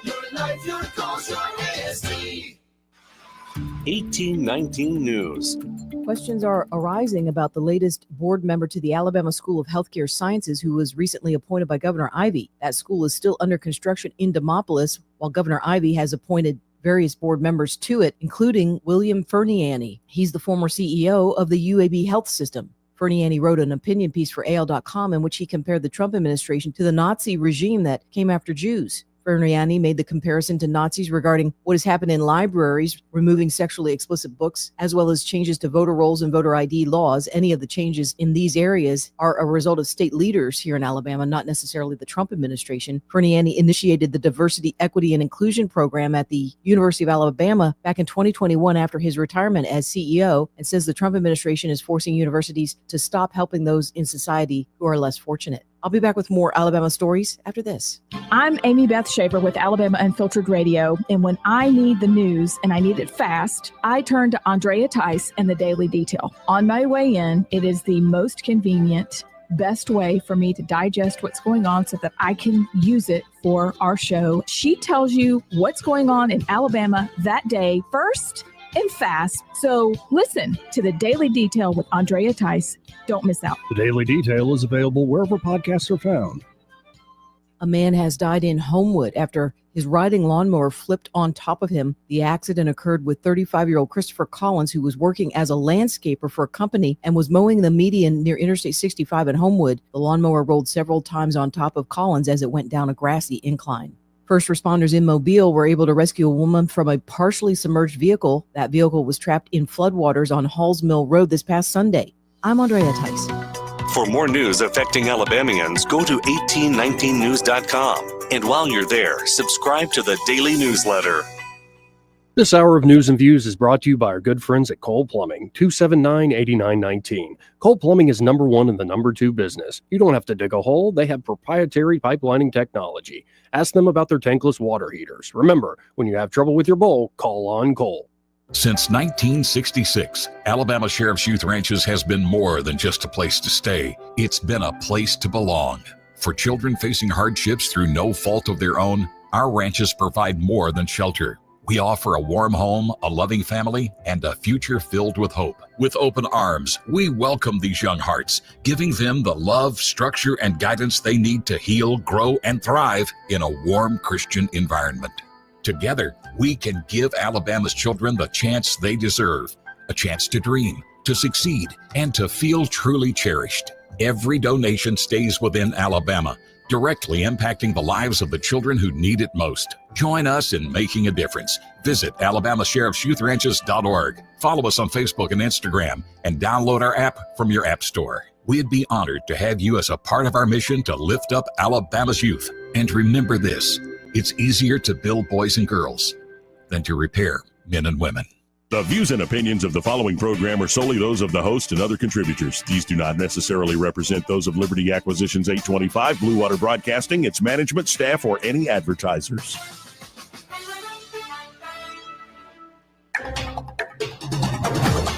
Your life, your cause, your ASD. 1819 News. Questions are arising about the latest board member to the Alabama School of Healthcare Sciences who was recently appointed by Governor Ivey. That school is still under construction in Demopolis, while Governor Ivey has appointed various board members to it, including William Ferniani. He's the former CEO of the UAB Health System. Ferniani wrote an opinion piece for AL.com in which he compared the Trump administration to the Nazi regime that came after Jews. Ferniani made the comparison to Nazis regarding what has happened in libraries, removing sexually explicit books, as well as changes to voter rolls and voter ID laws. Any of the changes in these areas are a result of state leaders here in Alabama, not necessarily the Trump administration. Ferniani initiated the Diversity, Equity, and Inclusion program at the University of Alabama back in 2021 after his retirement as CEO, and says the Trump administration is forcing universities to stop helping those in society who are less fortunate. I'll be back with more Alabama stories after this. I'm Amy Beth Shaver with Alabama Unfiltered Radio, and when I need the news and I need it fast, I turn to Andrea Tice and the Daily Detail. On my way in, it is the most convenient, best way for me to digest what's going on so that I can use it for our show. She tells you what's going on in Alabama that day first and fast. So listen to the Daily Detail with Andrea Tice. Don't miss out. The Daily Detail is available wherever podcasts are found. A man has died in Homewood after his riding lawnmower flipped on top of him. The accident occurred with 35-year-old Christopher Collins, who was working as a landscaper for a company and was mowing the median near Interstate 65 in Homewood. The lawnmower rolled several times on top of Collins as it went down a grassy incline. First responders in Mobile were able to rescue a woman from a partially submerged vehicle. That vehicle was trapped in floodwaters on Halls Mill Road this past Sunday. I'm Andrea Tice. For more news affecting Alabamians, go to 1819news.com. And while you're there, subscribe to the daily newsletter. This hour of News and Views is brought to you by our good friends at Cole Plumbing, 279-8919. Cole Plumbing is number one in the number two business. You don't have to dig a hole. They have proprietary pipelining technology. Ask them about their tankless water heaters. Remember, when you have trouble with your bowl, call on Cole. Since 1966, Alabama Sheriff's Youth Ranches has been more than just a place to stay. It's been a place to belong. For children facing hardships through no fault of their own, our ranches provide more than shelter. We offer a warm home, a loving family, and a future filled with hope. With open arms, we welcome these young hearts, giving them the love, structure, and guidance they need to heal, grow, and thrive in a warm Christian environment. Together, we can give Alabama's children the chance they deserve, a chance to dream, to succeed, and to feel truly cherished. Every donation stays within Alabama, directly impacting the lives of the children who need it most. Join us in making a difference. Visit AlabamaSheriff'sYouthRanches.org. Follow us on Facebook and Instagram, and download our app from your app store. We'd be honored to have you as a part of our mission to lift up Alabama's youth. And remember this, it's easier to build boys and girls than to repair men and women. The views and opinions of the following program are solely those of the host and other contributors. These do not necessarily represent those of Liberty Acquisitions 825, Blue Water Broadcasting, its management, staff, or any advertisers.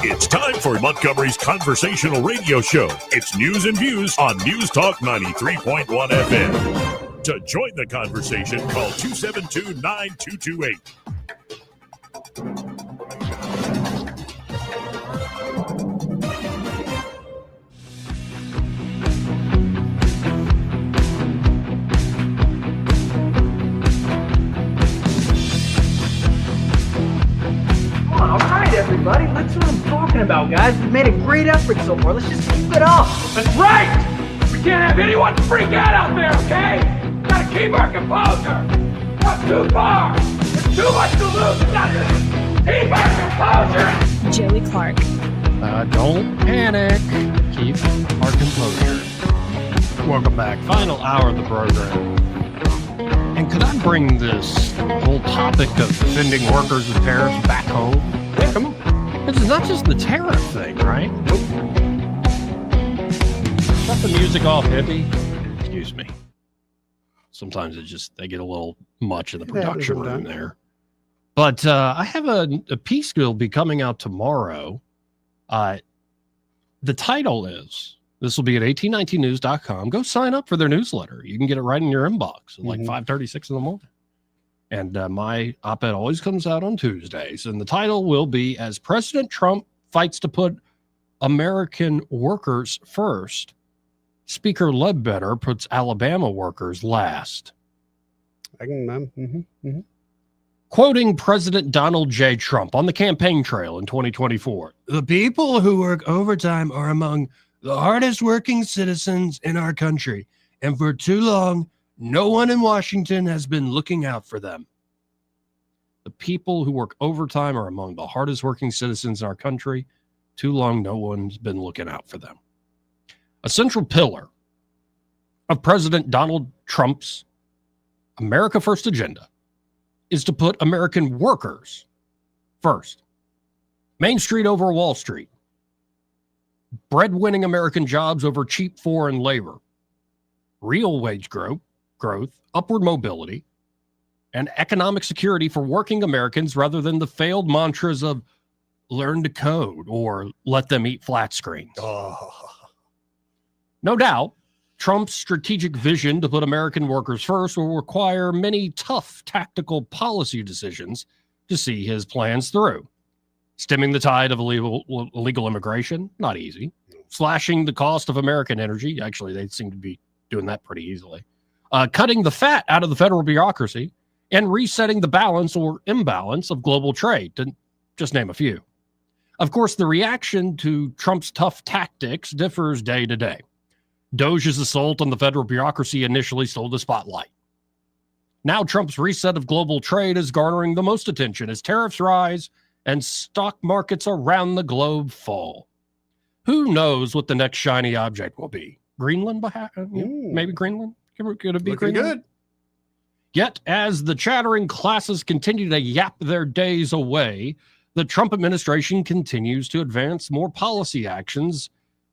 It's time for Montgomery's conversational radio show. It's news and views on News Talk 93.1 FM. To join the conversation, call 272-9228. All right, everybody, that's what I'm talking about, guys. We've made a great effort so far. Let's just keep it up. That's right! We can't have anyone freak out there, okay? Gotta keep our composure. Not too far. There's too much to lose. Keep our composure. Joey Clark. Don't panic. Keep our composure. Welcome back. Final hour of the program. And could I bring this whole topic of defending workers with tariffs back home? Yeah, come on. This is not just the tariff thing, right? Shut the music off, hippie. Excuse me. Sometimes they get a little much in the production room there. But I have a piece that will be coming out tomorrow. The title is, this will be at 1819news.com. Go sign up for their newsletter. You can get it right in your inbox at like 5:36 in the morning. And my op-ed always comes out on Tuesdays. And the title will be, As President Trump Fights to Put American Workers First, Speaker Ledbetter Puts Alabama Workers Last. Quoting President Donald J. Trump on the campaign trail in 2024, the people who work overtime are among the hardest working citizens in our country, and for too long, no one in Washington has been looking out for them. The people who work overtime are among the hardest working citizens in our country. Too long, no one's been looking out for them. A central pillar of President Donald Trump's America First agenda is to put American workers first. Main Street over Wall Street. Breadwinning American jobs over cheap foreign labor. Real wage growth, upward mobility, and economic security for working Americans rather than the failed mantras of learn to code or let them eat flat screens. No doubt, Trump's strategic vision to put American workers first will require many tough tactical policy decisions to see his plans through. Stemming the tide of illegal immigration, not easy. Slashing the cost of American energy, actually, they seem to be doing that pretty easily. Cutting the fat out of the federal bureaucracy, and resetting the balance or imbalance of global trade, to just name a few. Of course, the reaction to Trump's tough tactics differs day to day. Doge's assault on the federal bureaucracy initially stole the spotlight. Now Trump's reset of global trade is garnering the most attention as tariffs rise and stock markets around the globe fall. Who knows what the next shiny object will be? Greenland? Maybe Greenland? Could it be Looking Greenland? good. Yet, as the chattering classes continue to yap their days away, the Trump administration continues to advance more policy actions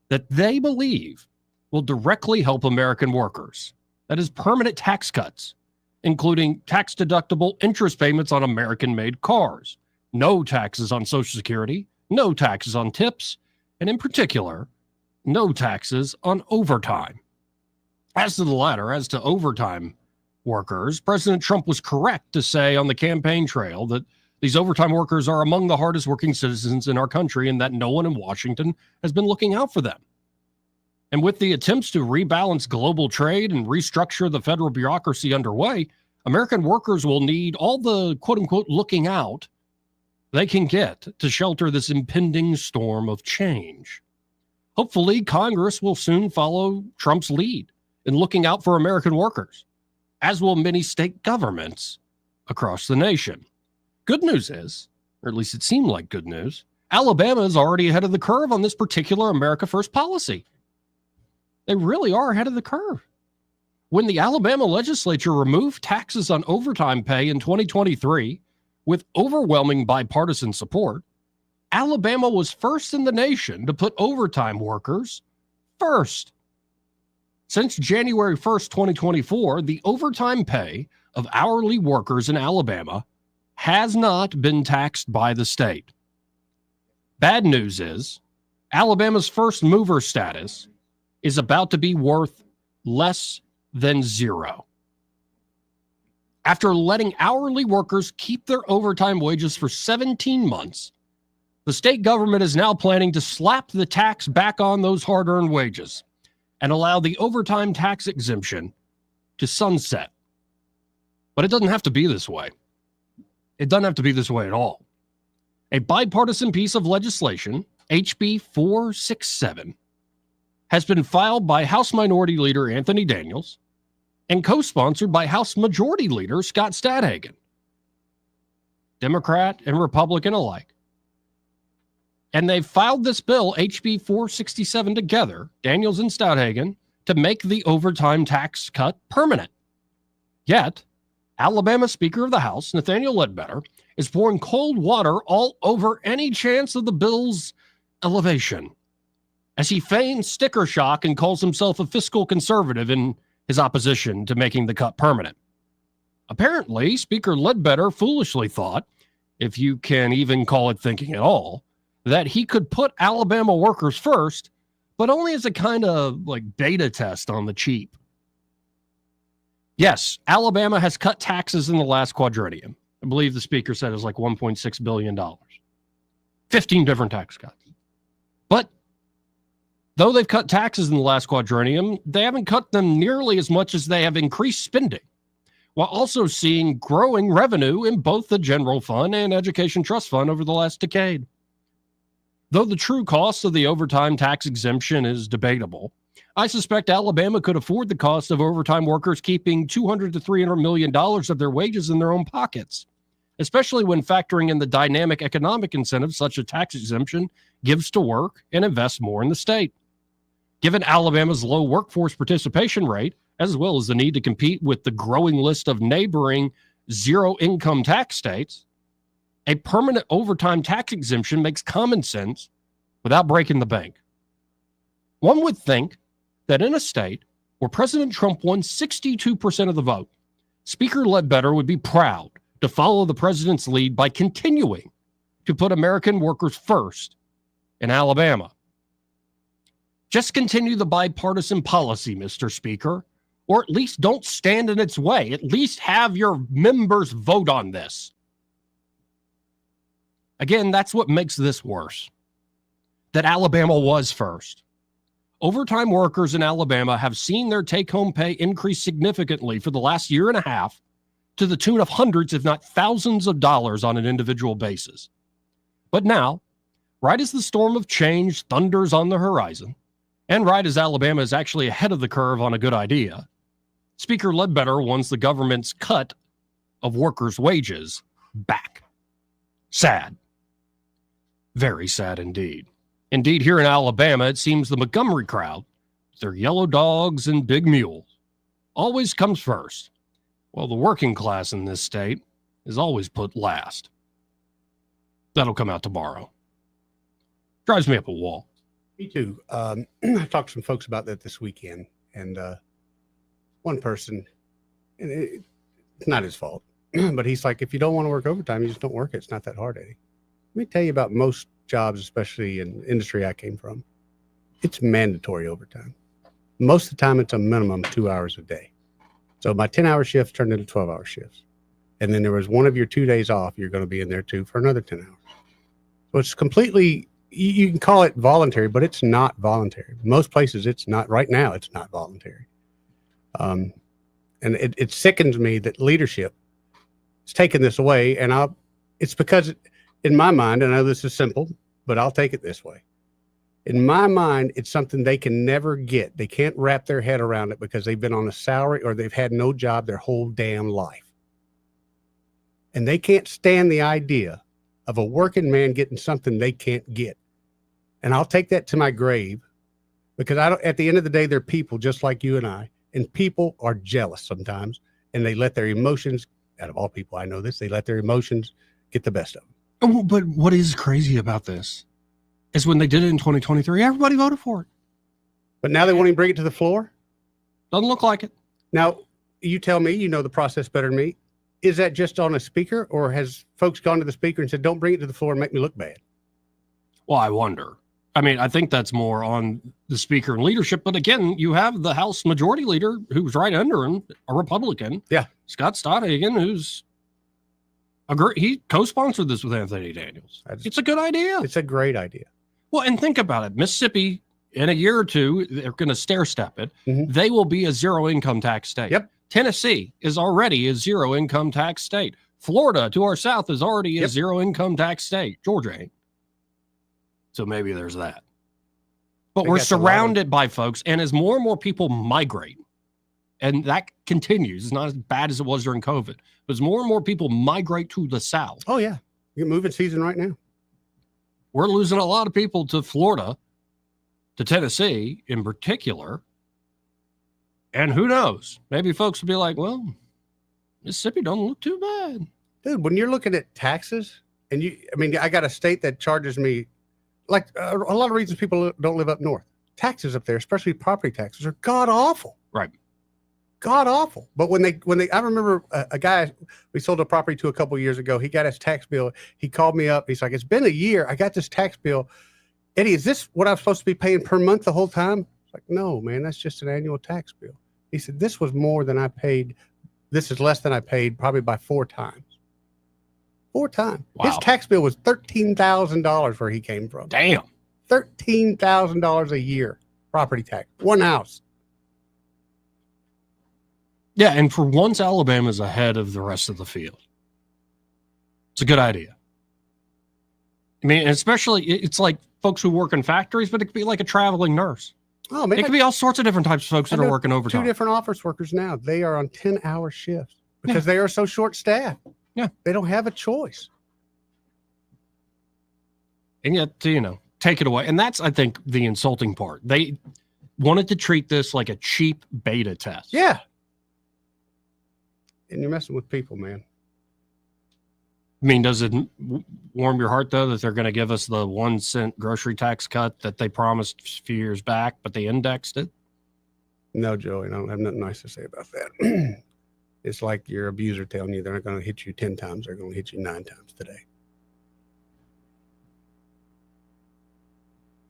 that they believe will directly help American workers. That is permanent tax cuts, including tax-deductible interest payments on American-made cars, no taxes on Social Security, no taxes on tips, and in particular, no taxes on overtime. As to the latter, as to overtime workers, President Trump was correct to say on the campaign trail that these overtime workers are among the hardest working citizens in our country and that no one in Washington has been looking out for them. And with the attempts to rebalance global trade and restructure the federal bureaucracy underway, American workers will need all the quote-unquote looking out they can get to shelter this impending storm of change. Hopefully, Congress will soon follow Trump's lead in looking out for American workers, as will many state governments across the nation. Good news is, or at least it seemed like good news, Alabama is already ahead of the curve on this particular America First policy. They really are ahead of the curve. When the Alabama legislature removed taxes on overtime pay in 2023 with overwhelming bipartisan support, Alabama was first in the nation to put overtime workers first. Since January 1st, 2024, the overtime pay of hourly workers in Alabama has not been taxed by the state. Bad news is Alabama's first mover status is about to be worth less than zero. After letting hourly workers keep their overtime wages for 17 months, the state government is now planning to slap the tax back on those hard-earned wages and allow the overtime tax exemption to sunset. But it doesn't have to be this way. It doesn't have to be this way at all. A bipartisan piece of legislation, HB 467, has been filed by House Minority Leader Anthony Daniels and co-sponsored by House Majority Leader Scott Stadhagen, Democrat and Republican alike. And they've filed this bill, HB 467, together, Daniels and Stadhagen, to make the overtime tax cut permanent. Yet, Alabama Speaker of the House, Nathaniel Ledbetter, is pouring cold water all over any chance of the bill's elevation, as he feigns sticker shock and calls himself a fiscal conservative in his opposition to making the cut permanent. Apparently, Speaker Ledbetter foolishly thought, if you can even call it thinking at all, that he could put Alabama workers first, but only as a kind of beta test on the cheap. Yes, Alabama has cut taxes in the last quadrennium. I believe the speaker said it was like $1.6 billion. 15 different tax cuts. But though they've cut taxes in the last quadrennium, they haven't cut them nearly as much as they have increased spending, while also seeing growing revenue in both the general fund and education trust fund over the last decade. Though the true cost of the overtime tax exemption is debatable, I suspect Alabama could afford the cost of overtime workers keeping $200 to $300 million of their wages in their own pockets, especially when factoring in the dynamic economic incentives such a tax exemption gives to work and invest more in the state. Given Alabama's low workforce participation rate, as well as the need to compete with the growing list of neighboring zero-income tax states, a permanent overtime tax exemption makes common sense without breaking the bank. One would think that in a state where President Trump won 62% of the vote, Speaker Ledbetter would be proud to follow the president's lead by continuing to put American workers first in Alabama. Just continue the bipartisan policy, Mr. Speaker, or at least don't stand in its way. At least have your members vote on this. Again, that's what makes this worse. That Alabama was first. Overtime workers in Alabama have seen their take-home pay increase significantly for the last year and a half to the tune of hundreds, if not thousands of dollars on an individual basis. But now, right as the storm of change thunders on the horizon, and right as Alabama is actually ahead of the curve on a good idea, Speaker Ledbetter wants the government's cut of workers' wages back. Sad. Very sad indeed. Indeed, here in Alabama, it seems the Montgomery crowd, their yellow dogs and big mules, always comes first, while the working class in this state is always put last. That'll come out tomorrow. Drives me up a wall. Me too. I talked to some folks about that this weekend, and one person, and it's not his fault, but he's like, if you don't want to work overtime, you just don't work it. It's not that hard, Eddie. Let me tell you about most jobs, especially in the industry I came from. It's mandatory overtime. Most of the time, it's a minimum 2 hours a day. So my 10-hour shifts turned into 12-hour shifts. And then there was one of your 2 days off, you're going to be in there too for another 10 hours. So it's completely, you can call it voluntary, but it's not voluntary. Most places it's not. Right now, it's not voluntary. And it sickens me that leadership is taking this away. And it's because, in my mind, I know this is simple, but I'll take it this way. In my mind, it's something they can never get. They can't wrap their head around it because they've been on a salary or they've had no job their whole damn life. And they can't stand the idea of a working man getting something they can't get. And I'll take that to my grave because at the end of the day, they're people just like you and I. And people are jealous sometimes. And they let their emotions, out of all people I know this, they let their emotions get the best of them. Oh, but what is crazy about this is when they did it in 2023, everybody voted for it. But now they won't even bring it to the floor? Doesn't look like it. Now, you tell me, you know the process better than me. Is that just on a speaker, or has folks gone to the speaker and said, don't bring it to the floor and make me look bad? Well, I wonder. I mean, I think that's more on the speaker and leadership. But again, you have the House Majority Leader who's right under him, a Republican. Yeah. Scott Stodhagen, who's he co-sponsored this with Anthony Daniels. It's a good idea. It's a great idea. Well, and think about it. Mississippi, in a year or two, they're going to stair step it. They will be a zero income tax state. Yep. Tennessee is already a zero income tax state. Florida, to our south, is already a zero income tax state. Georgia ain't. So maybe there's that. But we're surrounded by folks, and as more and more people migrate, and that continues, it's not as bad as it was during COVID, but as more and more people migrate to the south. Oh, yeah. You're moving season right now. We're losing a lot of people to Florida, to Tennessee in particular. And who knows? Maybe folks will be like, well, Mississippi don't look too bad. Dude, when you're looking at taxes, and I got a state that charges me, like a lot of reasons people don't live up north. Taxes up there, especially property taxes, are god awful. Right. God awful. But when they, I remember a guy we sold a property to a couple of years ago. He got his tax bill. He called me up. He's like, it's been a year. I got this tax bill. Eddie, is this what I'm supposed to be paying per month the whole time? It's like, no, man, that's just an annual tax bill. He said, this was more than I paid. This is less than I paid probably by 4 times. 4 times. Wow. His tax bill was $13,000 where he came from. Damn. $13,000 a year property tax. One house. Yeah, and for once, Alabama's ahead of the rest of the field. It's a good idea. I mean, especially, it's like folks who work in factories, but it could be like a traveling nurse. Oh, man. It could be all sorts of different types of folks that are working overtime. 2 different office workers now. They are on 10-hour shifts because they are so short-staffed. Yeah. They don't have a choice. And yet, take it away. And that's, I think, the insulting part. They wanted to treat this like a cheap beta test. Yeah. And you're messing with people, man. I mean, does it warm your heart, though, that they're going to give us the 1 cent grocery tax cut that they promised a few years back, but they indexed it? No, Joey, I don't have nothing nice to say about that. It's like your abuser telling you they're not going to hit you 10 times. They're going to hit you 9 times today.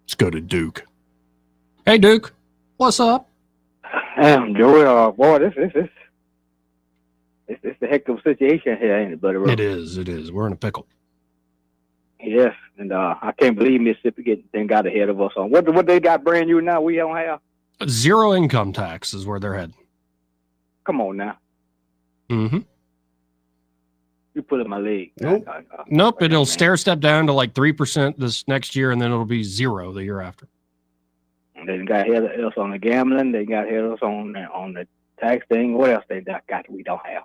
Let's go to Duke. Hey, Duke. What's up? Joey, boy, this it's a heck of a situation here, ain't it, buddy? It is. We're in a pickle. Yes, and I can't believe Mississippi got ahead of us on what they got brand new now. We don't have zero income tax is where they're heading. Come on now. Mm-hmm. You pulling my leg. Nope. Nope. It'll stair step down to like 3% this next year, and then it'll be 0 the year after. They got ahead of us on the gambling. They got ahead of us on the tax thing. What else they got we don't have?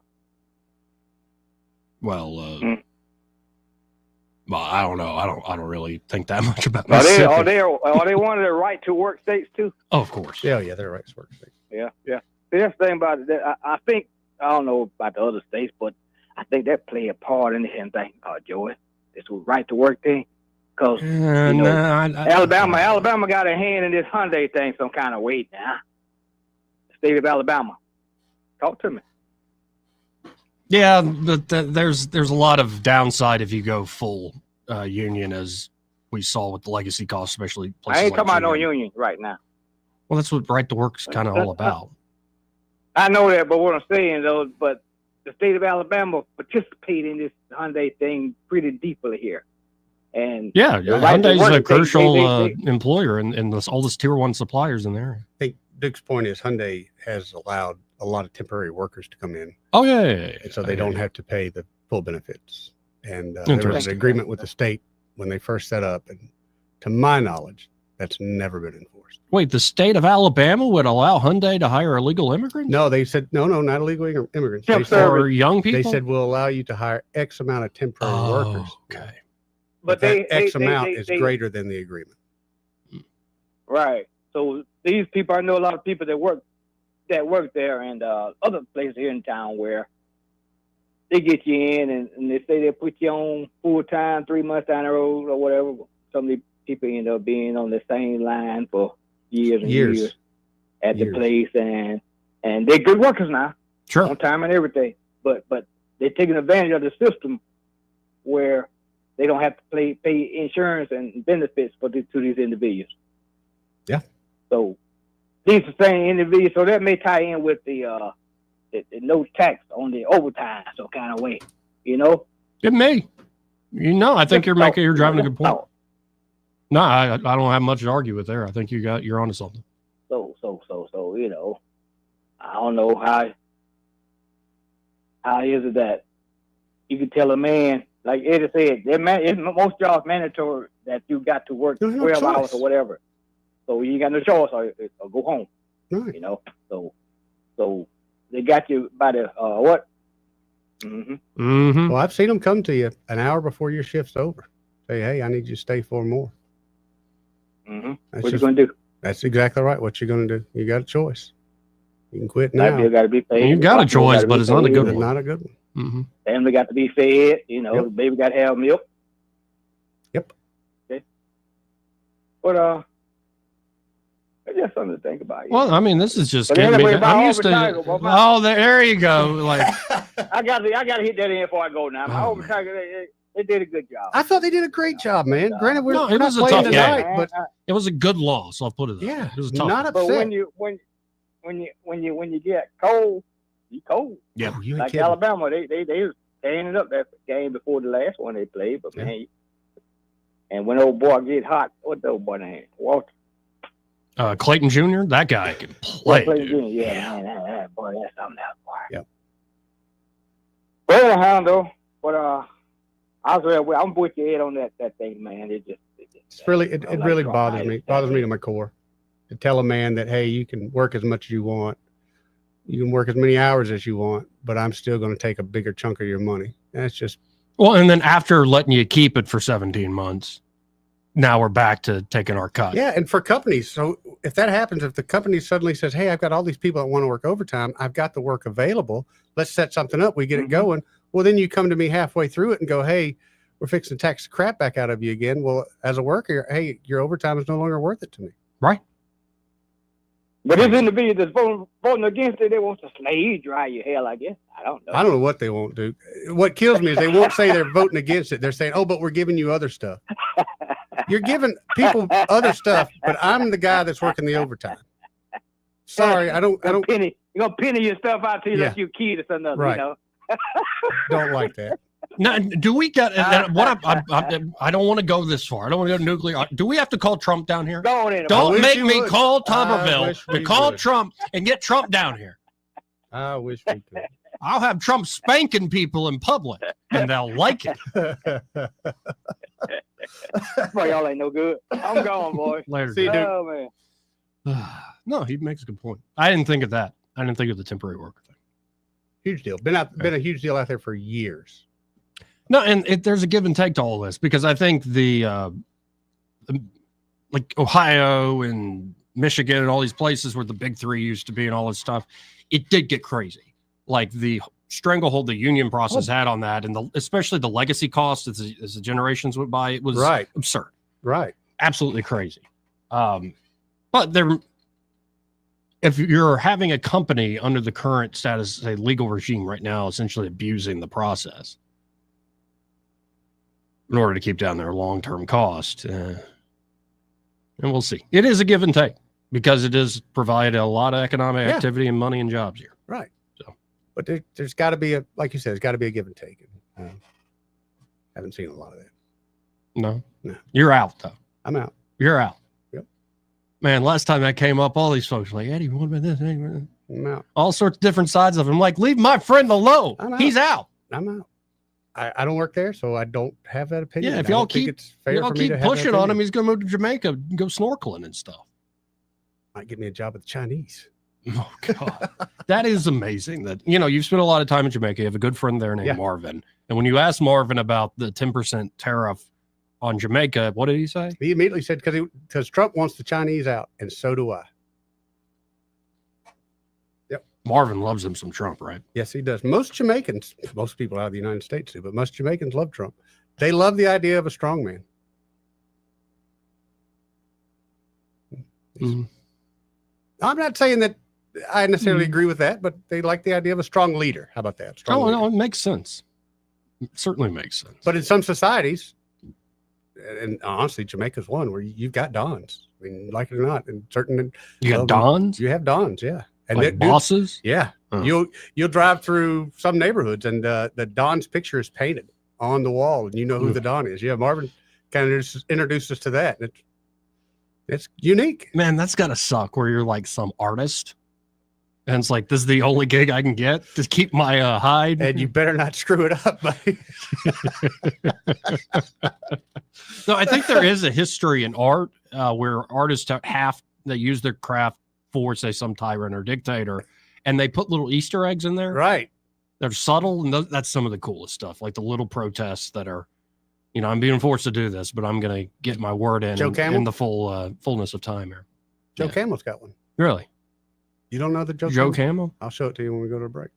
Well, well, I don't know. I don't really think that much about Are Mississippi. they one of the right to work states too? Oh, of course. Yeah, they're right to work states. Yeah. See, that's the thing about it. I think I don't know about the other states, but I think that play a part in the thing, Joey. This was right to work thing. Because Alabama got a hand in this Hyundai thing some kind of way now. The state of Alabama. Talk to me. Yeah, but there's a lot of downside if you go full union, as we saw with the legacy costs, especially places I ain't like talking about no GM. union right now. Well, that's what right to work's kind of all about. I know that, but what I'm saying though, but the state of Alabama participated in this Hyundai thing pretty deeply here. And Yeah, right to Hyundai's work, a crucial they- employer in this, all this tier 1 suppliers in there. I think Duke's point is Hyundai has allowed a lot of temporary workers to come in. Oh, yeah. And so they don't have to pay the full benefits. And there was an agreement with the state when they first set up. And to my knowledge, that's never been enforced. Wait, the state of Alabama would allow Hyundai to hire illegal immigrants? No, they said, no, not illegal immigrants. Temp They said, or young people? They said, we'll allow you to hire X amount of temporary workers. Okay. But they- that X they- amount they- is they- greater than the agreement. Right. So these people, I know a lot of people that work there and other places here in town where they get you in, and they say they put you on full time 3 months down the road or whatever. Some of these people end up being on the same line for years and years at the place, and they're good workers now, on time and everything. But they're taking advantage of the system where they don't have to pay insurance and benefits to these individuals. Yeah. So these are the same individuals. So that may tie in with the no tax on the overtime, some kind of way, you know. It may. I think you're driving a good point. No, I don't have much to argue with there. I think you're onto something. So I don't know how is it that you can tell a man, like Eddie said, most jobs mandatory that you got to work 12 hours or whatever. So you got no choice or go home. Right. You know. So they got you by the what? Mm-hmm. Mm-hmm. Well, I've seen them come to you an hour before your shift's over. Say, hey, I need you to stay 4 more. Mm-hmm. What you gonna do? That's exactly right. What you gonna do? You got a choice. You can quit now. Still got to be paid. You got a choice, but it's not a good one. Not a good one. Mm-hmm. Family got to be fed. You know, the baby got to have milk. Yep. Okay. But it's just something to think about. Well, I mean, this is just But getting anyway, me. I'm used to. overtime, There you go. Like I got to hit that in before I go now. My overtime, they did a good job. I thought they did a great job, man. Granted, we're it not was a playing tough tonight, game, but it was a good loss. I'll put it that way. It was tough. not upset. But when you get cold, you cold. Yeah, you ain't like kidding. Alabama, they ended up that game before the last one they played. But man, and when old boy get hot, what's the old boy name? Walter. Clayton Jr. That guy can play. Clayton Dude. Jr., yeah, man, that boy, that's something else, boy. Yep. Well, anyhow, though, but I'm with your head on that thing, man. It's really it really bothers me. It bothers me to my core to tell a man that, hey, you can work as much as you want, you can work as many hours as you want, but I'm still going to take a bigger chunk of your money. That's just And then after letting you keep it for 17 months, now we're back to taking our cut. Yeah, and for companies, so if that happens, if the company suddenly says, hey, I've got all these people that want to work overtime, I've got the work available, let's set something up, we get it going. Well, then you come to me halfway through it and go, hey, we're fixing to tax the crap back out of you again. Well, as a worker, hey, your overtime is no longer worth it to me. Right. But this individual that's voting against it, they want to slave dry your hell, I guess. I don't know. I don't know what they won't do. What kills me is they won't say they're voting against it. They're saying, oh, but we're giving you other stuff. You're giving people other stuff, but I'm the guy that's working the overtime. Sorry, I don't. You're gonna penny your stuff out till you let your kid or something. Right. You know. Don't like that. Now, do we get what? I don't want to go this far. I don't want to go nuclear. Do we have to call Trump down here? Don't make me call Tuberville to call Trump and get Trump down here. I wish we could. I'll have Trump spanking people in public, and they'll like it. Boy, y'all ain't no good. I'm gone, boy. Later. See you, dude. Oh man. No, he makes a good point. I didn't think of that. I didn't think of the temporary worker thing. Huge deal. Been a huge deal out there for years. No, and there's a give and take to all this because I think the like Ohio and Michigan and all these places where the big three used to be and all this stuff, it did get crazy. Like the stranglehold the union process had on that, and especially the legacy costs as the generations went by, it was absurd. Right. Absolutely crazy. But if you're having a company under the current status, say legal regime right now, essentially abusing the process in order to keep down their long-term cost, and we'll see. It is a give and take because it does provide a lot of economic activity and money and jobs here. Right. So, but there's got to be like you said, there's got to be a give and take. Haven't seen a lot of that. No. You're out though. I'm out. You're out. Yep. Man, last time that came up, all these folks were like, Eddie, what about this? I'm out. All sorts of different sides of him. Like, leave my friend alone. He's out. I'm out. I don't work there, so I don't have that opinion. Yeah, if I y'all don't think keep it's fair for me to have that pushing on him, opinion. he's going to move to Jamaica and go snorkeling and stuff. Might get me a job with the Chinese. Oh God, that is amazing. That you've spent a lot of time in Jamaica. You have a good friend there named Marvin, and when you asked Marvin about the 10% tariff on Jamaica, what did he say? He immediately said because Trump wants the Chinese out, and so do I. Yep. Marvin loves him some Trump, right? Yes, he does. Most Jamaicans, most people out of the United States do, but most Jamaicans love Trump. They love the idea of a strong man. Mm-hmm. I'm not saying that I necessarily agree with that, but they like the idea of a strong leader. How about that? Strong leader. No, it makes sense. It certainly makes sense. But in some societies, and honestly, Jamaica's one where you've got dons. I mean, like it or not, in certain you got dons. You have dons, yeah, and like bosses. Yeah, you'll drive through some neighborhoods, and the don's picture is painted on the wall, and you know who the don is. Yeah, Marvin kind of introduced us to that. It's unique. Man, that's gotta suck. Where you're like some artist, and it's like this is the only gig I can get to keep my hide, and you better not screw it up, buddy. No, I think there is a history in art where artists they use their craft for, say, some tyrant or dictator, and they put little Easter eggs in there. Right. They're subtle, and that's some of the coolest stuff, like the little protests that are, I'm being forced to do this, but I'm going to get my word in in the fullness of time here. Joe Camel's got one. Really? You don't know the Joe Camel? I'll show it to you when we go to a break.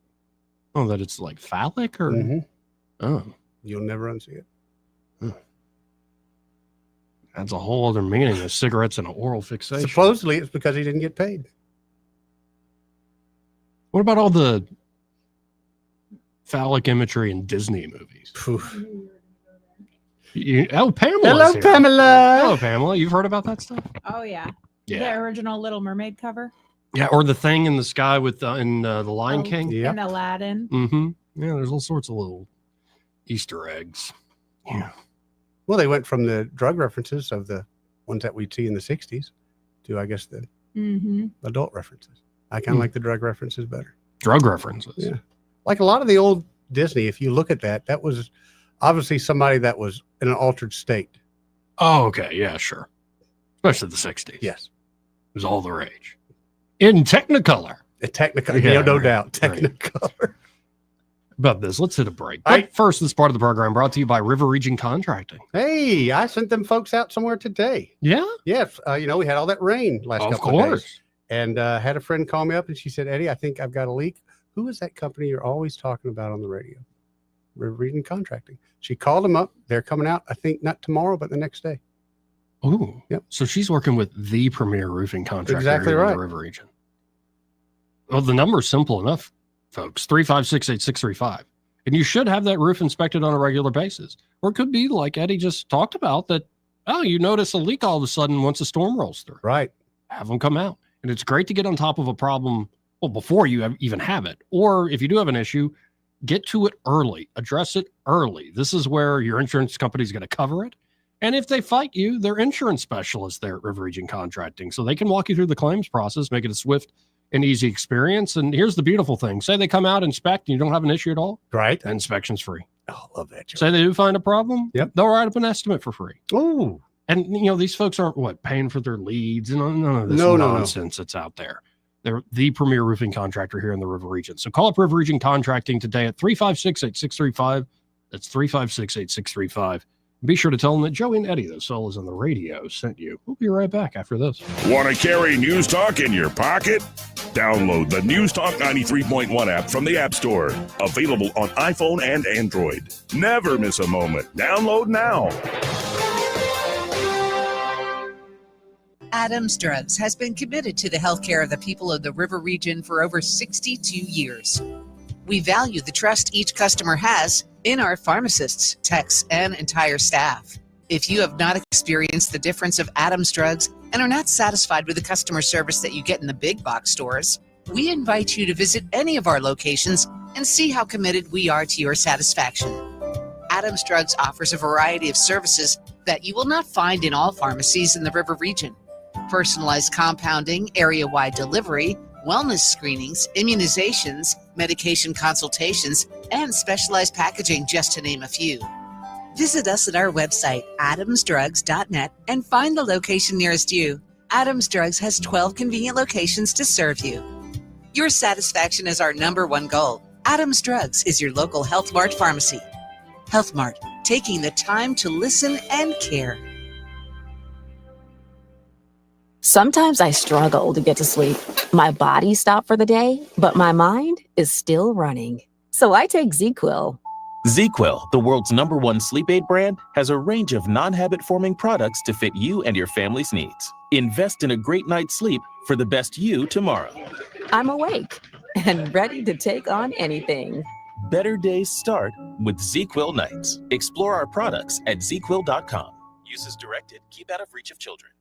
Oh, that it's like phallic or? Mm-hmm. Oh. You'll never unsee it. That's a whole other meaning of cigarettes and an oral fixation. Supposedly it's because he didn't get paid. What about all the phallic imagery in Disney movies? Pamela. Hello, Pamela. Hello, Pamela. You've heard about that stuff? Oh, yeah. Yeah. The original Little Mermaid cover. Yeah, or the thing in the sky with the Lion King. And Aladdin. Mm-hmm. Yeah, there's all sorts of little Easter eggs. Yeah. Well, they went from the drug references of the ones that we'd see in the 60s to, I guess, the adult references. I kind of like the drug references better. Drug references? Yeah. Like a lot of the old Disney, if you look at that was obviously somebody that was in an altered state. Oh, okay. Yeah, sure. Especially the 60s. Yes. It was all the rage. In Technicolor. Technicolor, no doubt. Technicolor. Right. About this, let's hit a break. But first, this part of the program brought to you by River Region Contracting. Hey, I sent them folks out somewhere today. Yeah? Yes. We had all that rain last couple of days. And had a friend call me up and she said, Eddie, I think I've got a leak. Who is that company you're always talking about on the radio? River Region Contracting. She called them up. They're coming out, I think, not tomorrow, but the next day. Oh, yep. So she's working with the premier roofing contractor exactly in right. the River Region. Well, the number is simple enough, folks. 3568635. And you should have that roof inspected on a regular basis. Or it could be like Eddie just talked about that, you notice a leak all of a sudden once a storm rolls through. Right. Have them come out. And it's great to get on top of a problem, before you even have it. Or if you do have an issue, get to it early. Address it early. This is where your insurance company is going to cover it. And if they fight you, they're insurance specialists there at River Region Contracting. So they can walk you through the claims process, make it a swift and easy experience. And here's the beautiful thing. Say they come out, inspect, and you don't have an issue at all. Right. The inspection's free. Oh, love that. Say they do find a problem. Yep. They'll write up an estimate for free. Oh. And, these folks aren't, paying for their leads and none of this nonsense that's out there. They're the premier roofing contractor here in the River Region. So call up River Region Contracting today at 356-8635. That's 356-8635. Be sure to tell them that Joey and Eddie, those fellas on the radio, sent you. We'll be right back after this. Want to carry News Talk in your pocket? Download the News Talk 93.1 app from the App Store. Available on iPhone and Android. Never miss a moment. Download now. Adams Drugs has been committed to the healthcare of the people of the River Region for over 62 years. We value the trust each customer has in our pharmacists, techs, and entire staff. If you have not experienced the difference of Adams Drugs and are not satisfied with the customer service that you get in the big box stores, we invite you to visit any of our locations and see how committed we are to your satisfaction. Adams Drugs offers a variety of services that you will not find in all pharmacies in the River Region. Personalized compounding, area-wide delivery, wellness screenings, immunizations, medication consultations, and specialized packaging, just to name a few. Visit us at our website, adamsdrugs.net, and find the location nearest you. Adams Drugs has 12 convenient locations to serve you. Your satisfaction is our #1 goal. Adams Drugs is your local Health Mart pharmacy. Health Mart, taking the time to listen and care. Sometimes I struggle to get to sleep. My body stopped for the day, but my mind is still running. So I take ZQuil. ZQuil, the world's #1 sleep aid brand, has a range of non-habit-forming products to fit you and your family's needs. Invest in a great night's sleep for the best you tomorrow. I'm awake and ready to take on anything. Better days start with ZQuil nights. Explore our products at ZQuil.com. Use as directed. Keep out of reach of children.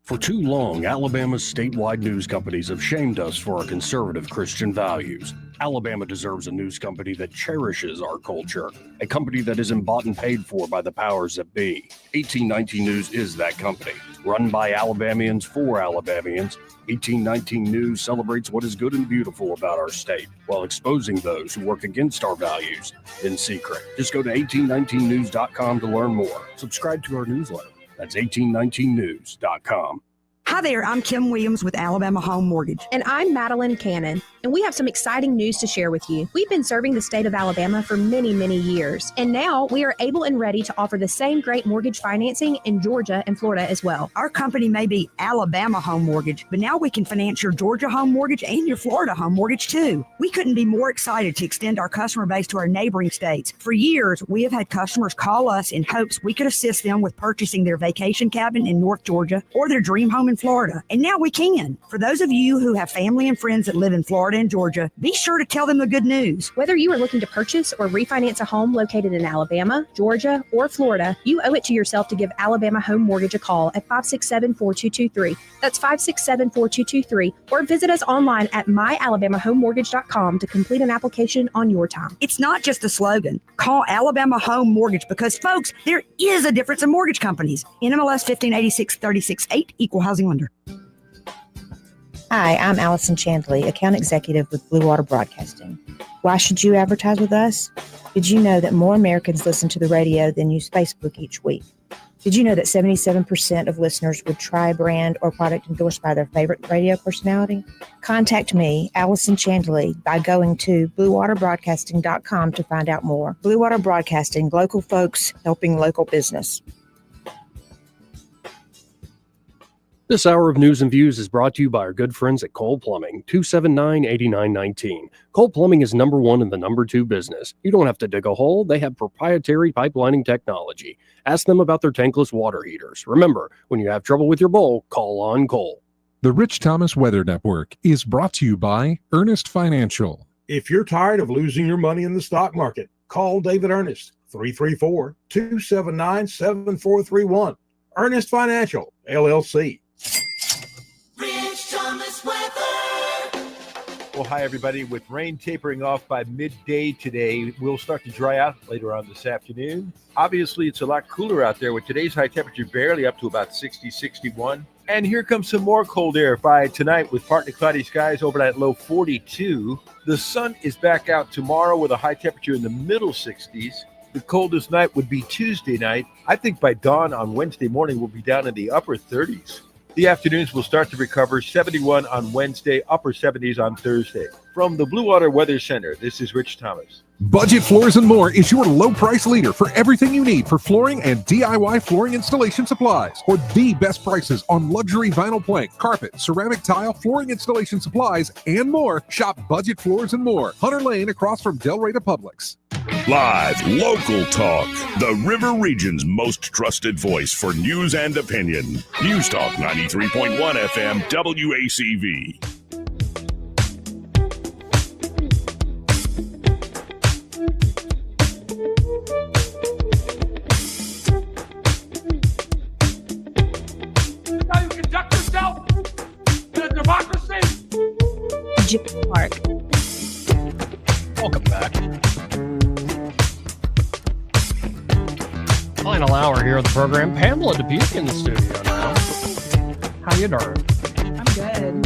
For too long, Alabama's statewide news companies have shamed us for our conservative Christian values. Alabama deserves a news company that cherishes our culture, a company that isn't bought and paid for by the powers that be. 1819 News is that company. Run by Alabamians for Alabamians, 1819 News celebrates what is good and beautiful about our state while exposing those who work against our values in secret. Just go to 1819news.com to learn more. Subscribe to our newsletter. That's 1819news.com. Hi there, I'm Kim Williams with Alabama Home Mortgage. And I'm Madeline Cannon, and we have some exciting news to share with you. We've been serving the state of Alabama for many, many years, and now we are able and ready to offer the same great mortgage financing in Georgia and Florida as well. Our company may be Alabama Home Mortgage, but now we can finance your Georgia home mortgage and your Florida home mortgage too. We couldn't be more excited to extend our customer base to our neighboring states. For years, we have had customers call us in hopes we could assist them with purchasing their vacation cabin in North Georgia or their dream home in Florida. And now we can. For those of you who have family and friends that live in Florida and Georgia, be sure to tell them the good news. Whether you are looking to purchase or refinance a home located in Alabama, Georgia, or Florida, you owe it to yourself to give Alabama Home Mortgage a call at 567-4223. That's 567-4223. Or visit us online at myalabamahomemortgage.com to complete an application on your time. It's not just a slogan. Call Alabama Home Mortgage because, folks, there is a difference in mortgage companies. NMLS 1586-36-8, Equal Housing Lender. Hi, I'm Allison Chandley, Account Executive with Blue Water Broadcasting. Why should you advertise with us? Did you know that more Americans listen to the radio than use Facebook each week? Did you know that 77% of listeners would try a brand or product endorsed by their favorite radio personality? Contact me, Allison Chandley, by going to bluewaterbroadcasting.com to find out more. Blue Water Broadcasting, local folks helping local business. This hour of News and Views is brought to you by our good friends at Cole Plumbing, 279-8919. Cole Plumbing is #1 in the #2 business. You don't have to dig a hole. They have proprietary pipelining technology. Ask them about their tankless water heaters. Remember, when you have trouble with your bowl, call on Cole. The Rich Thomas Weather Network is brought to you by Earnest Financial. If you're tired of losing your money in the stock market, call David Earnest, 334-279-7431. Earnest Financial, LLC. Rich Thomas weather. Well, hi, everybody. With rain tapering off by midday today, we'll start to dry out later on this afternoon. Obviously, it's a lot cooler out there with today's high temperature barely up to about 60, 61. And here comes some more cold air by tonight with partly cloudy skies over at low 42. The sun is back out tomorrow with a high temperature in the middle 60s. The coldest night would be Tuesday night. I think by dawn on Wednesday morning, we'll be down in the upper 30s. The afternoons will start to recover, 71 on Wednesday, upper 70s on Thursday. From the Blue Water Weather Center, this is Rich Thomas. Budget Floors and More is your low price leader for everything you need for flooring and DIY flooring installation supplies. For the best prices on luxury vinyl plank, carpet, ceramic tile, flooring installation supplies, and more, shop Budget Floors and More, Hunter Lane across from Delray to Publix. Live local talk. The River Region's most trusted voice for news and opinion. News Talk 93.1 FM WACV. How you conduct yourself in a democracy? Park. Welcome back. Final hour here of the program. Pamela Dubuque in the studio now. How you doing? I'm good.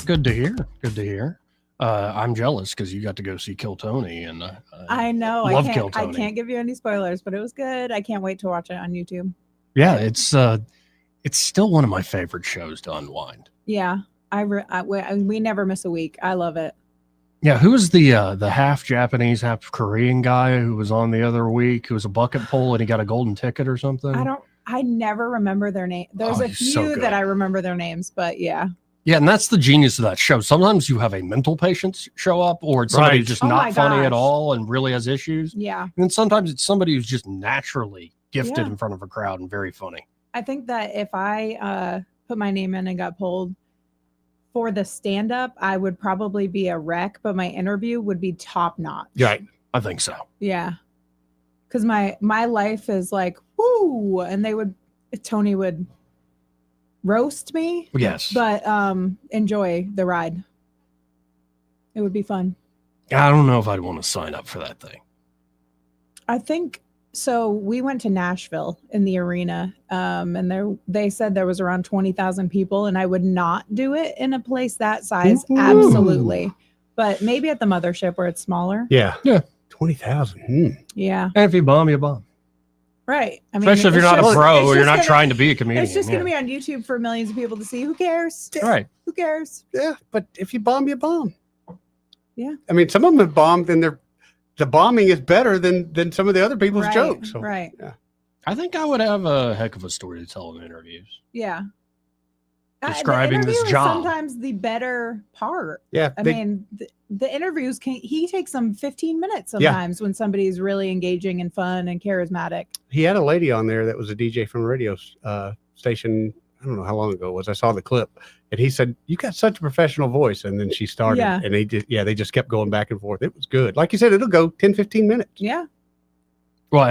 Good to hear. Good to hear. I'm jealous because you got to go see Kill Tony, and I know. love I Kill can't. I Tony. can't give you any spoilers, but it was good. I can't wait to watch it on YouTube. Yeah, it's still one of my favorite shows to unwind. Yeah, we never miss a week. I love it. Yeah, who was the half Japanese, half Korean guy who was on the other week? Who was a bucket pull and he got a golden ticket or something? I never remember their name. There's a he's so few good. that I remember their names, but yeah. Yeah, and that's the genius of that show. Sometimes you have a mental patient show up, or it's somebody who's just not funny at all and really has issues. Yeah. And then sometimes it's somebody who's just naturally gifted Yeah. in front of a crowd and very funny. I think that if I put my name in and got pulled for the stand-up, I would probably be a wreck, but my interview would be top notch. Right. I think so. Yeah. Because my life is like, woo, and Tony would roast me. Yes. But enjoy the ride. It would be fun. I don't know if I'd want to sign up for that thing. I think so. We went to Nashville in the arena, and they said there was around 20,000 people, and I would not do it in a place that size. Ooh. Absolutely. But maybe at the mothership where it's smaller. Yeah. Yeah. 20,000. Yeah. And if you bomb, you bomb. Right. I mean, Especially if you're it's not a just- pro it's or you're just not gonna- trying to be a comedian. It's just yeah. going to be on YouTube for millions of people to see. Who cares? Right. Who cares? Yeah, but if you bomb, you bomb. Yeah. I mean, some of them have bombed, and the bombing is better than some of the other people's Right, jokes. So, right. Yeah. I think I would have a heck of a story to tell in interviews. Yeah. Describing the this interview is job. sometimes the better part. Yeah, I they- mean, the interviews he takes them 15 minutes sometimes when somebody's really engaging and fun and charismatic. He had a lady on there that was a DJ from a radio station. I don't know how long ago it was. I saw the clip, and he said, "You got such a professional voice." And then she started, Yeah. and they just kept going back and forth. It was good. Like you said, it'll go 10, 15 minutes. Yeah. Well,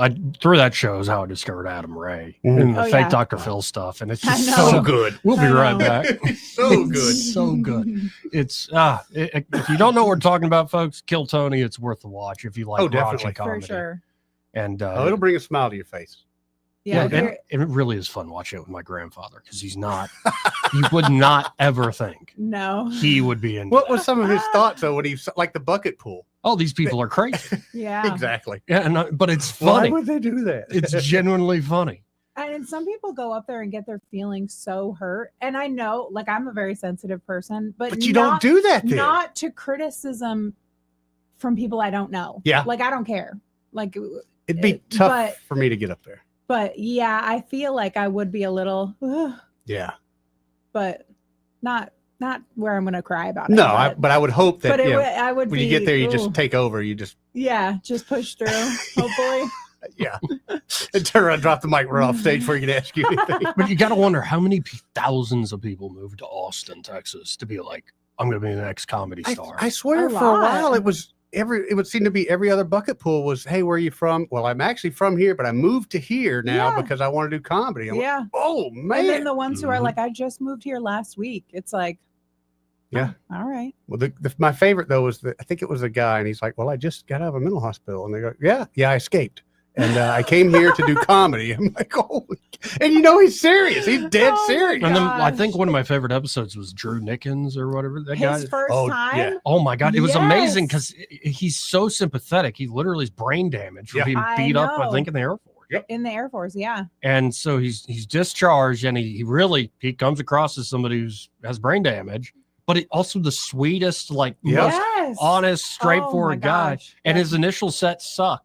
and through that show is how I discovered Adam Ray Mhm. and the Oh, fake yeah. Dr. Phil stuff. And it's I just know. so good. We'll be I right know. back. So It's good. So good. It's if you don't know what we're talking about, folks, Kill Tony. It's worth the watch if you like Oh, raunchy definitely. comedy. For sure. And It'll bring a smile to your face. Yeah. and it really is fun watching it with my grandfather because he's not. You would not ever think No. he would be in. What was some of his thoughts though when he like the bucket pool? Oh, these people are crazy. Yeah. Exactly. Yeah, but it's Why funny. would they do that? It's genuinely funny. And some people go up there and get their feelings so hurt. And I know, like, I'm a very sensitive person, but you don't do that then. Not to criticism from people I don't know. Yeah. Like, I don't care. Like, It'd be tough but- for me to get up there. but yeah, I feel like I would be a little, Yeah. but not where I'm going to cry about it. No, but I would hope that but it yeah, would- I would when you be- get there, you ooh. just take over. You just Yeah, just push through, hopefully. yeah, and turn around, drop the mic, run off stage before you can ask you anything. But you got to wonder how many thousands of people moved to Austin, Texas, to be like, I'm going to be the next comedy star. I swear, A for a while, lot. it would seem to be every other bucket pool was, hey, where are you from? Well, I'm actually from here, but I moved to here now Yeah. because I want to do comedy. I'm like, Yeah. oh man. And then the ones who are Mhm. like, I just moved here last week. It's like, Yeah. all right. Well, my favorite though was I think it was a guy, and he's like, "Well, I just got out of a mental hospital," and they go, "Yeah, I escaped, and I came here to do comedy." I'm like, "Oh," and he's serious. He's dead serious. And then I think one of my favorite episodes was Drew Nickens or whatever that guy. His first time. yeah. Oh my God. It was amazing Yes. because he's so sympathetic. He literally is brain damaged from Yeah. being I beat up, I know. think, in the Air Force. In the Air Force, yeah. And so he's discharged and he comes across as somebody who's has brain damage, but also the sweetest, like most Yes. honest, Oh straightforward my guy. gosh. And Yeah. his initial set sucked.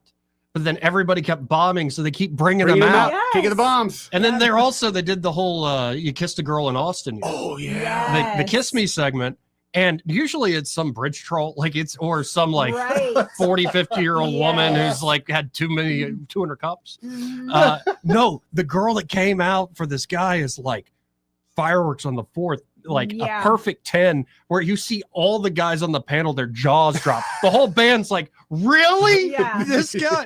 But then everybody kept bombing, so they keep bringing Bringing them them out. out, kicking the bombs. And then they did the whole you kissed a girl in Austin. Oh yeah. The kiss me segment. And usually it's some bridge troll, or some like Right. 40, 50-year-old woman Yes. who's like had 200 cups. Mhm. No, the girl that came out for this guy is like fireworks on the 4th, like Yeah. a perfect 10, where you see all the guys on the panel, their jaws drop. The whole band's like, really? Yeah. This guy?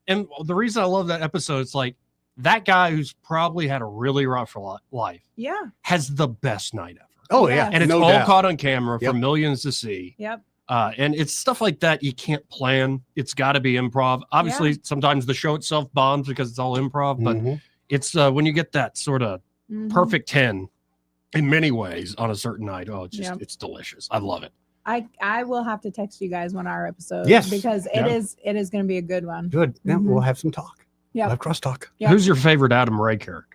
And the reason I love that episode, it's like that guy who's probably had a really rough life Yeah. has the best night ever. Oh yeah. And it's no all doubt. caught on camera for Yep. millions to see. Yep. And it's stuff like that you can't plan. It's got to be improv. Obviously, sometimes the show itself bombs because it's all improv, but Mhm. it's when you get that sort of Mhm. perfect 10 in many ways on a certain night. Oh, it's just Yeah. it's delicious. I love it. I will have to text you guys when our episode. Yes. Because Yeah. it is going to be a good one. Good. Now Mhm. we'll have some talk. Yep. We'll have crosstalk. Yep. Who's your favorite Adam Ray character?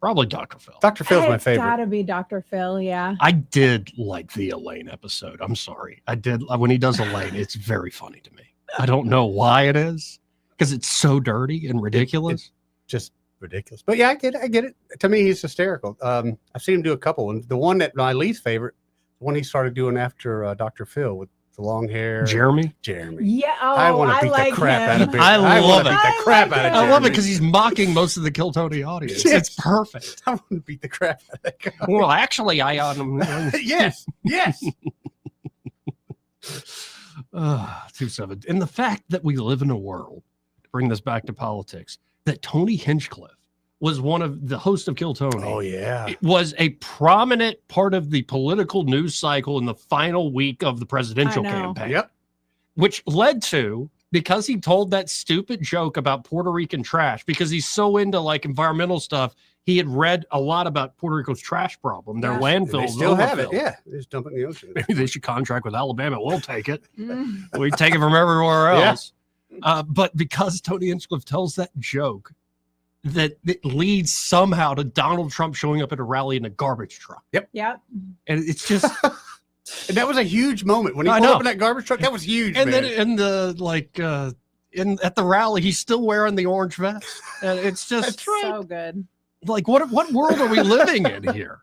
Probably Dr. Phil. Dr. Phil's my It's favorite. gotta be Dr. Phil. Yeah. I did like the Elaine episode. I'm sorry. I did. When he does Elaine, it's very funny to me. I don't know why it is because it's so dirty and ridiculous. Just ridiculous. But yeah, I get it. To me, he's hysterical. I've seen him do a couple, and the one that my least favorite, the one he started doing after Dr. Phil with the long hair. Jeremy. Yeah, I want to beat like the crap out of him. I love wanna it. Beat the crap out of I love it Jeremy. because he's mocking most of the Kill Tony audience. Yes. It's perfect. I want to beat the crap out of that guy. Well, actually, I yes. 2-7. And the fact that we live in a world, to bring this back to politics, that Tony Hinchcliffe was one of the host of Kill Tony. Oh, yeah. It was a prominent part of the political news cycle in the final week of the presidential campaign. Yep. Which led to, because he told that stupid joke about Puerto Rican trash, because he's so into like environmental stuff, he had read a lot about Puerto Rico's trash problem. Their landfills They still have it. overfilled. Yeah. They just dump it in the ocean. Maybe they should contract with Alabama. We'll take it. We take it from everywhere else. But because Tony Hinchcliffe tells that joke, that it leads somehow to Donald Trump showing up at a rally in a garbage truck. Yep. And it's just... And that was a huge moment. When he pulled up in that garbage truck, that was huge, And man. then in the, like, at the rally, he's still wearing the orange vest. And it's just... So good. Like, what world are we living in here?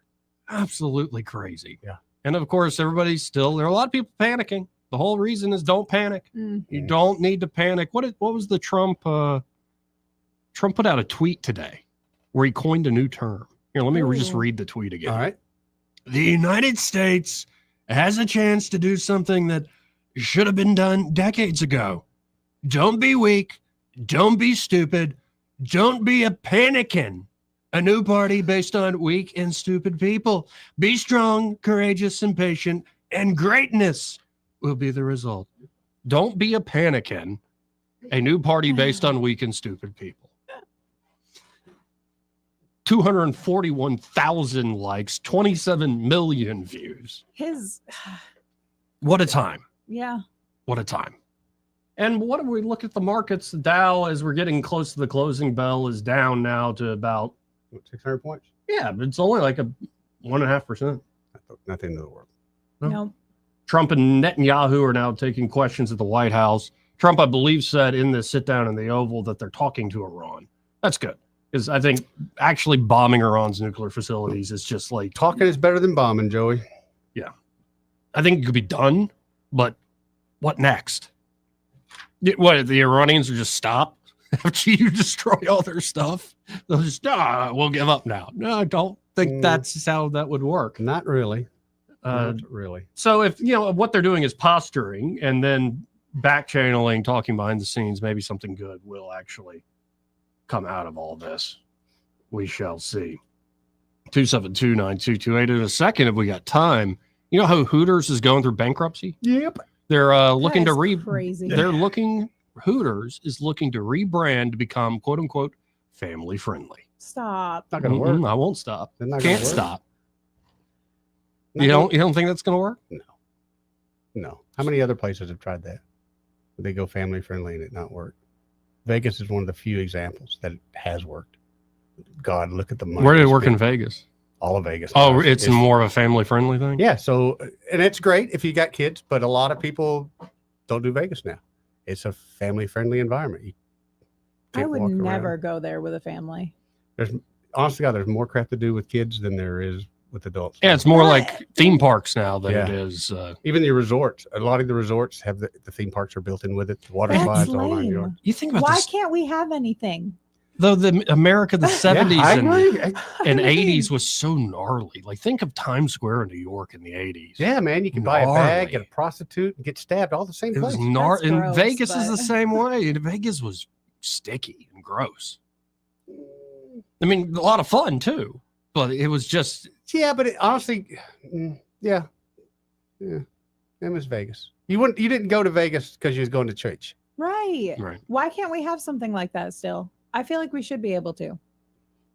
Absolutely crazy. Yeah. And of course, there are a lot of people panicking. The whole reason is don't panic. You don't need to panic. What was the Trump put out a tweet today where he coined a new term. Here, let me just read the tweet again. All right. The United States has a chance to do something that should have been done decades ago. Don't be weak. Don't be stupid. Don't be a PANICAN. A new party based on weak and stupid people. Be strong, courageous, and patient, and greatness will be the result. Don't be a PANICAN. A new party based on weak and stupid people. 241,000 likes, 27 million views. What a time. Yeah. What a time. And what do we look at the markets? The Dow, as we're getting close to the closing bell, is down now to about 600 points. Yeah, but it's only like a 1.5%. Nothing in the world. No. Trump and Netanyahu are now taking questions at the White House. Trump, I believe, said in the sit down in the Oval that they're talking to Iran. That's good. Because I think actually bombing Iran's nuclear facilities is just like... Talking is better than bombing, Joey. Yeah. I think it could be done, but what next? What, the Iranians will just stop after you destroy all their stuff? They'll just, we'll give up now. No, I don't think that's how that would work. Not really. Not really. So if, what they're doing is posturing and then back channeling, talking behind the scenes, maybe something good will actually come out of all this. We shall see. 272-9228. In a second, if we got time, you know how Hooters is going through bankruptcy? Yep. They're looking to crazy. Hooters is looking to rebrand to become quote unquote family friendly. Stop. Not gonna work. I won't stop. They're not gonna Can't work. stop. Not You gonna- don't think that's gonna work? No. How many other places have tried that? They go family friendly and it not work. Vegas is one of the few examples that it has worked. God, look at the money. Where did it they work in spent. Vegas? All of Vegas. Oh, it's more of a family friendly thing? Yeah. So, and it's great if you got kids, but a lot of people don't do Vegas now. It's a family friendly environment. You I can't would walk around. never go there with a family. There's honestly, God, there's more crap to do with kids than there is with adults. Yeah, it's more like theme parks now than it Yeah. is. Even the resorts. A lot of the resorts have the theme parks are built in with it. The water That's slides, all 9 lame. yards. You think about Why this, can't we have anything? though, the America, the 70s I and, agree. and 80s was so gnarly. Like, think of Times Square in New York in the 80s. Yeah, man, you can buy a bag, Gnarly. get a prostitute, and get stabbed all the same It was place. gnarly. And gross, Vegas is but- the same way. And Vegas was sticky and gross. I mean, a lot of fun too, but it was just Yeah, but it, honestly, yeah. It was Vegas. You didn't go to Vegas because you was going to church. Right. right. Why can't we have something like that still? I feel like we should be able to.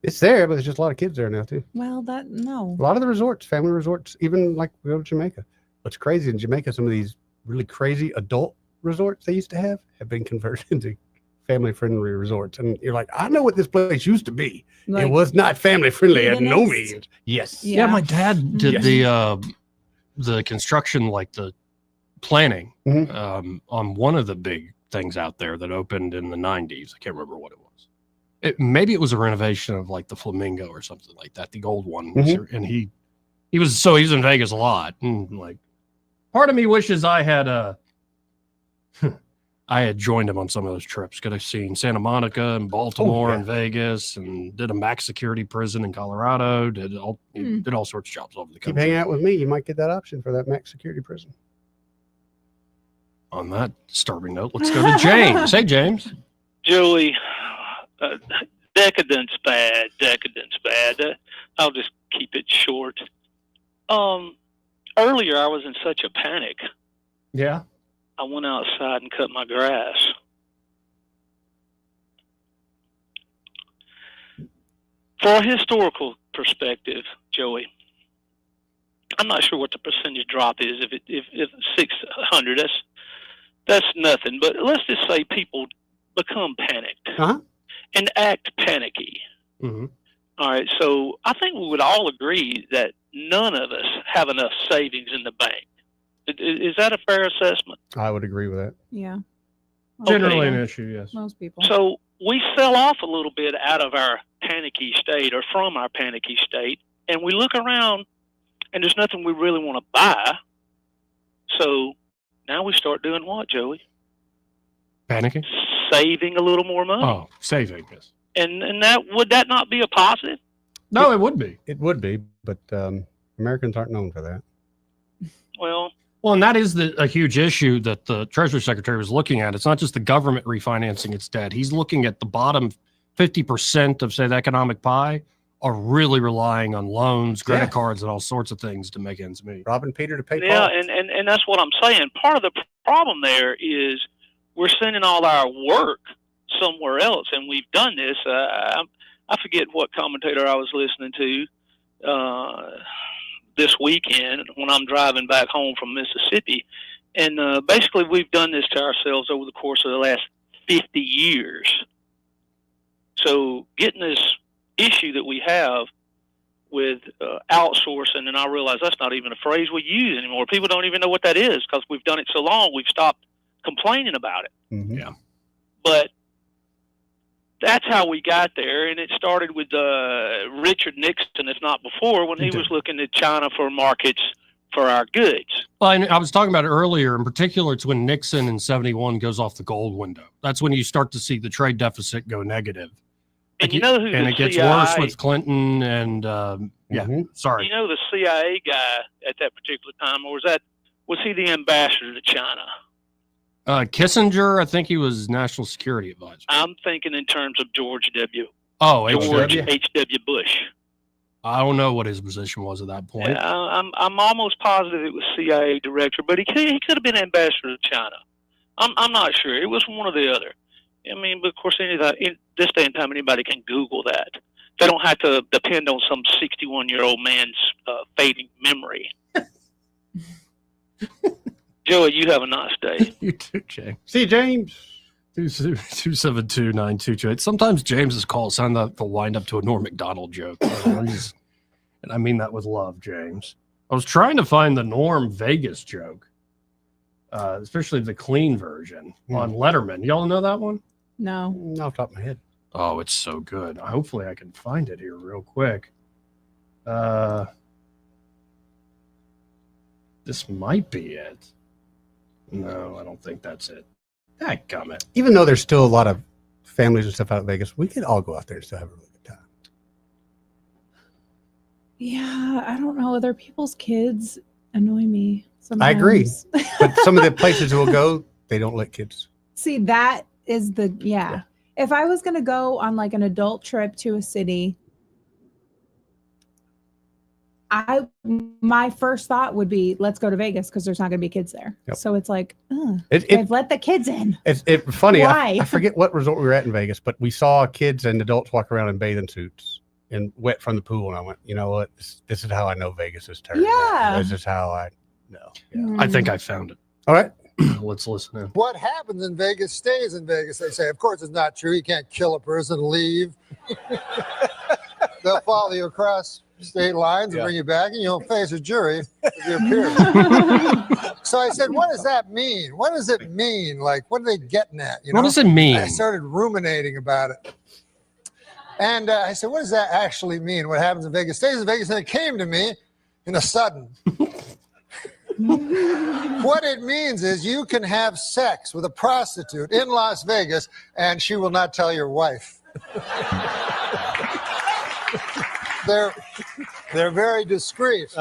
It's there, but there's just a lot of kids there now too. Well, no. A lot of the resorts, family resorts, even like we go to Jamaica. What's crazy in Jamaica, some of these really crazy adult resorts they used to have been converted into family friendly resorts. And you're like, I know what this place used to be. Like, it was not family friendly at no hedonist? means. Yes. Yeah, my dad did Yes. the construction, like the planning Mhm. on one of the big things out there that opened in the 90s. I can't remember what it was. Maybe it was a renovation of like the Flamingo or something like that, the old one. Mhm. And he was in Vegas a lot. And like, part of me wishes I had I had joined him on some of those trips. Could have seen Santa Monica and Baltimore and Vegas, and did a max security prison in Colorado. Did all sorts of jobs all over the Keep country. hanging out with me. You might get that option for that max security prison. On that disturbing note, let's go to James. Hey, James. Joey, decadence bad. I'll just keep it short. Earlier I was in such a panic. Yeah. I went outside and cut my grass. For a historical perspective, Joey, I'm not sure what the percentage drop is. If 600, that's nothing. But let's just say people become panicked and act panicky. Mm-hmm. All right, so I think we would all agree that none of us have enough savings in the bank. Is that a fair assessment? I would agree with that. Yeah. Generally an issue, yes. Most people. So we sell off a little bit out of our panicky state or from our panicky state, and we look around and there's nothing we really want to buy. So now we start doing what, Joey? Panicking? Saving a little more money. Oh, saving, yes. And that would that not be a positive? No, it would be. It would be, but Americans aren't known for that. Well, and that is a huge issue that the Treasury Secretary was looking at. It's not just the government refinancing its debt. He's looking at the bottom 50% of, say, the economic pie are really relying on loans, credit cards, and all sorts of things to make ends meet. Robbing Peter to pay yeah, Paul. and that's what I'm saying. Part of the problem there is we're sending all our work somewhere else, and we've done this. I forget what commentator I was listening to this weekend when I'm driving back home from Mississippi, and basically we've done this to ourselves over the course of the last 50 years. So getting this issue that we have with outsourcing, and I realize that's not even a phrase we use anymore. People don't even know what that is because we've done it so long, we've stopped complaining about it. Mm-hmm. Yeah. But that's how we got there, and it started with Richard Nixon, if not before, when he was looking at China for markets for our goods. Well, I was talking about it earlier. In particular, it's when Nixon in 71 goes off the gold window. That's when you start to see the trade deficit go negative. And you know who and the it gets CIA worse with Clinton and sorry. You know the CIA guy at that particular time, or was he the ambassador to China? Kissinger, I think he was national security advisor. I'm thinking in terms of George W. Oh, George H.W. H.W. Bush. I don't know what his position was at that point. Yeah, I'm almost positive it was CIA director, but he could have been ambassador to China. I'm not sure. It was one or the other. I mean, but of course, in this day and time, anybody can Google that. They don't have to depend on some 61-year-old man's fading memory. Joey, you have a nice day. You too, Jay. See you, James. 272-9228. Sometimes James's calls sound like the wind up to a Norm Macdonald joke. And I mean that with love, James. I was trying to find the Norm Vegas joke, especially the clean version on Letterman. Y'all know that one? No. Not off the top of my head. Oh, it's so good. Hopefully I can find it here real quick. This might be it. No, I don't think that's it. Dadgummit. Even though there's still a lot of families and stuff out in Vegas, we could all go out there and still have a really good time. Yeah, I don't know. Other people's kids annoy me sometimes. I agree. But some of the places we'll go, they don't let kids. See, that is yeah. If I was going to go on like an adult trip to a city, my first thought would be, let's go to Vegas because there's not going to be kids there. Yep. So it's like, they've let the kids in. It's funny. Why? I forget what resort we were at in Vegas, but we saw kids and adults walk around in bathing suits and wet from the pool. And I went, you know what? This is how I know Vegas is turning. Yeah. This is how I know. Yeah. I think I found it. All right. Let's listen in. What happens in Vegas stays in Vegas, they say. Of course, it's not true. You can't kill a person and leave. They'll follow you across state lines and bring you back, and you'll face a jury of your peers. So I said, what does that mean? What does it mean? Like, what are they getting at? What does it mean? I started ruminating about it. And I said, what does that actually mean? What happens in Vegas stays in Vegas? And it came to me in a sudden. What it means is you can have sex with a prostitute in Las Vegas and she will not tell your wife. They're very discreet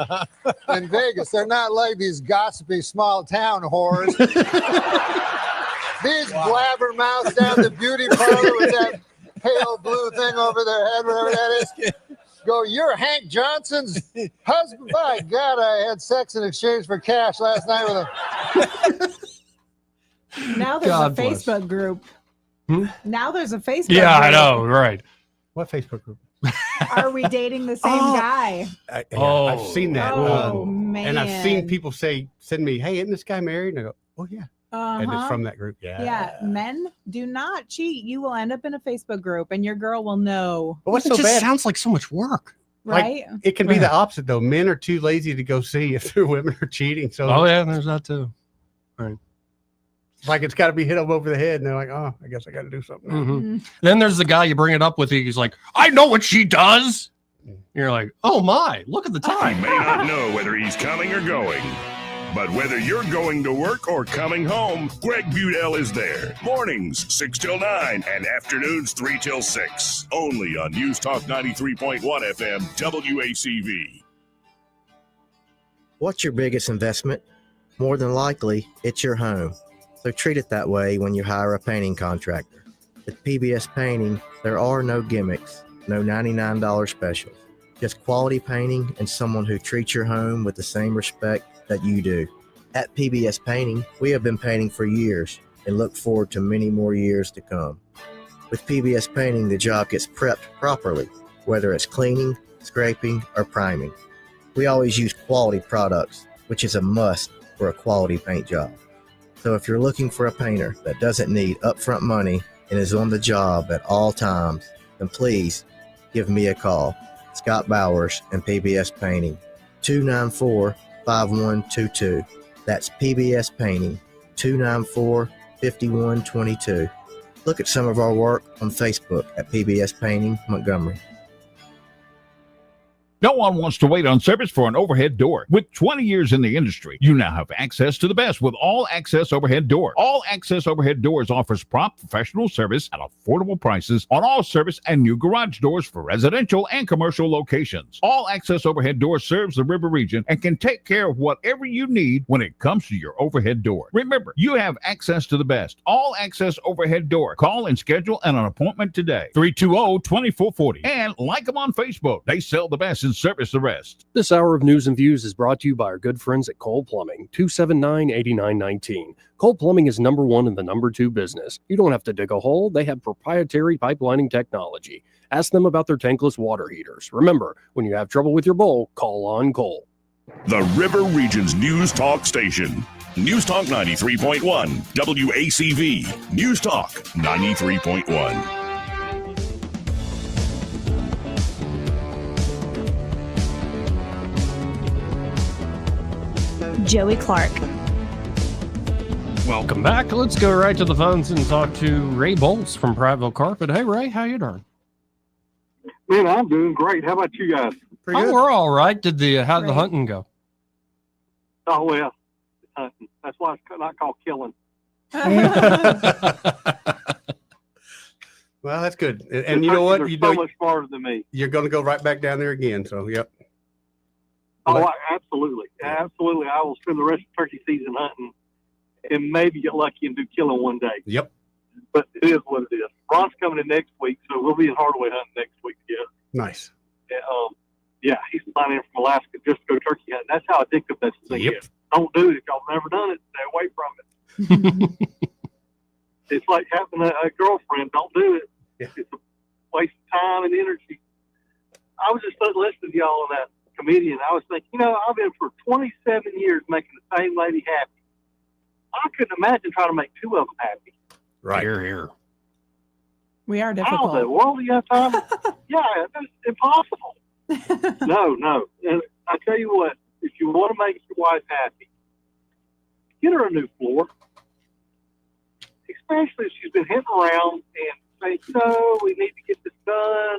in Vegas. They're not like these gossipy small town whores. These blabbermouths down the beauty parlor with that pale blue thing over their head, whatever that is. Go, you're Hank Johnson's husband? By God, I had sex in exchange for cash last night with him. Now there's a Facebook group. Now there's a Facebook group. I know, right. What Facebook group? Are we dating the same guy? I've seen that. Oh, man. And I've seen people send me, hey, isn't this guy married? And I go, oh, yeah. And it's from that group. Yeah. Men, do not cheat. You will end up in a Facebook group and your girl will know. But what's It so just bad? sounds like so much work. Right? Like, it can be the opposite, though. Men are too lazy to go see if their women are cheating. So Oh, yeah, there's that too. Right. It's like it's got to be hit them over the head. And they're like, oh, I guess I got to do something. Mhm. Then there's the guy you bring it up with. He's like, I know what she does. You're like, oh my, look at the time. He may not know whether he's coming or going, but whether you're going to work or coming home, Greg Budell is there. Mornings 6 till 9 and afternoons 3 till 6. Only on News Talk 93.1 FM WACV. What's your biggest investment? More than likely, it's your home. So treat it that way when you hire a painting contractor. At PBS Painting, there are no gimmicks, no $99 specials. Just quality painting and someone who treats your home with the same respect that you do. At PBS Painting, we have been painting for years and look forward to many more years to come. With PBS Painting, the job gets prepped properly, whether it's cleaning, scraping, or priming. We always use quality products, which is a must for a quality paint job. So if you're looking for a painter that doesn't need upfront money and is on the job at all times, then please give me a call. Scott Bowers and PBS Painting, 294-5122. That's PBS Painting, 294-5122. Look at some of our work on Facebook at PBS Painting Montgomery. No one wants to wait on service for an overhead door. With 20 years in the industry, you now have access to the best with All Access Overhead Door. All Access Overhead Doors offers prompt professional service at affordable prices on all service and new garage doors for residential and commercial locations. All Access Overhead Door serves the river region and can take care of whatever you need when it comes to your overhead door. Remember, you have access to the best. All Access Overhead Door. Call and schedule an appointment today. 320-2440. And like them on Facebook. They sell the best and service the rest. This hour of News and Views is brought to you by our good friends at Cole Plumbing, 279-8919. Cole Plumbing is number one in the number two business. You don't have to dig a hole. They have proprietary pipelining technology. Ask them about their tankless water heaters. Remember, when you have trouble with your bowl, call on Cole. The River Region's News Talk Station. News Talk 93.1 WACV. News Talk 93.1. Joey Clark. Welcome back. Let's go right to the phones and talk to Ray Bolts from Prattville Carpet. Hey, Ray, how you doing? Man, I'm doing great. How about you guys? We're all right. How'd the hunting go? Oh, well, it's hunting. That's why it's not called killing. Well, that's good. And you know what? They're so much smarter than me. You're going to go right back down there again. So, yep. Oh, absolutely. Absolutely. I will spend the rest of turkey season hunting and maybe get lucky and do killing one day. Yep. But it is what it is. Ron's coming in next week, so we'll be in Hardaway hunting next week together. Nice. And, yeah, he's flying in from Alaska just to go turkey hunting. That's how addictive that thing is. Don't do it if y'all never done it. Stay away from it. It's like having a girlfriend. Don't do it. It's a waste of time and energy. I was just listening to y'all on that comedian. I was thinking, I've been for 27 years making the same lady happy. I couldn't imagine trying to make two of them happy. Right. Here. We are How difficult. in the world do you have time? Yeah, it's impossible. No. And I tell you what, if you want to make your wife happy, get her a new floor. Especially if she's been hitting around and saying, we need to get this done.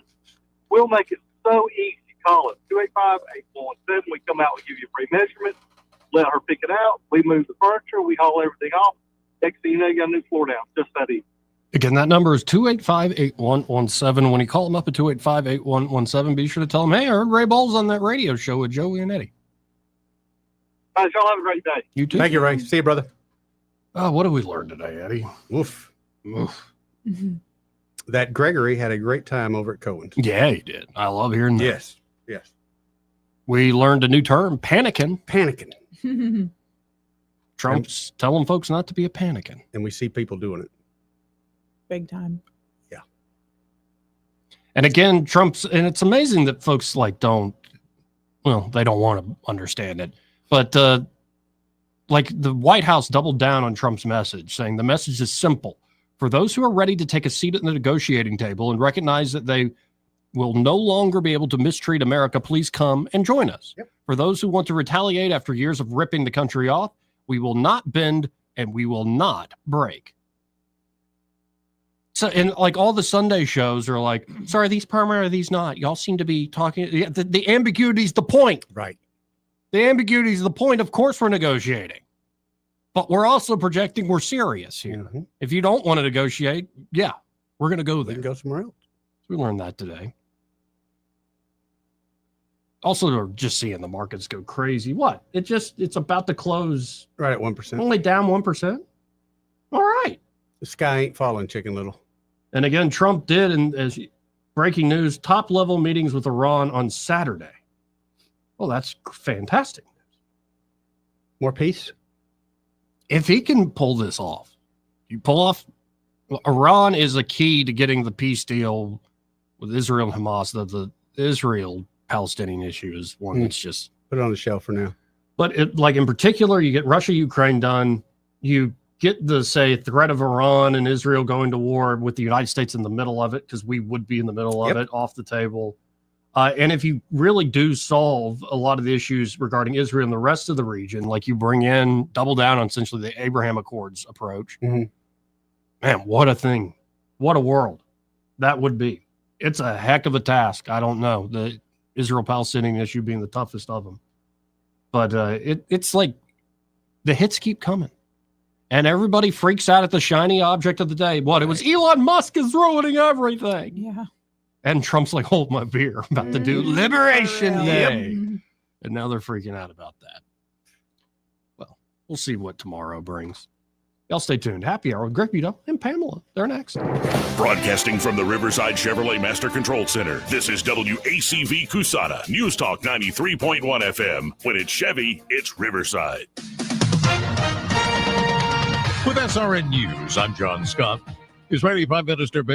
We'll make it so easy. Call us 285-8117. We come out, we give you a free measurement, let her pick it out. We move the furniture, we haul everything off. Next thing you know, you got a new floor down. Just that easy. Again, that number is 285-8117. When you call them up at 285-8117, be sure to tell them, hey, I heard Ray Bowles on that radio show with Joey and Eddie. All right, y'all have a great day. You too. Thank you, Ray. See you, brother. Oh, what did we learn today, Eddie? Woof. Oof. That Gregory had a great time over at Cohen's. Yeah, he did. I love hearing that. Yes. Yes. We learned a new term, PANICAN. PANICAN. Trump's telling folks not to be a PANICAN. And we see people doing it. Big time. Yeah. And again, and it's amazing that folks they don't want to understand it. But like the White House doubled down on Trump's message, saying the message is simple. For those who are ready to take a seat at the negotiating table and recognize that they will no longer be able to mistreat America, please come and join us. Yep. For those who want to retaliate after years of ripping the country off, we will not bend and we will not break. So, and like all the Sunday shows are like, sorry, these permanent, are these not? Y'all seem to be talking. The ambiguity is the point. Right. The ambiguity is the point. Of course, we're negotiating, but we're also projecting we're serious here. Mm-hmm. If you don't want to negotiate, yeah, we're going to go there. We can go somewhere else. We learned that today. Also, we're just seeing the markets go crazy. What? It's about to close right at 1%. Only down 1%. All right. The sky ain't falling, Chicken Little. And again, Trump did, and as breaking news, top level meetings with Iran on Saturday. Well, that's fantastic. More peace. If he can pull this off, Iran is a key to getting the peace deal with Israel and Hamas. The Israel-Palestinian issue is one that's just put it on the shelf for now. But in particular, you get Russia-Ukraine done. You get the threat of Iran and Israel going to war with the United States in the middle of it, because we would be in the middle of it, off the table. And if you really do solve a lot of the issues regarding Israel and the rest of the region, like you double down on essentially the Abraham Accords approach, man, what a thing. What a world that would be. It's a heck of a task. I don't know. The Israel-Palestinian issue being the toughest of them. But it's like the hits keep coming. And everybody freaks out at the shiny object of the day. What? It was Elon Musk is ruining everything. Yeah. And Trump's like, hold my beer. I'm about to do Liberation Day. And now they're freaking out about that. Well, we'll see what tomorrow brings. Y'all stay tuned. Happy Hour with Greg Buto and Pamela. They're next. Broadcasting from the Riverside Chevrolet Master Control Center, this is WACV Cusada, News Talk 93.1 FM. When it's Chevy, it's Riverside. With SRN News, I'm John Scott. Israeli Prime Minister